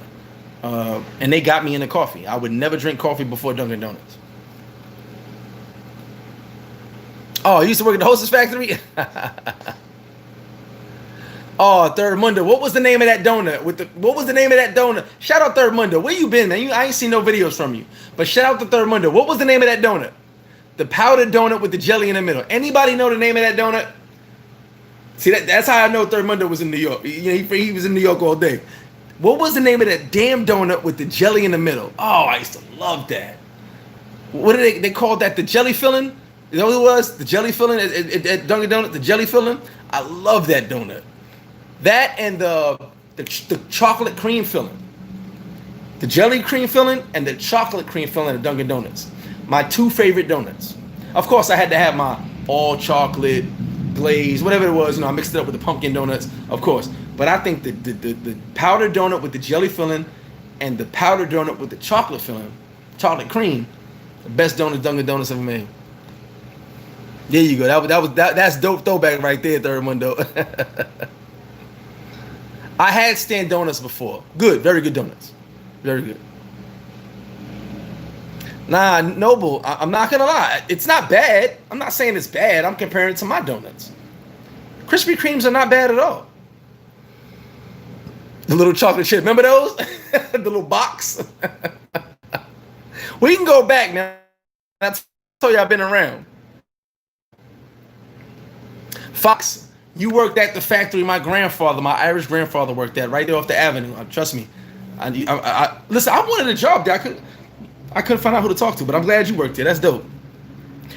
And they got me into coffee. I would never drink coffee before Dunkin' Donuts. Oh, you used to work at the Hostess Factory? Oh, Third Mundo. What was the name of that donut? What was the name of that donut? Shout out Third Mundo. Where you been, man? I ain't seen no videos from you. But shout out to Third Mundo. What was the name of that donut? The powdered donut with the jelly in the middle. Anybody know the name of that donut? See, that's how I know Third Mundo was in New York. He was in New York all day. What was the name of that damn donut with the jelly in the middle? Oh, I used to love that. What did they called that? The jelly filling? You know what it was? The jelly filling at Dunkin' Donuts. The jelly filling. I love that donut. That and the chocolate cream filling. The jelly cream filling and the chocolate cream filling at Dunkin' Donuts. My two favorite donuts. Of course, I had to have my all chocolate glaze, whatever it was. I mixed it up with the pumpkin donuts, of course. But I think the powdered donut with the jelly filling and the powdered donut with the chocolate filling, chocolate cream, the best donut Dunkin' Donuts ever made. There you go. That's dope throwback right there, Third Mundo. I had stand donuts before. Good, very good donuts. Very good. Nah, Noble, I'm not gonna lie. It's not bad. I'm not saying it's bad. I'm comparing it to my donuts. Krispy Kremes are not bad at all. The little chocolate chip, remember those? The little box. We can go back now. I told you I've been around. Fox, you worked at the factory my Irish grandfather worked at, right there off the avenue. Trust me. Listen, I wanted a job there. I couldn't find out who to talk to, but I'm glad you worked there. That's dope.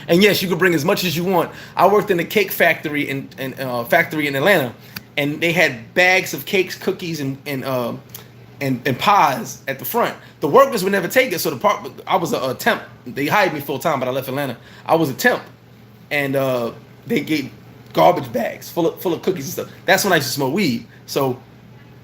And yes, you can bring as much as you want. I worked in the cake factory in Atlanta, and they had bags of cakes, cookies, and pies at the front. The workers would never take it, so I was a temp. They hired me full time, but I left Atlanta. I was a temp, and they gave garbage bags full of cookies and stuff. That's when I used to smoke weed. So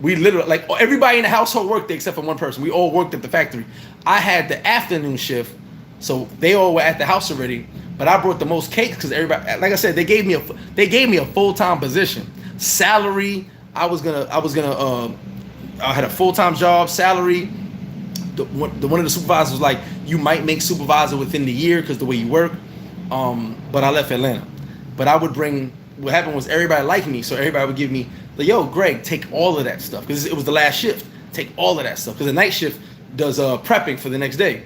we literally, like, everybody in the household worked there except for one person. We all worked at the factory. I had the afternoon shift, so they all were at the house already. But I brought the most cakes because everybody, like I said, they gave me a full-time position, salary. I had a full-time job, salary. One of the supervisors was like, you might make supervisor within the year because the way you work. But I left Atlanta. But I would bring. What happened was everybody liked me, so everybody would give me, like, yo, Greg, take all of that stuff because it was the last shift. Take all of that stuff because the night shift does prepping for the next day,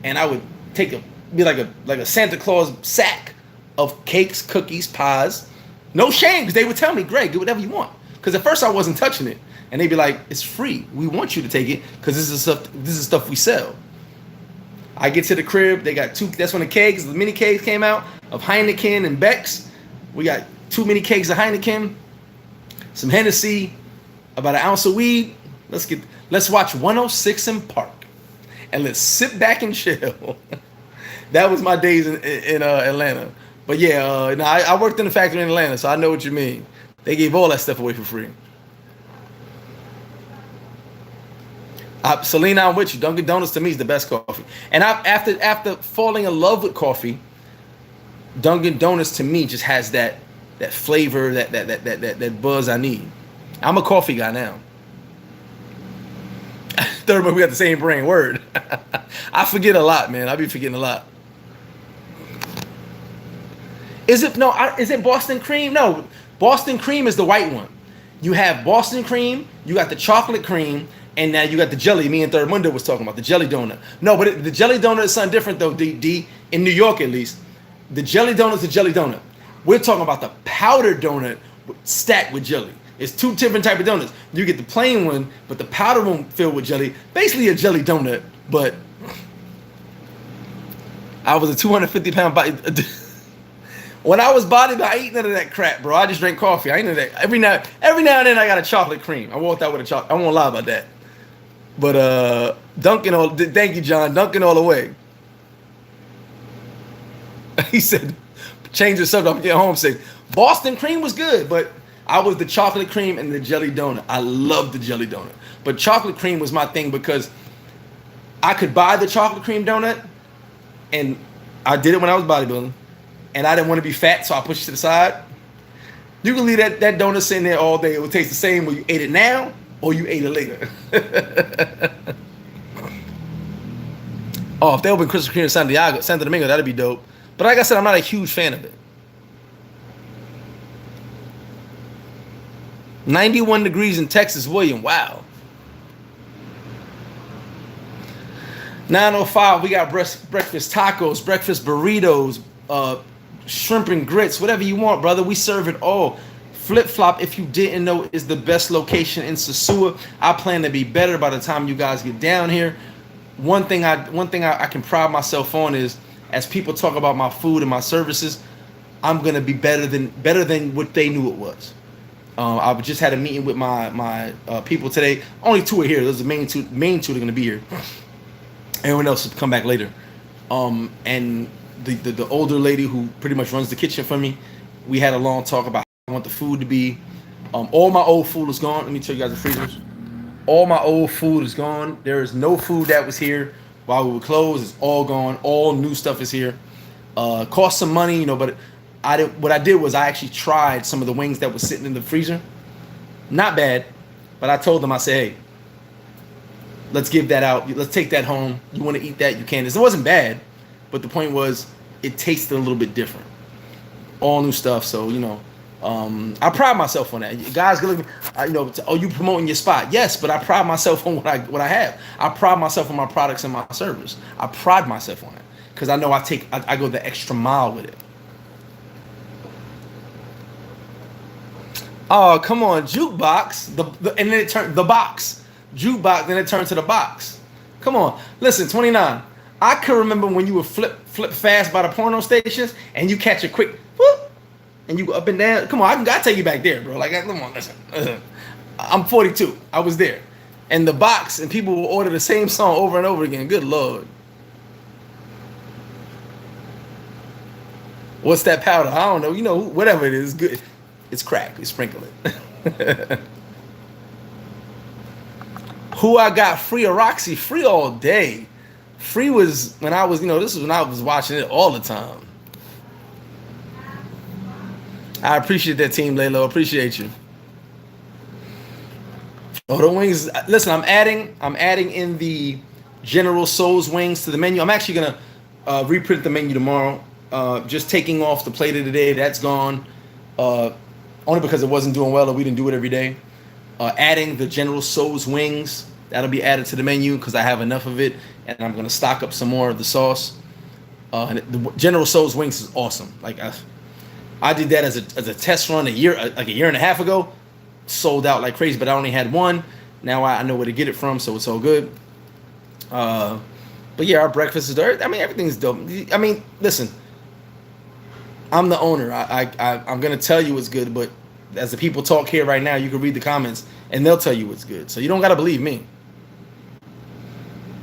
and I would be like a Santa Claus sack of cakes, cookies, pies. No shame, because they would tell me, Greg, get whatever you want. Because at first I wasn't touching it, and they'd be like, it's free. We want you to take it because this is stuff we sell. I get to the crib, they got two. That's when the mini kegs came out of Heineken and Beck's. We got 2 mini kegs of Heineken, some Hennessy, about an ounce of weed. Let's watch 106 in Park, and let's sit back and chill. That was my days in Atlanta. But yeah, I worked in the factory in Atlanta, so I know what you mean. They gave all that stuff away for free. Selena, I'm with you. Dunkin' Donuts to me is the best coffee. And after falling in love with coffee, Dunkin' Donuts to me just has that flavor, that buzz I need. I'm a coffee guy now. Third one, we got the same brain. Word. I forget a lot, man. I be forgetting a lot. Is it Boston cream? No, Boston cream is the white one. You have Boston cream, you got the chocolate cream, and now you got the jelly. Me and Third Mundo was talking about the jelly donut. No, but the jelly donut is something different though, D, in New York at least. The jelly donut is the jelly donut. We're talking about the powdered donut stacked with jelly. It's two different type of donuts. You get the plain one, but the powdered one filled with jelly. Basically a jelly donut, but I was a 250-pound body. When I was bodybuilding, I ain't none of that crap, bro. I just drank coffee. I ain't none of that. Every now and then I got a chocolate cream. I walked out with a chocolate. I won't lie about that. But Dunkin' thank you, John. Dunkin' all the way. He said, change the subject, I'm getting homesick. Boston cream was good, but I was the chocolate cream and the jelly donut. I love the jelly donut. But chocolate cream was my thing because I could buy the chocolate cream donut, and I did it when I was bodybuilding, and I didn't want to be fat, so I pushed it to the side. You can leave that donut sitting there all day. It will taste the same when you ate it now or you ate it later. Oh, if they open Krispy Kreme in Santo Domingo, that'd be dope. But like I said, I'm not a huge fan of it. 91 degrees in Texas, William. Wow. 9:05, we got breakfast tacos, breakfast burritos, shrimp and grits, whatever you want, brother. We serve it all. Flip Flop, if you didn't know, is the best location in Sosua. I plan to be better by the time you guys get down here. One thing I can pride myself on is, as people talk about my food and my services, I'm gonna be better than what they knew it was. I just had a meeting with my people today. Only two are here. Those are the main two that are gonna be here. Everyone else will come back later. And the older lady who pretty much runs the kitchen for me, we had a long talk about how I want the food to be. All my old food is gone. Let me tell you guys the freezers. All my old food is gone. There is no food that was here while we were closed. It's all gone. All new stuff is here. Cost some money, but what I did was I actually tried some of the wings that was sitting in the freezer. Not bad, but I told them, I said, hey, let's give that out. Let's take that home. You want to eat that, you can. It wasn't bad, but the point was it tasted a little bit different. All new stuff, so I pride myself on that. Guys, look at me, oh, you promoting your spot? Yes, but I pride myself on what I have. I pride myself on my products and my service. I pride myself on it because I know I go the extra mile with it. Oh, come on, jukebox. And then it turned the box. Jukebox, then it turned to the box. Come on. Listen, 29. I can remember when you would flip fast by the porno stations and you catch a quick whoop and you go up and down. Come on, I gotta take you back there, bro. Like, come on, listen. I'm 42. I was there. And the box, and people will order the same song over and over again. Good Lord. What's that powder? I don't know. Whatever it is, good. It's crack. We sprinkle it. Who I got free of Roxy? Free all day. Free was when I was, this was when I was watching it all the time. I appreciate that, Team Laylo. Appreciate you. Oh, the wings. Listen, I'm adding in the General Soul's wings to the menu. I'm actually gonna reprint the menu tomorrow. Just taking off the plate of the day. That's gone. Only because it wasn't doing well or we didn't do it every day. Adding the General Soul's wings. That'll be added to the menu because I have enough of it. And I'm going to stock up some more of the sauce. And the General Soul's wings is awesome. Like, I did that as a test run a year and a half ago. Sold out like crazy, but I only had one. Now I know where to get it from, so it's all good. But yeah, our breakfast is there. I mean, everything's dope. I mean, listen. I'm the owner. I'm gonna tell you what's good, but as the people talk here right now, you can read the comments and they'll tell you what's good. So you don't gotta believe me.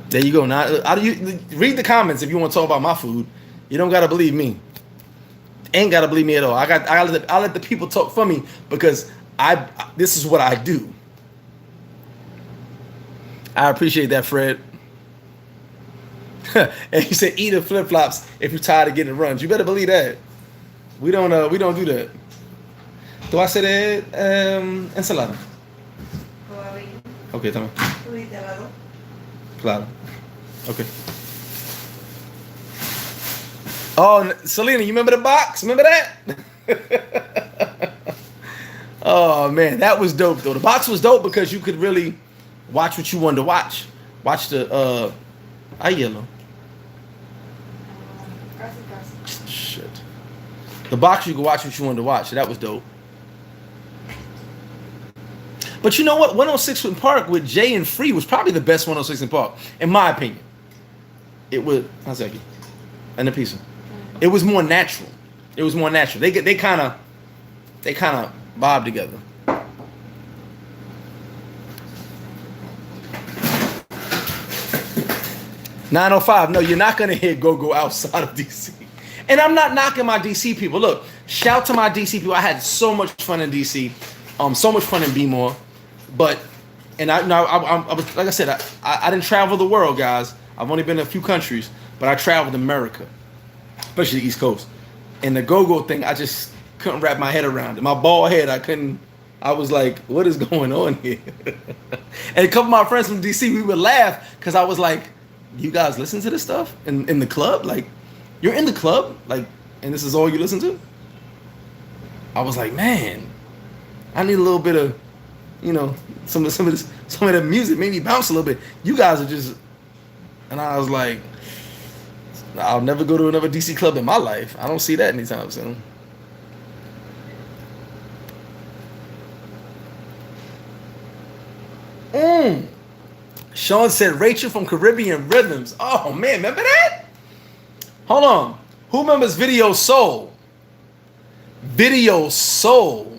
There you go. Now, you read the comments if you want to talk about my food. You don't gotta believe me. Ain't gotta believe me at all. I let the people talk for me because this is what I do. I appreciate that, Fred. And he said, eat the flip flops if you're tired of getting runs. You better believe that. We don't do that. ¿Tú vas a hacer ensalada? Okay, también. Claro. Okay. Oh, Selena, you remember the box? Remember that? Oh man, that was dope though. The box was dope because you could really watch what you wanted to watch. Watch the yellow. Shit. The box, you could watch what you wanted to watch. So that was dope. But you know what? 106 in Park with Jay and Free was probably the best 106 in Park, in my opinion. It was, one second, and a pizza. It was more natural. It was more natural. They kind of bob together. $905. No, you're not gonna hear go outside of DC. And I'm not knocking my DC people. Look, shout to my DC people. I had so much fun in DC. So much fun in B-More. But, and I was, like I said, I didn't travel the world, guys. I've only been in a few countries, but I traveled America, especially the East Coast. And the go-go thing, I just couldn't wrap my head around it. My bald head, I couldn't. I was like, what is going on here? And a couple of my friends from DC, we would laugh because I was like, you guys listen to this stuff in the club? Like, you're in the club? Like, and this is all you listen to? I was like, man, I need a little bit of, you know, some of the music made me bounce a little bit. You guys are just, and I was like, I'll never go to another DC club in my life. I don't see that anytime soon. Sean said Rachel from Caribbean Rhythms. Oh man, remember that? Hold on. Who remembers Video Soul? Video Soul.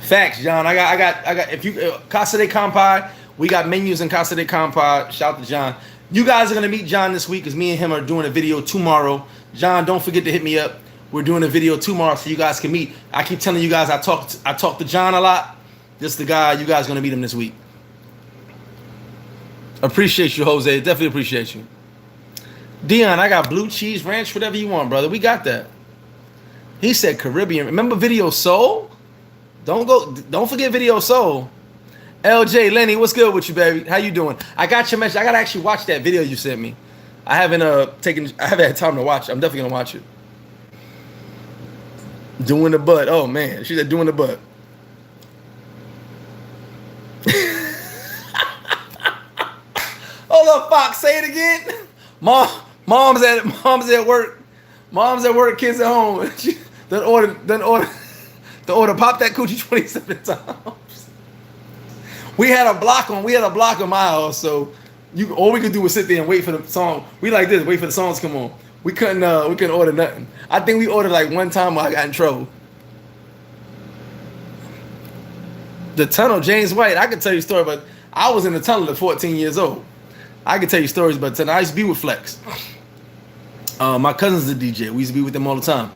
Facts, John. I got. If you Casa de Campai, we got menus in Casa de Campai. Shout out to John. You guys are gonna meet John this week because me and him are doing a video tomorrow. John, don't forget to hit me up. We're doing a video tomorrow so you guys can meet. I keep telling you guys I talk to John a lot. This is the guy. You guys are gonna meet him this week. Appreciate you, Jose. Definitely appreciate you. Dion, I got blue cheese ranch, whatever you want, brother. We got that. He said Caribbean. Remember Video Soul? Don't forget Video Soul. LJ, Lenny, what's good with you, baby? How you doing? I got your message. I gotta actually watch that video you sent me. I haven't had time to watch it. I'm definitely gonna watch it. Doing the butt. Oh man, she said doing the butt. Hold up, Fox. Say it again. Mom's at work. Mom's at work. Kids at home. Then order. Pop that coochie 27 times. We had a block on my house, so all we could do was sit there and wait for the song. We like this, wait for the songs to come on. We couldn't order nothing. I think we ordered like one time while I got in trouble. The tunnel, James White. I could tell you a story, but I was in the tunnel at 14 years old. I could tell you stories about the tunnel. I used to be with Flex. My cousin's a DJ. We used to be with them all the time.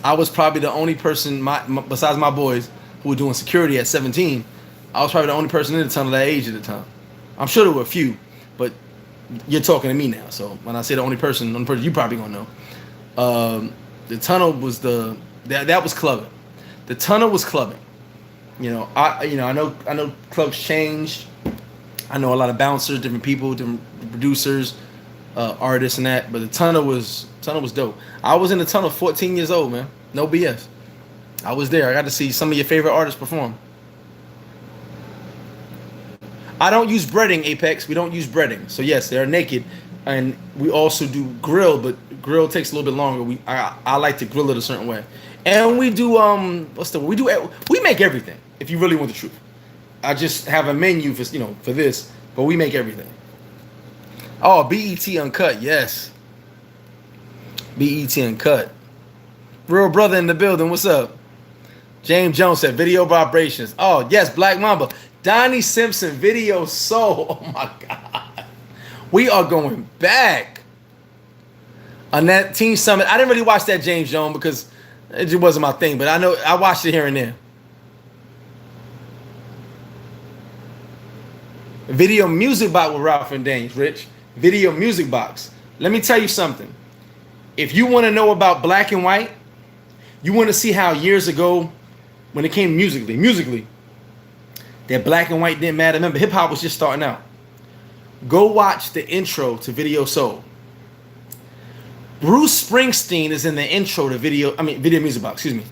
I was probably the only person, besides my boys, who were doing security at 17. I was probably the only person in the tunnel that age at the time. I'm sure there were a few, but you're talking to me now. So when I say the only person you probably gonna know. The tunnel was that was clubbing. The tunnel was clubbing. I know clubs changed. I know a lot of bouncers, different people, different producers, artists and that. But the tunnel was dope. I was in the tunnel 14 years old, man. No BS. I was there. I got to see some of your favorite artists perform. I don't use breading, Apex. We don't use breading. So yes, they're naked, and we also do grill, but grill takes a little bit longer. I like to grill it a certain way, and we do we make everything. If you really want the truth, I just have a menu for this, but we make everything. Oh, BET Uncut, yes. BET Uncut. Real brother in the building. What's up? James Jones said video vibrations. Oh yes, Black Mamba. Donnie Simpson, Video Soul. Oh my God. We are going back. On that Teen Summit. I didn't really watch that James Jones because it just wasn't my thing, but I know I watched it here and there. Video Music Box with Ralph and Danes, Rich. Video Music Box. Let me tell you something. If you want to know about black and white, you want to see how years ago, when it came musically, that black and white didn't matter. Remember, hip hop was just starting out. Go watch the intro to Video Soul. Bruce Springsteen is in the intro to Video Music Box. Excuse me.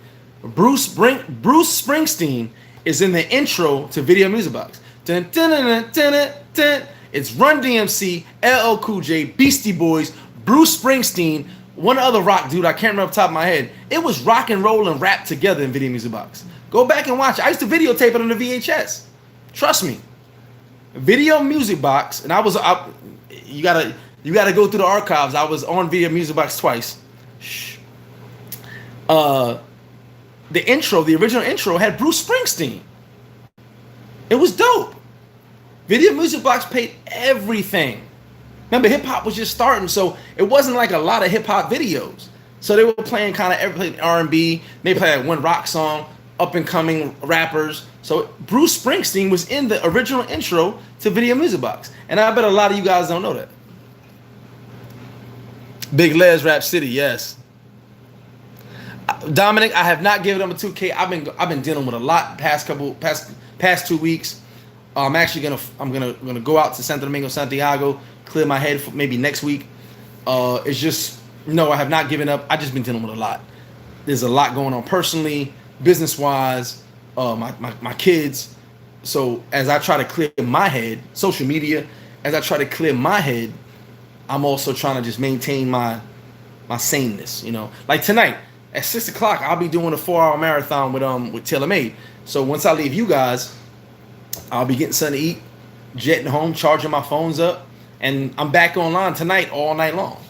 Bruce Springsteen is in the intro to Video Music Box. Dun, dun, dun, dun, dun, dun. It's Run DMC, LL Cool J, Beastie Boys, Bruce Springsteen, one other rock dude. I can't remember off the top of my head. It was rock and roll and rap together in Video Music Box. Go back and watch it. I used to videotape it on the VHS. Trust me. Video Music Box, and you gotta go through the archives. I was on Video Music Box twice. The original intro had Bruce Springsteen. It was dope. Video Music Box paid everything. Remember, hip hop was just starting, so it wasn't like a lot of hip hop videos. So they were playing kind of everything, R&B. They played like one rock song, up and coming rappers. So Bruce Springsteen was in the original intro to Video Music Box, and I bet a lot of you guys don't know that. Big Les Rap City, yes. Dominic, I have not given him a 2K. I've been dealing with a lot past 2 weeks. I'm actually gonna go out to Santo Domingo, Santiago, clear my head for maybe next week. It's just no, I have not given up. I just been dealing with a lot. There's a lot going on personally, business wise, my kids. So as I try to clear my head, social media, as I try to clear my head, I'm also trying to just maintain my saneness. Like tonight at 6 o'clock, I'll be doing a 4-hour marathon with TaylorMade. So once I leave you guys, I'll be getting something to eat, jetting home, charging my phones up, and I'm back online tonight all night long.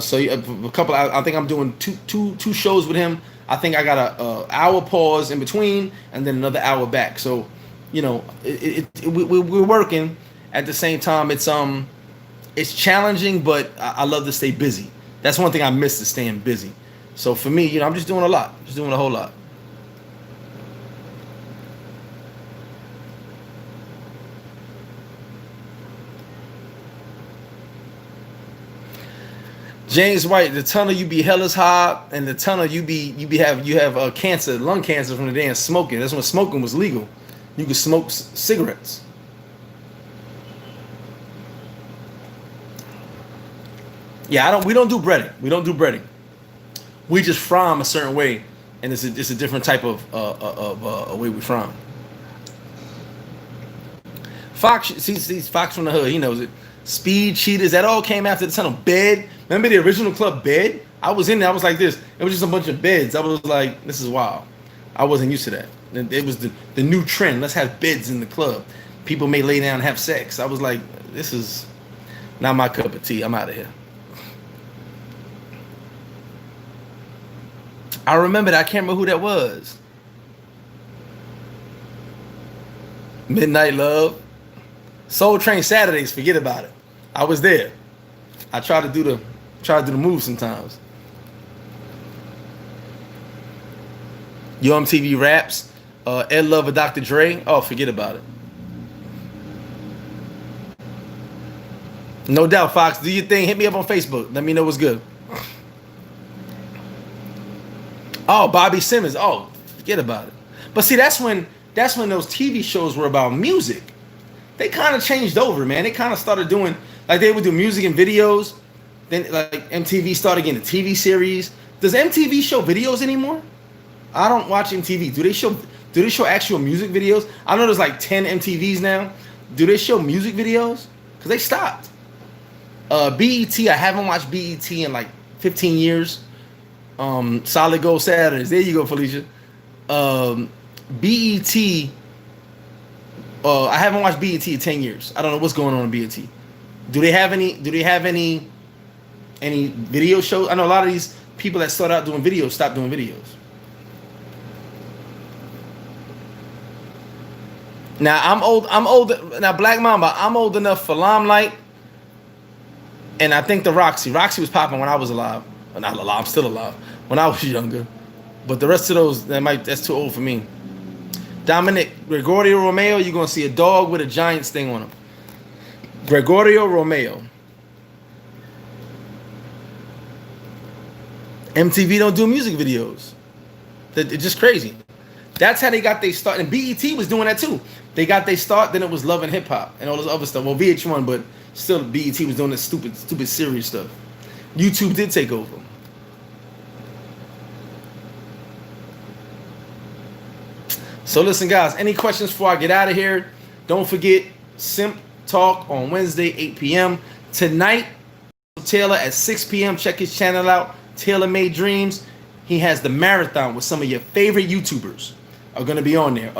So a couple. I think I'm doing two shows with him. I think I got a hour pause in between, and then another hour back. So, we're working at the same time. It's challenging, but I love to stay busy. That's one thing I miss, is staying busy. So for me, I'm just doing a lot, just doing a whole lot. James White, the tunnel you be hellas high, and the tunnel you have cancer, lung cancer from the damn smoking. That's when smoking was legal. You could smoke cigarettes. Yeah, we don't do breading. We don't do breading. We just fry them a certain way, and it's a different type of way we fry them. Fox, sees Fox from the hood. He knows it. Speed Cheetahs, that all came after the tunnel. Bed. Remember the original club Bed? I was in there. I was like this. It was just a bunch of beds. I was like, this is wild. I wasn't used to that. It was the new trend. Let's have beds in the club. People may lay down and have sex. I was like, this is not my cup of tea. I'm out of here. I remember that. I can't remember who that was. Midnight Love. Soul Train Saturdays. Forget about it. I was there. I try to do the move sometimes. UMTV Raps. Ed Love of Dr. Dre. Oh, forget about it. No doubt, Fox. Do your thing. Hit me up on Facebook. Let me know what's good. Oh, Bobby Simmons. Oh, forget about it. But see, that's when those TV shows were about music. They kind of changed over, man. They kind of started doing, like, they would do music and videos. Then, like, MTV started getting a TV series. Does MTV show videos anymore? I don't watch MTV. Do they show actual music videos? I know there's like 10 MTVs now. Do they show music videos? Because they stopped. BET, I haven't watched BET in like 15 years. Solid Gold Saturdays. There you go, Felicia. BET. I haven't watched BET in 10 years. I don't know what's going on in BET. Do they have any video shows? I know a lot of these people that start out doing videos stop doing videos. Now I'm old. Now Black Mamba, I'm old enough for Limelight, and I think the Roxy was popping when I was alive. Well, not alive. I'm still alive. When I was younger, but the rest of those that's too old for me. Dominic Gregorio Romeo, you're gonna see a dog with a Giants thing on him. Gregorio Romeo. MTV don't do music videos. It's just crazy. That's how they got their start. And BET was doing that too. They got their start, then it was Love and Hip Hop and all this other stuff. Well, VH1, but still BET was doing this stupid serious stuff. YouTube did take over. So listen, guys, any questions before I get out of here? Don't forget, Simp Talk on Wednesday, 8 p.m. Tonight, Taylor at 6 p.m. Check his channel out, Taylor Made Dreams. He has the marathon with some of your favorite YouTubers are going to be on there.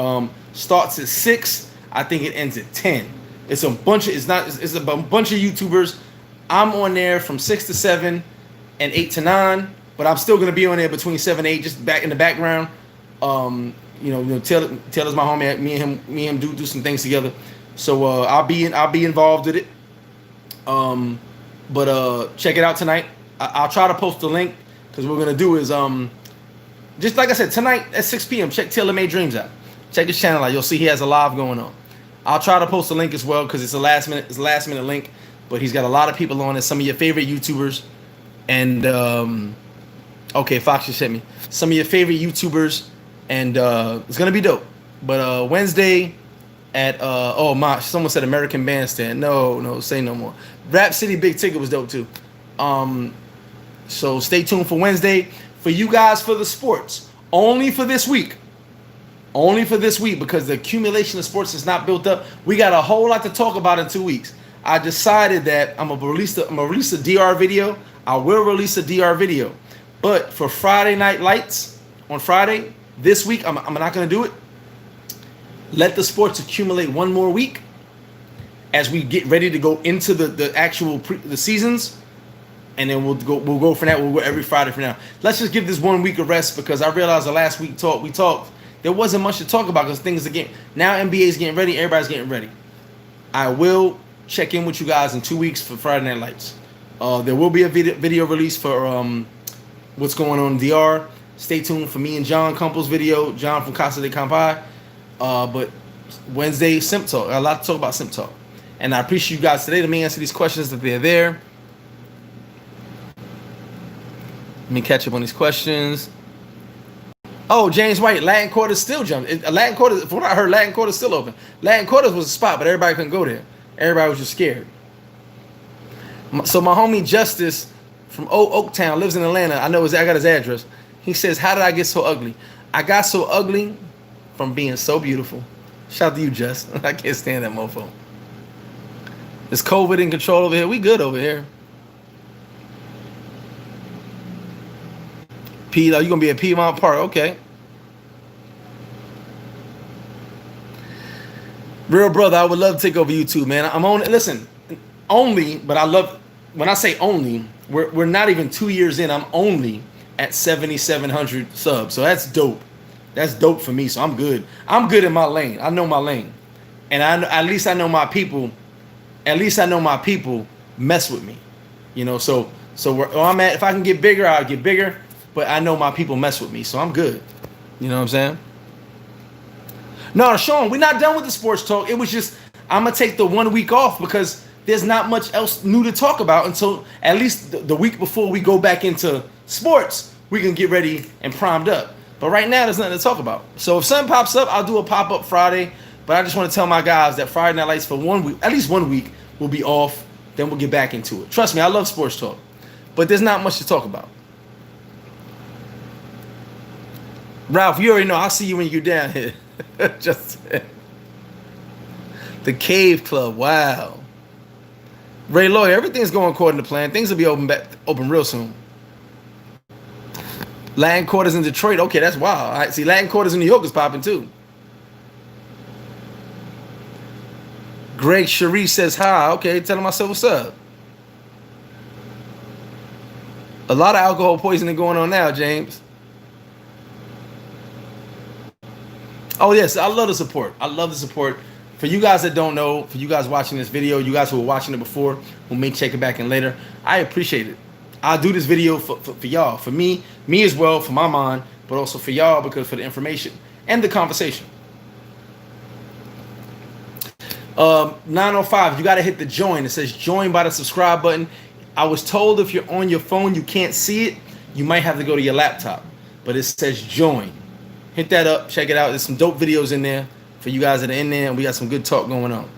Starts at 6. I think it ends at 10. It's a bunch of YouTubers. I'm on there from 6 to 7 and 8 to 9, but I'm still going to be on there between 7 and 8, just back in the background. Taylor's my homie. Me and him do some things together. So I'll be involved with it. But check it out tonight. I'll try to post the link, because what we're gonna do is just like I said, tonight at 6 p.m. check Taylor Made Dreams out. Check his channel out. You'll see he has a live going on. I'll try to post the link as well, because it's a last minute link. But he's got a lot of people on it. Some of your favorite YouTubers. And okay, Fox just hit me. Some of your favorite YouTubers, and it's gonna be dope. But Wednesday at someone said American Bandstand. No, say no more. Rap City Big Ticket was dope too. So stay tuned for Wednesday. For you guys, for the sports, only for this week. Only for this week, because the accumulation of sports is not built up. We got a whole lot to talk about in 2 weeks. I decided that I'm gonna release a DR video. I will release a DR video, but for Friday Night Lights on Friday this week, I'm not gonna do it. Let the sports accumulate one more week as we get ready to go into the actual the seasons, and then we'll go from that. We'll go every Friday from now. Let's just give this 1 week a rest, because I realized the last week we talked. There wasn't much to talk about because things are getting now. NBA's getting ready. Everybody's getting ready. I will check in with you guys in 2 weeks for Friday Night Lights. There will be a video release for what's going on in DR. Stay tuned for me and John Kumpel's video. John from Casa de Campai. But Wednesday, Simp Talk. I got a lot to talk about Simp Talk. And I appreciate you guys today. Let me answer these questions that they're there. Let me catch up on these questions. Oh, James White, Latin Quarters still jumped. Latin Quarters, from what I heard, Latin Quarters still open. Latin Quarters was a spot, but everybody couldn't go there. Everybody was just scared. So my homie Justice from Oaktown lives in Atlanta. I got his address. He says, how did I get so ugly? I got so ugly from being so beautiful. Shout out to you, Jess. I can't stand that mofo. Is COVID in control over here? We good over here. Pete, are you gonna be at Piedmont Park? Okay. Real brother, I would love to take over YouTube, man. I'm on. Listen, only, but I love. When I say only, we're not even 2 years in. I'm only at 7,700 subs, so that's dope. That's dope for me. So I'm good. I'm good in my lane. I know my lane, and at least I know my people. At least I know my people mess with me. You know, so where I'm at, if I can get bigger, I'll get bigger. But I know my people mess with me, so I'm good. You know what I'm saying? No, Sean, we're not done with the sports talk. It was just, I'm going to take the 1 week off because there's not much else new to talk about until at least the week before we go back into sports, we can get ready and primed up. But right now, there's nothing to talk about. So if something pops up, I'll do a pop-up Friday. But I just want to tell my guys that Friday Night Lights for 1 week, at least 1 week, will be off. Then we'll get back into it. Trust me, I love sports talk. But there's not much to talk about. Ralph, you already know. I'll see you when you're down here. Just the Cave Club. Wow. Ray Lloyd, everything's going according to plan. Things will be open real soon. Latin Quarters in Detroit. Okay, that's wild. All right, see, Latin Quarters in New York is popping too. Greg Cherie says hi. Okay, tell him I said what's up. A lot of alcohol poisoning going on now, James. Oh, yes, I love the support. I love the support. For you guys that don't know, for you guys watching this video, you guys who were watching it before, who may check it back in later, I appreciate it. I'll do this video for y'all, for me as well, for my mind, but also for y'all, because for the information and the conversation. 905, you got to hit the join. It says join by the subscribe button. I was told if you're on your phone, you can't see it. You might have to go to your laptop, but it says join. Hit that up, check it out. There's some dope videos in there for you guys that are in there, and we got some good talk going on.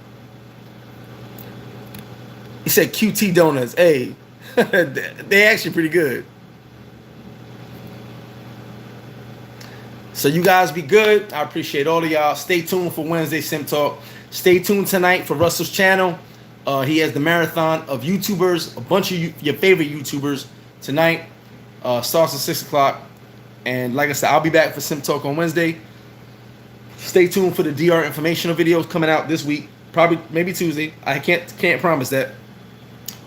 He said QT Donuts. Hey, they actually pretty good. So you guys be good. I appreciate all of y'all. Stay tuned for Wednesday Sim Talk. Stay tuned tonight for Russell's channel. He has the marathon of YouTubers, a bunch of your favorite YouTubers tonight. Starts at 6 o'clock. And like I said, I'll be back for Sim Talk on Wednesday. Stay tuned for the DR informational videos coming out this week. Probably, maybe Tuesday. I can't promise that.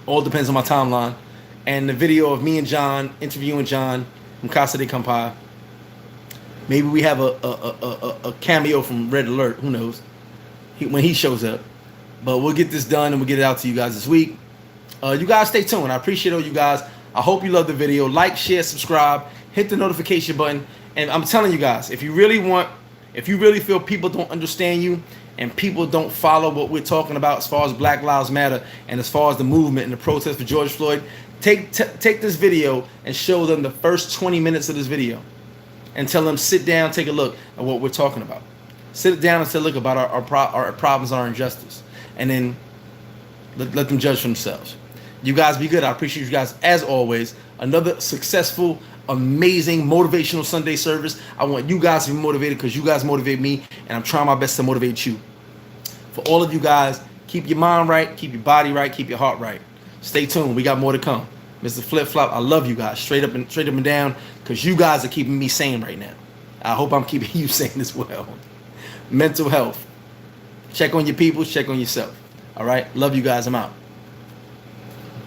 All depends on my timeline. And the video of me and John interviewing John from Casa de Campai. Maybe we have a cameo from Red Alert. Who knows? When he shows up. But we'll get this done and we'll get it out to you guys this week. You guys stay tuned. I appreciate all you guys. I hope you love the video. Like, share, subscribe. Hit the notification button. And I'm telling you guys, if you really feel people don't understand you and people don't follow what we're talking about as far as Black Lives Matter and as far as the movement and the protest for George Floyd, Take this video and show them the first 20 minutes of this video, and tell them, sit down, take a look at what we're talking about. Sit down and take a look about our problems, our injustice, and then let them judge for themselves. You guys be good. I appreciate you guys as always. Another successful, amazing, motivational Sunday service. I want you guys to be motivated because you guys motivate me, and I'm trying my best to motivate you. For all of you guys, keep your mind right, keep your body right, keep your heart right. Stay tuned. We got more to come. Mr. Flip Flop, I love you guys straight up and down, because you guys are keeping me sane right now. I hope I'm keeping you sane as well. Mental health. Check on your people. Check on yourself. All right. Love you guys. I'm out.